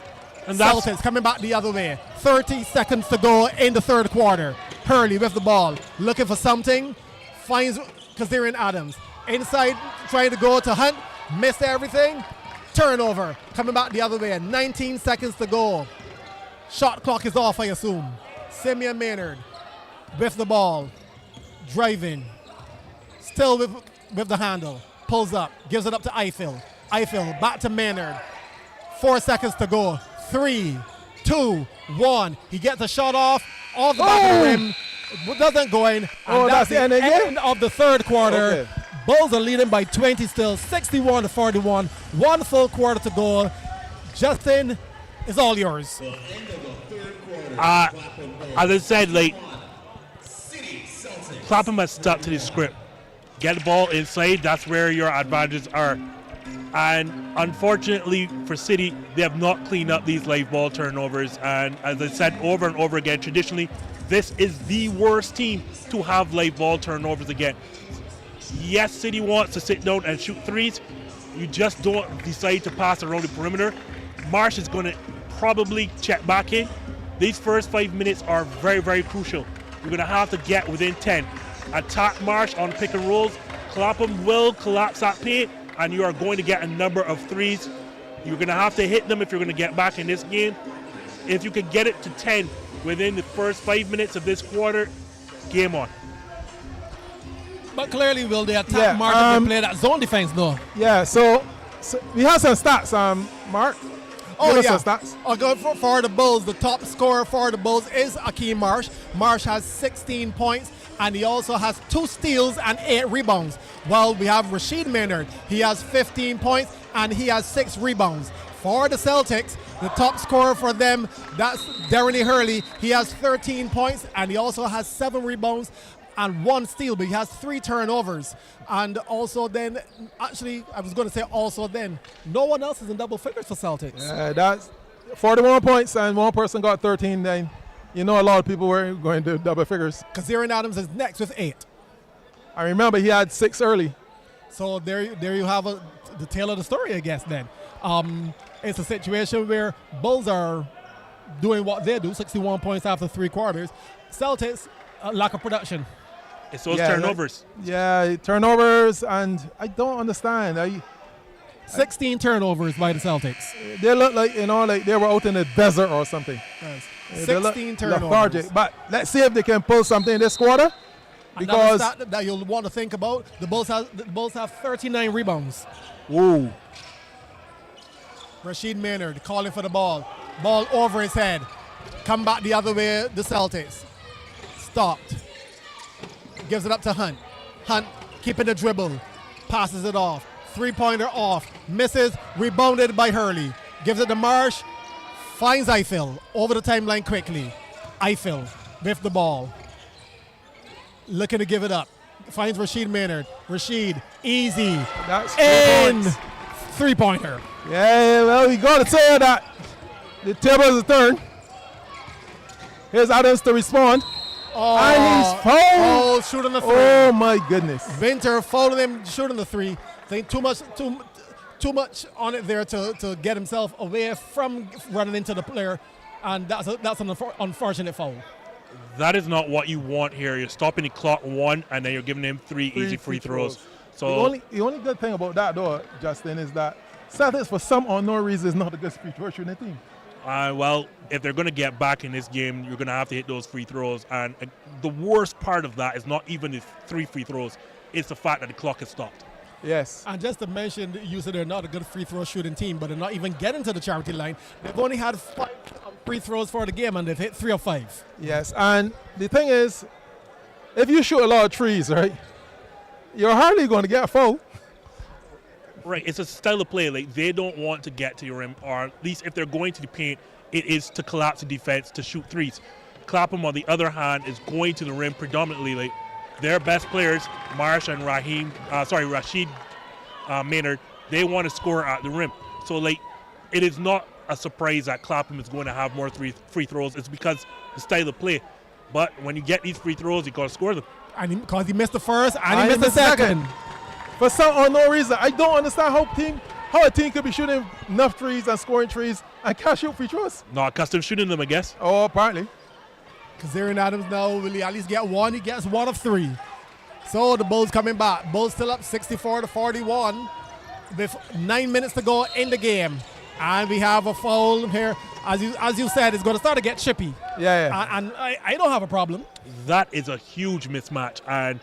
And Celtics coming back the other way. 30 seconds to go in the third quarter. Hurley with the ball, looking for something. Finds Kazarian Adams. Inside, trying to go to Hunt. Missed everything. Turnover. Coming back the other way. 19 seconds to go. Shot clock is off, I assume. Simeon Maynard with the ball. Driving. Still with the handle. Pulls up. Gives it up to Eiffel. Eiffel back to Maynard. 4 seconds to go. 3, 2, 1. He gets a shot off the back of the rim. Doesn't go in. And that's the end of the third quarter. Okay. Bulls are leading by 20 still, 61-41. 1 full quarter to go. Justin, it's all yours. As I said, Clapham has stuck to the script. Get the ball inside, that's where your advantages are. And unfortunately for City, they have not cleaned up these live ball turnovers. And as I said over and over again, traditionally, this is the worst team to have live ball turnovers again. Yes, City wants to sit down and shoot threes. You just don't decide to pass around the perimeter. Marsh is going to probably check back in. These first 5 minutes are very, very crucial. You're going to have to get within 10. Attack Marsh on pick and rolls. Clapham will collapse that paint, and you are going to get a number of threes. You're going to have to hit them if you're going to get back in this game. If you can get it to 10 within the first 5 minutes of this quarter, game on. But clearly, will they attack Mark and play that zone defense, though? Yeah, so we have some stats, Mark. Oh, yeah. Some stats. I'll go for the Bulls. The top scorer for the Bulls is Akeem Marsh. Marsh has 16 points, and he also has 2 steals and 8 rebounds. While we have Rashid Maynard. He has 15 points, and he has 6 rebounds. For the Celtics, the top scorer for them, that's Darren Hurley. He has 13 points, and he also has 7 rebounds and 1 steal, but he has 3 turnovers. And also then, actually, I was going to say also then, no one else is in double figures for Celtics. That's 41 points, and one person got 13. Then you know a lot of people were going to double figures. Kazarian Adams is next with 8. I remember he had 6 early. So there you have the tale of the story, I guess, then. It's a situation where Bulls are doing what they do, 61 points after 3 quarters. Celtics, lack of production. It's those turnovers. Turnovers, and I don't understand. 16 turnovers by the Celtics. They look like they were out in the desert or something. Yes. 16 turnovers. Lethargic. But let's see if they can pull something this quarter. Because that you'll want to think about, the Bulls have 39 rebounds. Whoa. Rashid Maynard calling for the ball. Ball over his head. Come back the other way, the Celtics. Stopped. Gives it up to Hunt. Hunt keeping the dribble. Passes it off. Three-pointer off. Misses. Rebounded by Hurley. Gives it to Marsh. Finds Eiffel. Over the timeline quickly. Eiffel with the ball. Looking to give it up. Finds Rashid Maynard. Rashid, easy. That's In. 3 points. Three-pointer. Yeah, well, we got to say that the table is a turn. Here's Adams to respond. And he's fouled. Oh, shooting the three. Oh, my goodness. Winter fouled him shooting the three. I think too much on it there to get himself away from running into the player, and that's an unfortunate foul. That is not what you want here. You're stopping the clock 1, and then you're giving him 3 easy free throws. So the only good thing about that, though, Justin, is that Celtics, for some unknown reason, is not a good free throw shooting team. Well, if they're going to get back in this game, you're going to have to hit those free throws. And the worst part of that is not even the 3 free throws. It's the fact that the clock is stopped. Yes. And just to mention, you said they're not a good free throw shooting team, but they're not even getting to the charity line. They've only had 5 free throws for the game, and they've hit 3 of 5. Yes, and the thing is, if you shoot a lot of threes, right, you're hardly going to get a foul. Right, it's a style of play. Like, they don't want to get to your rim, or at least if they're going to the paint, it is to collapse the defense to shoot threes. Clapham, on the other hand, is going to the rim predominantly. Like, their best players, Marsh and Rashid Maynard, they want to score at the rim. So, like, it is not a surprise that Clapham is going to have more free throws. It's because the style of play. But when you get these free throws, you got to score them. And because he missed the first, and he missed the second. For some unknown reason, I don't understand how a team could be shooting enough threes and scoring threes and can't shoot free throws. Not accustomed shooting them, I guess. Oh, apparently. Kazarian Adams now will at least get one. He gets 1 of 3. So the Bulls coming back. Bulls still up 64-41 with 9 minutes to go in the game. And we have a foul here. As you said, it's going to start to get chippy. Yeah. And I don't have a problem. That is a huge mismatch. And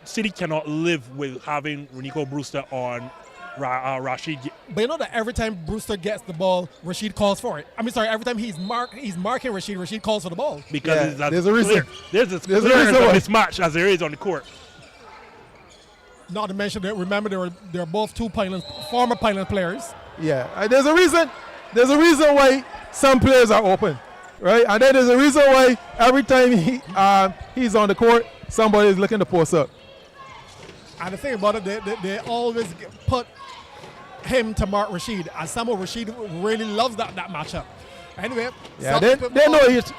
City cannot live with having Renico Brewster on Rashid. But you know that every time Brewster gets the ball, Rashid calls for it. I mean, sorry, every time he's marking Rashid calls for the ball. Because there's a reason. There's as clear as a mismatch as there is on the court. Not to mention that, remember, they're both former Pineland players. Yeah, there's a reason. There's a reason why some players are open, right? And then there's a reason why every time he's on the court, somebody is looking to post up. And the thing about it, they always put him to mark Rashid, and somehow Rashid really loves that matchup. Anyway, yeah, they know it.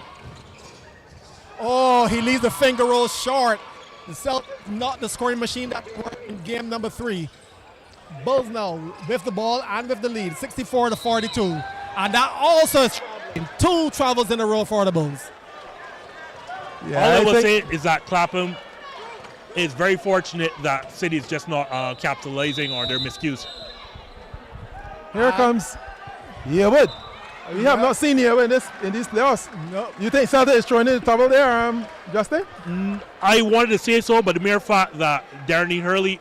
Oh, he leaves the finger roll short. The Celtics not the scoring machine that they were in game number 3. Bulls now with the ball and with the lead, 64-42, and that also is 2 travels in a row for the Bulls. Yeah, all I will say is that Clapham is very fortunate that City is just not capitalizing on their miscues. Here comes Yearwood. We have not seen Yearwood in these playoffs. No. You think Celtic is throwing in the trouble there, Justin? I wanted to say so, but the mere fact that Darren Hurley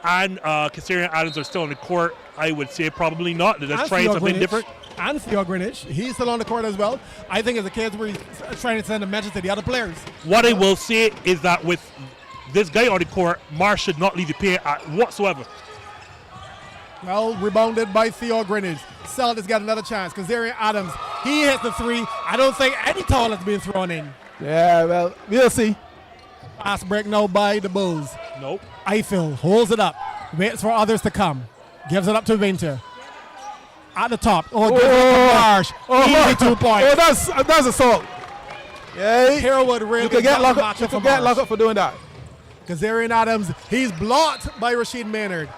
and Kazarian Adams are still on the court, I would say probably not. They're just trying something different. And Theo Greenwich, he's still on the court as well. I think it's a case where he's trying to send a message to the other players. What I will say is that with this guy on the court, Marsh should not leave the paint whatsoever. Well, rebounded by Theo Greenwich. Celtics got another chance. Kazarian Adams, he hits the 3. I don't think any towel has been thrown in. Yeah, well, we'll see. Fast break now by the Bulls. Nope. Eiffel holds it up, waits for others to come, gives it up to Winter. At the top, gives it up to Marsh. Easy 2 points. Oh, that's assault. Yeah, Herwood really you could get locked up for doing that. Kazarian Adams, he's blocked by Rashid Maynard.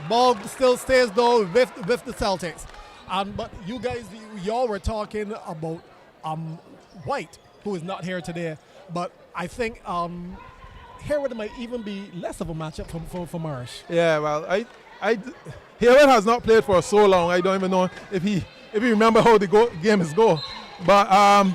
Ball still stays though with the Celtics. But you guys, y'all were talking about White, who is not here today. But I think Herwood might even be less of a matchup for Marsh. Yeah, well, Herwood has not played for so long. I don't even know if he remember how the game is go. But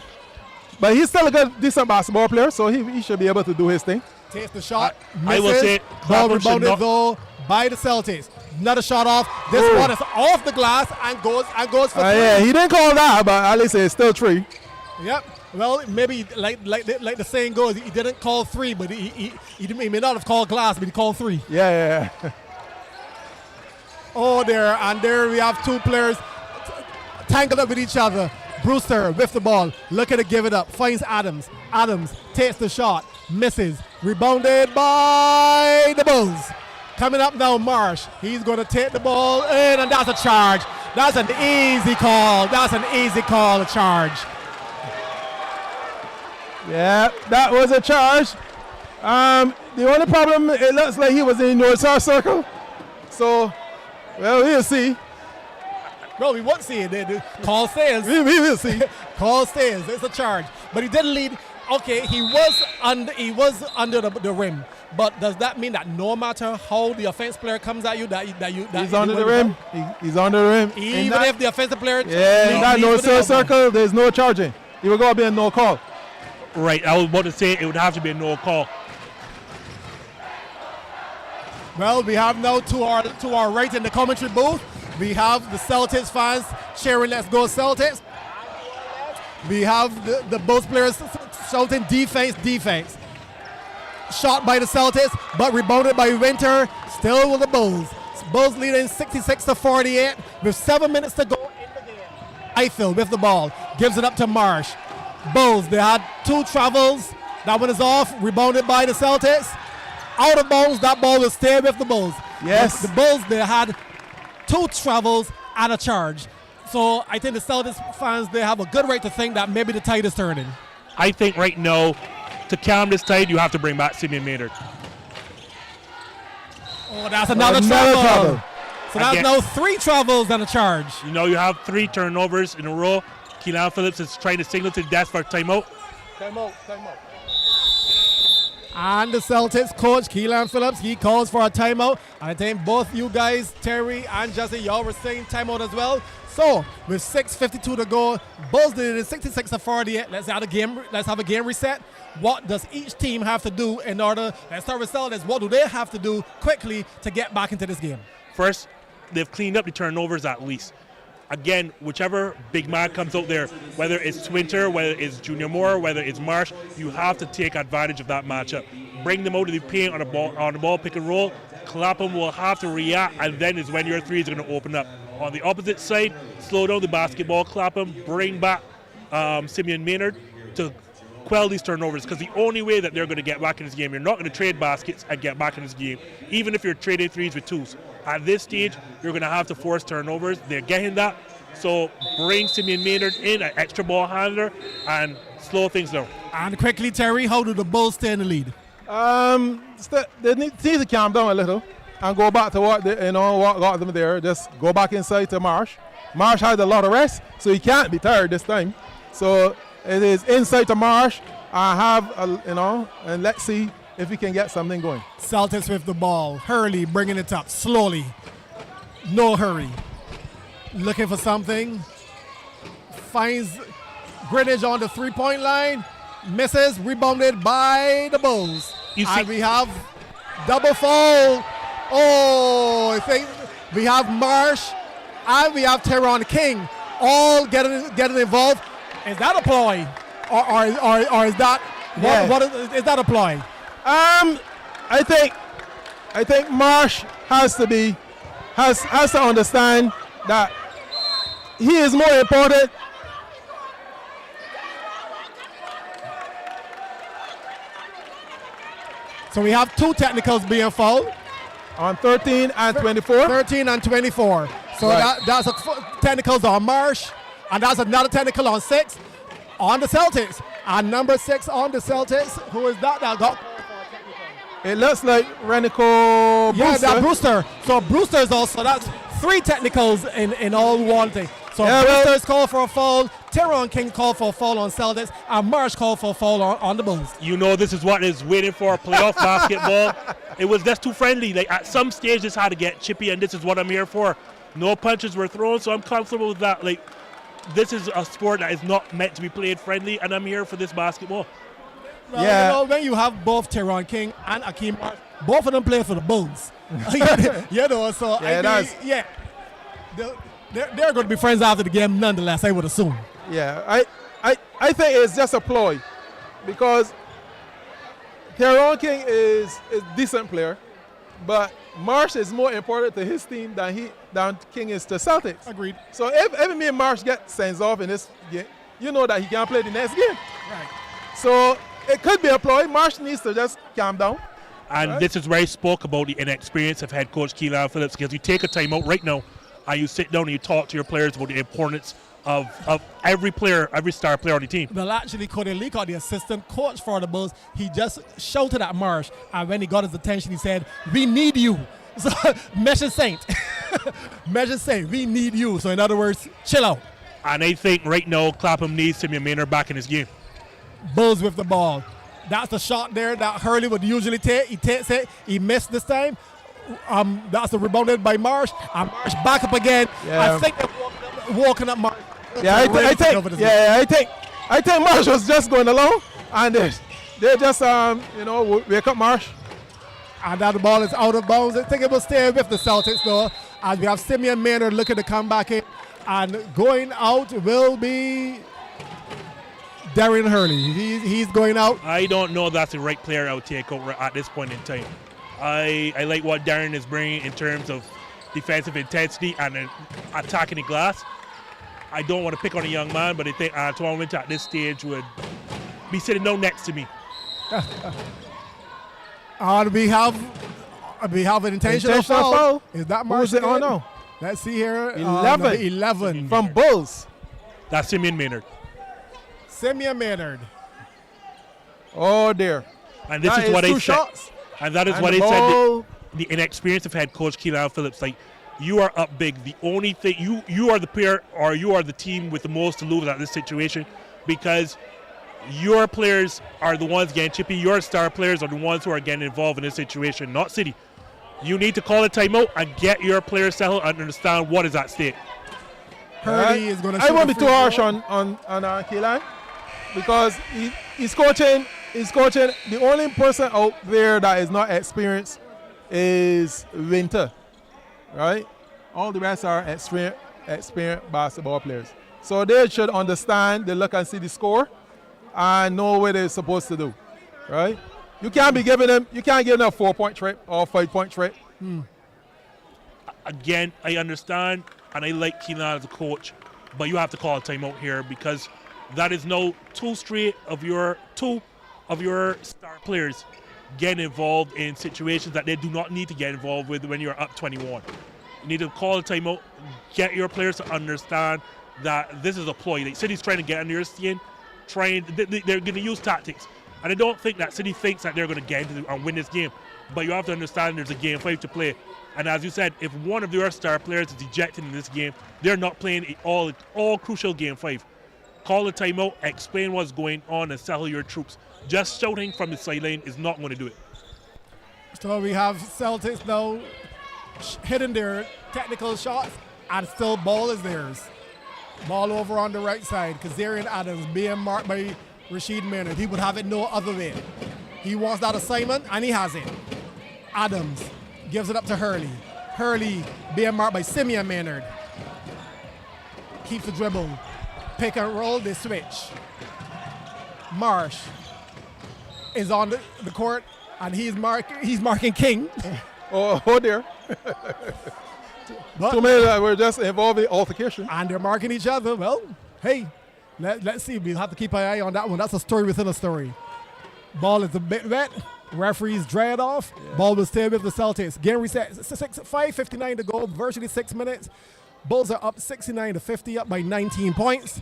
he's still a good, decent basketball player, so he should be able to do his thing. Takes the shot, misses. I will say ball rebounded though by the Celtics. Another shot off. This one is off the glass and goes for three. Yeah, he didn't call that, but at least it's still 3. Yep. Well, maybe like the saying goes, he didn't call 3, but he may not have called glass, but he called 3. Yeah. Oh, there we have 2 players tangled up with each other. Brewster with the ball, looking to give it up, finds Adams. Adams takes the shot, misses, rebounded by the Bulls. Coming up now, Marsh. He's going to take the ball in, and that's a charge. That's an easy call. A charge. Yeah, that was a charge. The only problem, it looks like he was in North South Circle. So, well, we'll see. No, we won't see it. The call says. We will see. Call says it's a charge. But he didn't lead. Okay, he was under the rim. But does that mean that no matter how the offense player comes at you, that he's under the rim? He's under the rim. Even if the offensive player. Yeah, in that North South Circle, there's no charging. He will go be a no call. Right, I was about to say it would have to be a no call. Well, we have now to our right in the commentary booth, we have the Celtics fans cheering, "Let's go Celtics." We have the Bulls players shouting, "Defense." Shot by the Celtics, but rebounded by Winter. Still with the Bulls. Bulls leading 66-48 with 7 minutes to go in the game. Eiffel with the ball, gives it up to Marsh. Bulls, they had 2 travels. That one is off, rebounded by the Celtics. Out of bounds, that ball will stay with the Bulls. Yes. The Bulls, they had 2 travels and a charge. So I think the Celtics fans, they have a good right to think that maybe the tide is turning. I think right now, to calm this tide, you have to bring back Simeon Maynard. Oh, that's another travel. So that's Again. now 3 travels and a charge. You know, you have 3 turnovers in a row. Keelan Phillips is trying to signal to the desk for a timeout. Timeout. And the Celtics coach, Keelan Phillips, he calls for a timeout. I think both you guys, Terry and Jesse, y'all were saying timeout as well. So, with 6:52 to go, Bulls did it 66-48. Let's have a game reset. What does each team have to do in order? Let's start with Celtics. What do they have to do quickly to get back into this game? First, they've cleaned up the turnovers at least. Again, whichever big man comes out there, whether it's Winter, whether it's Junior Moore, whether it's Marsh, you have to take advantage of that matchup. Bring them out of the paint on the ball pick and roll. Clapham will have to react, and then is when your threes are going to open up. On the opposite side, slow down the basketball. Clapham, bring back Simeon Maynard to quell these turnovers, because the only way that they're going to get back in this game, you're not going to trade baskets and get back in this game, even if you're trading threes with twos. At this stage, you're going to have to force turnovers. They're getting that. So bring Simeon Maynard in, an extra ball handler, and slow things down. And quickly, Terry, how do the Bulls stay in the lead? They need to calm down a little and go back to what got them there. Just go back inside to Marsh. Marsh had a lot of rest, so he can't be tired this time. So it is inside to Marsh. And let's see if we can get something going. Celtics with the ball. Hurley bringing it up slowly. No hurry. Looking for something. Finds Greenwich on the 3-point line. Misses. Rebounded by the Bulls. And we have double foul. Oh, I think we have Marsh and we have Teron King all getting involved. Is that a ploy? Or is that what is that a ploy? I think Marsh has to understand that he is more important. So we have 2 technicals being fouled. On 13 and 24. 13 and 24. So right. that's technicals on Marsh, and that's another technical on 6 on the Celtics. And number 6 on the Celtics. Who is that got? It looks like Renico Brewster. Yeah, that Brewster. So Brewster's also, that's 3 technicals in all one thing. So Brewster's called for a foul, Teron King called for a foul on Celtics, and Marsh called for a foul on the Bulls. You know this is what is waiting for playoff basketball. It was just too friendly. Like at some stage this had to get chippy, and this is what I'm here for. No punches were thrown, so I'm comfortable with that. Like, this is a sport that is not meant to be played friendly, and I'm here for this basketball. Well, when you have both Teron King and Akeem Marsh Both of them play for the Bulls. You know, so Yeah, they're going to be friends after the game nonetheless, I would assume. Yeah, I think it's just a ploy because Tyrone King is a decent player, but Marsh is more important to his team than King is to Celtics. Agreed. So if me and Marsh get sent off in this game, you know that he can't play the next game. Right. So it could be a ploy. Marsh needs to just calm down. And this is where I spoke about the inexperience of head coach Keelan Phillips, because you take a timeout right now and you sit down and you talk to your players about the importance of every player, every star player on the team. Well, actually, Cody Leacock, the assistant coach for the Bulls, he just shouted at Marsh, and when he got his attention, he said, "We need you." So, Measure Saint, Measure Saint, we need you. So, in other words, chill out. And I think right now Clapham needs Simeon Maynard back in his game. Bulls with the ball. That's the shot there that Hurley would usually take. He takes it. He missed this time. That's the rebounded by Marsh. And Marsh back up again. Yeah. I think they're walking up Marsh. Yeah, I think Marsh was just going along, and they just wake up Marsh. And now the ball is out of bounds. I think it will stay with the Celtics though, as we have Simeon Maynard looking to come back in, and going out will be Darren Hurley. He's going out. I don't know if that's the right player I would take over at this point in time. I like what Darren is bringing in terms of defensive intensity and attacking the glass. I don't want to pick on a young man, but I think Antoine Winter at this stage would be sitting down next to me. And we have an intentional foul. Is that Marsh? Who's it on now? Let's see here. 11 from Bulls. That's Simeon Maynard. Simeon Maynard. Oh dear. And this is what I said. Shots. And that is what I said. The inexperience of head coach Keelan Phillips. Like, you are up big. The only thing you are the player, or you are the team with the most to lose at this situation, because your players are the ones getting chippy. Your star players are the ones who are getting involved in this situation, not City. You need to call a timeout and get your players settled and understand what is at stake. Hurley is going to. I won't be too harsh on Keelan, because he's coaching. He's coaching. The only person out there that is not experienced is Winter, right? All the rest are experienced basketball players. So they should understand, they look and see the score and know what they're supposed to do, right? You can't give them a 4-point trip or 5-point trip. Again, I understand and I like Keelan as a coach, but you have to call a timeout here, because that is now two of your star players getting involved in situations that they do not need to get involved with when you're up 21. You need to call a timeout, get your players to understand that this is a ploy. Like, City's trying to get under your skin, they're going to use tactics. And I don't think that City thinks that they're going to get into and win this game. But you have to understand there's a game 5 to play. And as you said, if one of your star players is ejected in this game, they're not playing all crucial game 5. Call a timeout, explain what's going on, and settle your troops. Just shouting from the sideline is not going to do it. So we have Celtics now hitting their technical shots, and still ball is theirs. Ball over on the right side. Kazarian Adams being marked by Rasheed Maynard. He would have it no other way. He wants that assignment, and he has it. Adams gives it up to Hurley. Hurley being marked by Simeon Maynard. Keeps the dribble. Pick and roll, they switch. Marsh is on the court, and he's marking King. Oh dear. But, Too many that were just involved in altercation. and they're marking each other. Well, hey, let's see. We'll have to keep an eye on that one. That's a story within a story. Ball is a bit wet. Referees dry it off. Yeah. Ball will stay with the Celtics. Game reset. 5:59 to go. Virtually 6 minutes. Bulls are up 69-50, up by 19 points.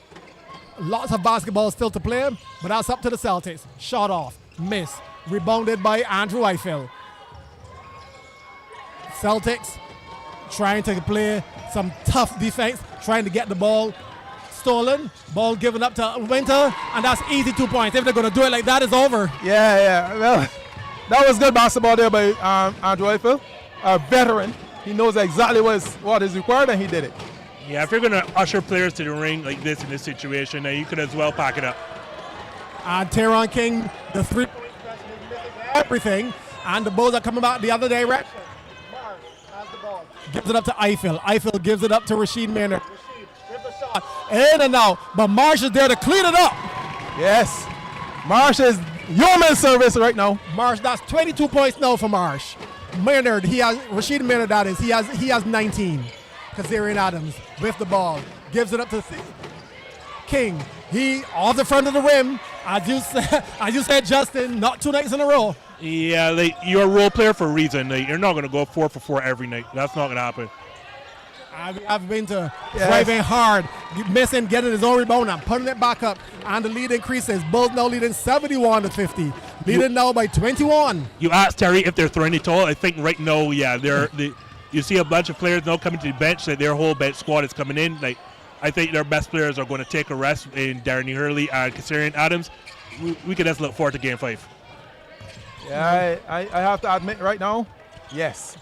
Lots of basketball still to play, but that's up to the Celtics. Shot off. Miss. Rebounded by Andrew Eiffel. Celtics trying to play some tough defense, trying to get the ball stolen. Ball given up to Winter, and that's easy 2 points. If they're going to do it like that, it's over. Yeah. Well, that was good basketball there by Andrew Eiffel, a veteran. He knows exactly what is required, and he did it. Yeah, if you're going to usher players to the ring like this in this situation, then you could as well pack it up. And Tyrone King, the 3-point specialist, everything. And the Bulls are coming back the other direction. Marsh has the ball. Gives it up to Eiffel. Eiffel gives it up to Rasheed Maynard. Rasheed with the shot. In and out. But Marsh is there to clean it up. Yes. Marsh is yeoman service right now. Marsh, that's 22 points now for Marsh. Maynard, Rasheed Maynard, that is, he has 19. Kazarian Adams with the ball. Gives it up to King. He off the front of the rim. As you said, Justin, not 2 nights in a row. Yeah, you're a role player for a reason. You're not going to go 4 for 4 every night. That's not going to happen. I've been to driving hard, missing, getting his own rebound and putting it back up. And the lead increases. Bulls now leading 71-50. Leading now by 21. You asked Terry if they're throwing it all. I think right now, yeah, you see a bunch of players now coming to the bench. Like their whole bench squad is coming in. Like I think their best players are going to take a rest in Darren Hurley and Kazarian Adams. We can just look forward to Game 5. Yeah, I have to admit right now, yes.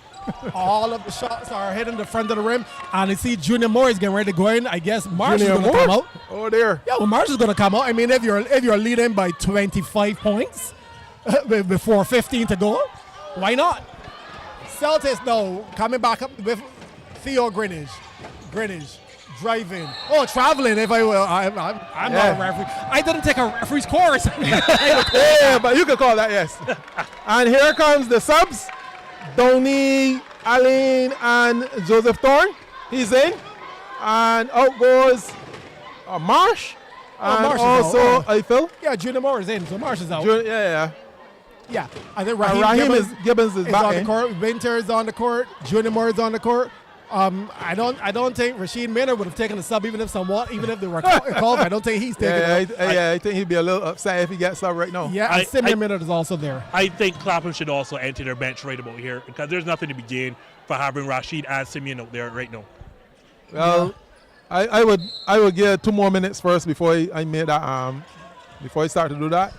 All of the shots are hitting the front of the rim, and you see Junior Moore is getting ready to go in. I guess Marsh is going to come out. Oh, there. Yeah, well, Marsh is going to come out. I mean, if you're leading by 25 points before 15 to go, why not? Celtics now coming back up with Theo Greenwich driving. Oh, traveling, if I will. I'm not a referee. I didn't take a referee's course. Yeah, but you can call that, yes. And here comes the subs. Downey, Allen, and Joseph Thorne. He's in. And out goes Marsh. And Marsh is also out. Eiffel. Yeah, Junior Moore is in, so Marsh is out. Yeah. I think Raheem Gibbons is back on in. the court. Winter is on the court. Junior Moore is on the court. I don't think Rasheed Maynard would have taken a sub even if they were called. I don't think he's taking it. I think he'd be a little upset if he gets sub right now. Yeah, and Simeon Maynard is also there. I think Clapham should also enter their bench right about here because there's nothing to be gained for having Rasheed and Simeon out there right now. Well, I would give 2 more minutes first before I made that before I start to do that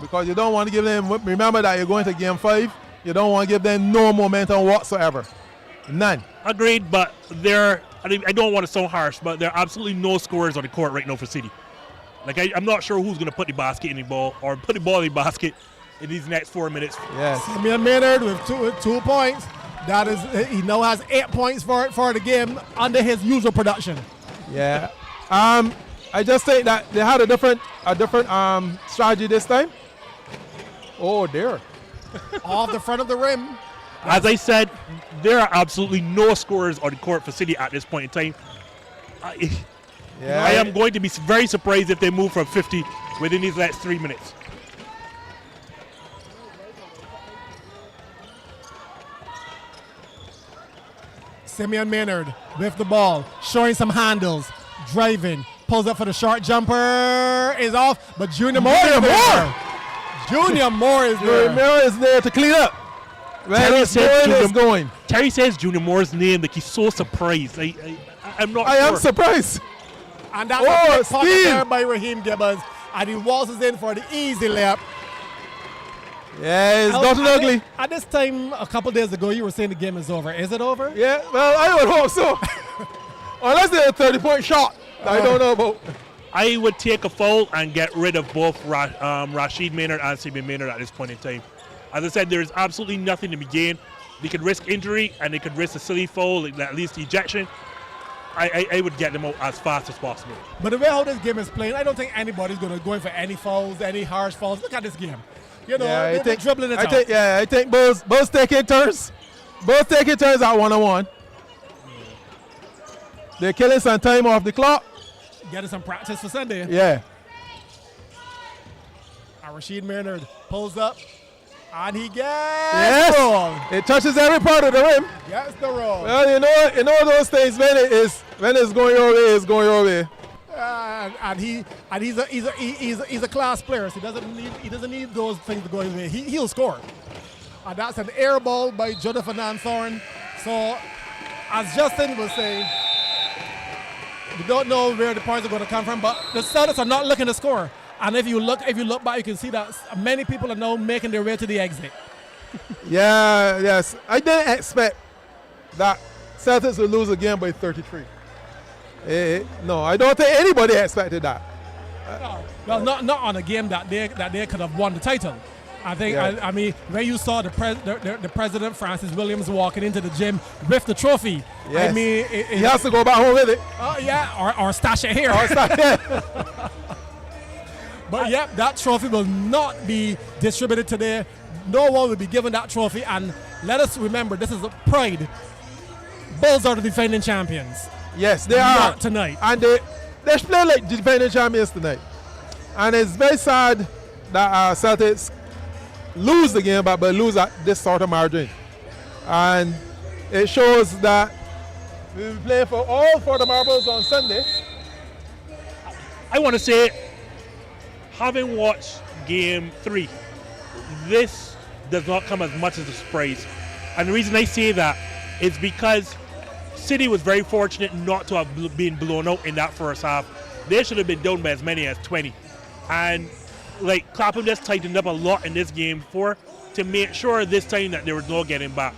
because you don't want to give them. Remember that you're going to Game 5. You don't want to give them no momentum whatsoever. None. Agreed, but I don't want to sound harsh, but there are absolutely no scorers on the court right now for City. Like I'm not sure who's going to put the basket in the ball or put the ball in the basket in these next 4 minutes. Yes. Simeon Maynard with 2 points. That is, he now has 8 points for the game under his usual production. Yeah. I just think that they had a different strategy this time. Oh, there. Off the front of the rim. As I said, there are absolutely no scorers on the court for City at this point in time. I am going to be very surprised if they move from 50 within these last 3 minutes. Simeon Maynard with the ball, showing some handles, driving, pulls up for the short jumper, is off, but Junior Moore is there. Junior Moore is there. Junior Moore is there to clean up. Terry says Junior Moore's name like he's so surprised. I'm not sure. I am surprised. And that's a quick pocket there by Raheem Gibbons. And he waltzes in for the easy layup. Yeah, it's gotten ugly. At this time, a couple days ago, you were saying the game is over. Is it over? Yeah, well, I would hope so. Unless they're a 30-point shot. I don't know about. I would take a foul and get rid of both Rasheed Maynard and Simeon Maynard at this point in time. As I said, there is absolutely nothing to be gained. They could risk injury and they could risk a silly foul, like at least ejection. I would get them out as fast as possible. But the way how this game is playing, I don't think anybody's going to go in for any fouls, any harsh fouls. Look at this game. You know, they're dribbling it out. I think both taking turns. Both taking turns at one-on-one. They're killing some time off the clock. Getting some practice for Sunday. Yeah. And Rasheed Maynard pulls up. And he gets the roll. It touches every part of the rim. Gets the roll. Well, you know those things when it's going your way, it's going your way. And he's a class player. So he doesn't need those things to go his way. He'll score. And that's an air ball by Jonathan Thorne. So as Justin was saying, we don't know where the points are going to come from, but the Celtics are not looking to score. And if you look back, you can see that many people are now making their way to the exit. Yes. I didn't expect that Celtics would lose a game by 33. No, I don't think anybody expected that. Well, not on a game that they could have won the title. I think, Yeah. I mean, when you saw the president, Francis Williams, walking into the gym with the trophy, Yes. I mean, He has to go back home with it. yeah, or stash it here. But yeah, that trophy will not be distributed today. No one will be given that trophy. And let us remember, this is a pride. Bulls are the defending champions. Yes, they are. Not tonight. And they play like defending champions tonight. And it's very sad that Celtics lose the game, but lose at this sort of margin. And it shows that we'll be playing for all for the marbles on Sunday. I want to say, having watched Game 3, this does not come as much as a surprise. And the reason I say that is because City was very fortunate not to have been blown out in that first half. They should have been down by as many as 20. And like Clapham just tightened up a lot in this game to make sure this time that there was no getting back.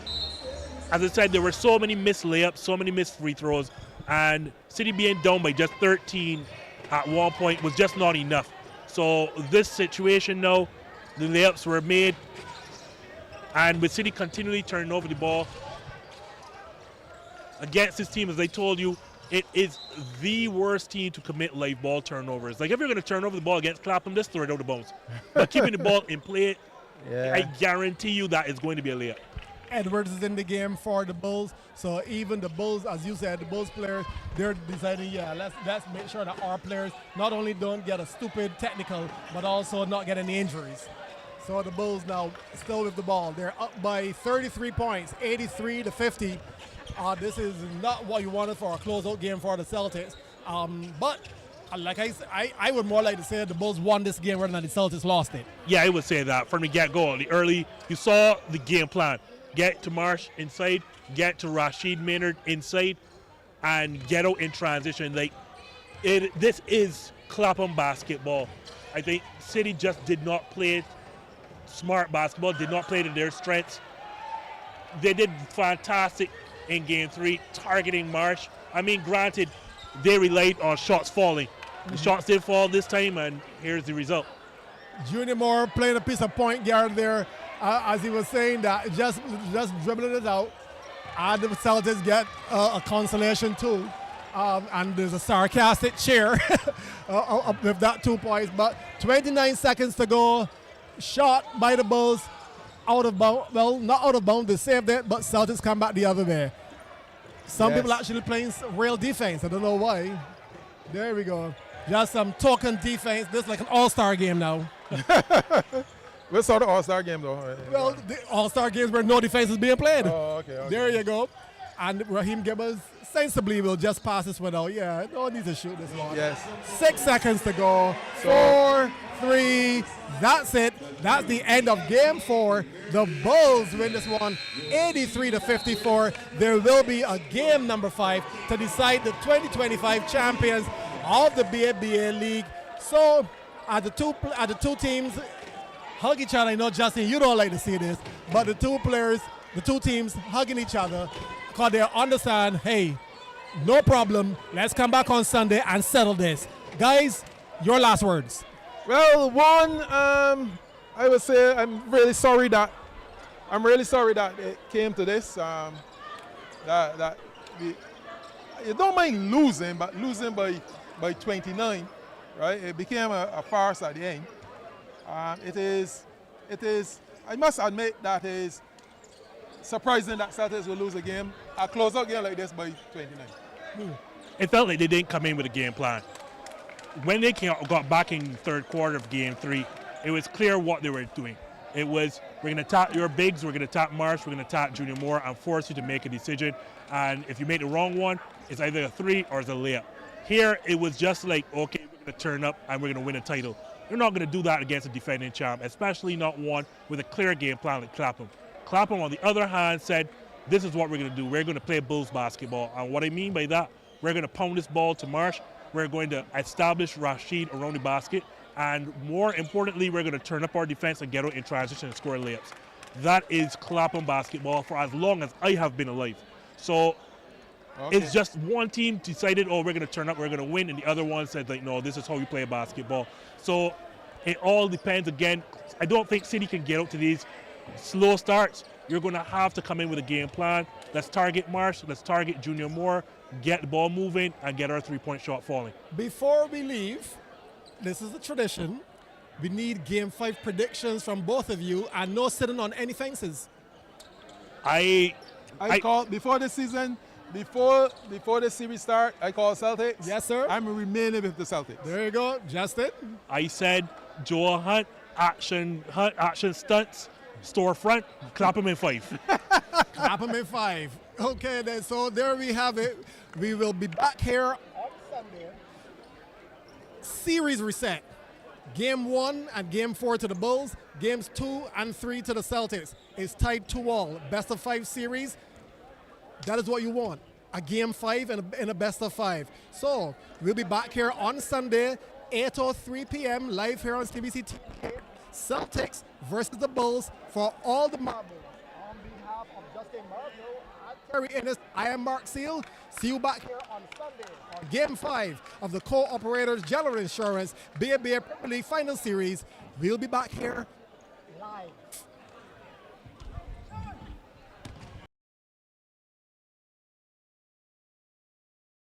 As I said, there were so many missed layups, so many missed free throws, and City being down by just 13 at one point was just not enough. So this situation now, the layups were made, and with City continually turning over the ball against this team, as I told you, it is the worst team to commit live ball turnovers. Like, if you're going to turn over the ball against Clapham, just throw it out of bounds. But keeping the ball in play, I guarantee you that is going to be a layup. Edwards is in the game for the Bulls. So even the Bulls, as you said, the Bulls players, they're deciding, let's make sure that our players not only don't get a stupid technical, but also not get any injuries. So the Bulls now still with the ball. They're up by 33 points, 83-50. This is not what you wanted for a closeout game for the Celtics. But like I said, I would more like to say the Bulls won this game rather than the Celtics lost it. Yeah, I would say that from the get-go. You saw the game plan. Get to Marsh inside, get to Rashid Maynard inside, and get out in transition. This is Clapham basketball. I think City just did not play smart basketball, did not play to their strengths. They did fantastic in Game 3, targeting Marsh. I mean, granted, they relied on shots falling. The shots did fall this time, and here's the result. Junior Moore playing a piece of point guard there, as he was saying that, just dribbling it out. And the Celtics get a consolation too. And there's a sarcastic cheer with that 2 points. But 29 seconds to go. Shot by the Bulls. Out of bounds. Well, not out of bounds. They saved it, but Celtics come back the other way. Some people actually playing real defense. I don't know why. There we go. Just some token defense. This is like an all-star game now. We saw the All-Star game, though. Well, the all-star games where no defense is being played. Oh, okay. There you go. And Raheem Gibbons sensibly will just pass this one out. Yeah, no need to shoot this one. Yes. 6 seconds to go. 4, 3. That's it. That's the end of Game 4. The Bulls win this one 83-54. There will be a game number 5 to decide the 2025 champions of the BABA League. So, the two teams hug each other. I know, Justin, you don't like to see this, but the two teams hugging each other because they understand, hey, no problem. Let's come back on Sunday and settle this. Guys, your last words. Well, one, I would say I'm really sorry that it came to this. You don't mind losing, but losing by 29, right? It became a farce at the end. It is. I must admit that is surprising that Celtics will lose a game, a closeout game like this by 29. It felt like they didn't come in with a game plan. When they got back in the third quarter of Game 3, it was clear what they were doing. It was, we're going to tap your bigs, we're going to tap Marsh, we're going to tap Junior Moore and force you to make a decision. And if you make the wrong one, it's either a 3 or it's a layup. Here, it was just like, okay, we're going to turn up and we're going to win a title. You're not going to do that against a defending champ, especially not one with a clear game plan like Clapham. Clapham, on the other hand, said, this is what we're going to do. We're going to play Bulls basketball. And what I mean by that, we're going to pound this ball to Marsh. We're going to establish Rashid around the basket. And more importantly, we're going to turn up our defense and get out in transition and score layups. That is Clapham basketball for as long as I have been alive. So it's just one team decided, oh, we're going to turn up, we're going to win. And the other one said, like, no, this is how we play basketball. So It all depends again. I don't think City can get out to these slow starts. You're going to have to come in with a game plan. Let's target Marsh. Let's target Junior Moore. Get the ball moving and get our three-point shot falling. Before we leave, this is a tradition. We need Game 5 predictions from both of you and no sitting on any fences. I call before the season, before the series start, I call Celtics. Yes, sir. I'm remaining with the Celtics. There you go, Justin. I said Joel Hunt, action stunts, storefront, clap him in 5. Clapham in 5. Okay, then, so there we have it. We will be back here on Sunday. Series reset. Game 1 and Game 4 to the Bulls. Games 2 and 3 to the Celtics. It's tied 2-all. Best of 5 series. That is what you want. A Game 5 and a best of 5. So we'll be back here on Sunday, 8:03 p.m. live here on CBC TV. Celtics versus the Bulls for all the marbles. On behalf of Justin Marble and Terry Ennis, I am Mark Seal. See you back here on Sunday on Game 5 of the Co-Operators General Insurance BABA Premier League Final Series. We'll be back here live.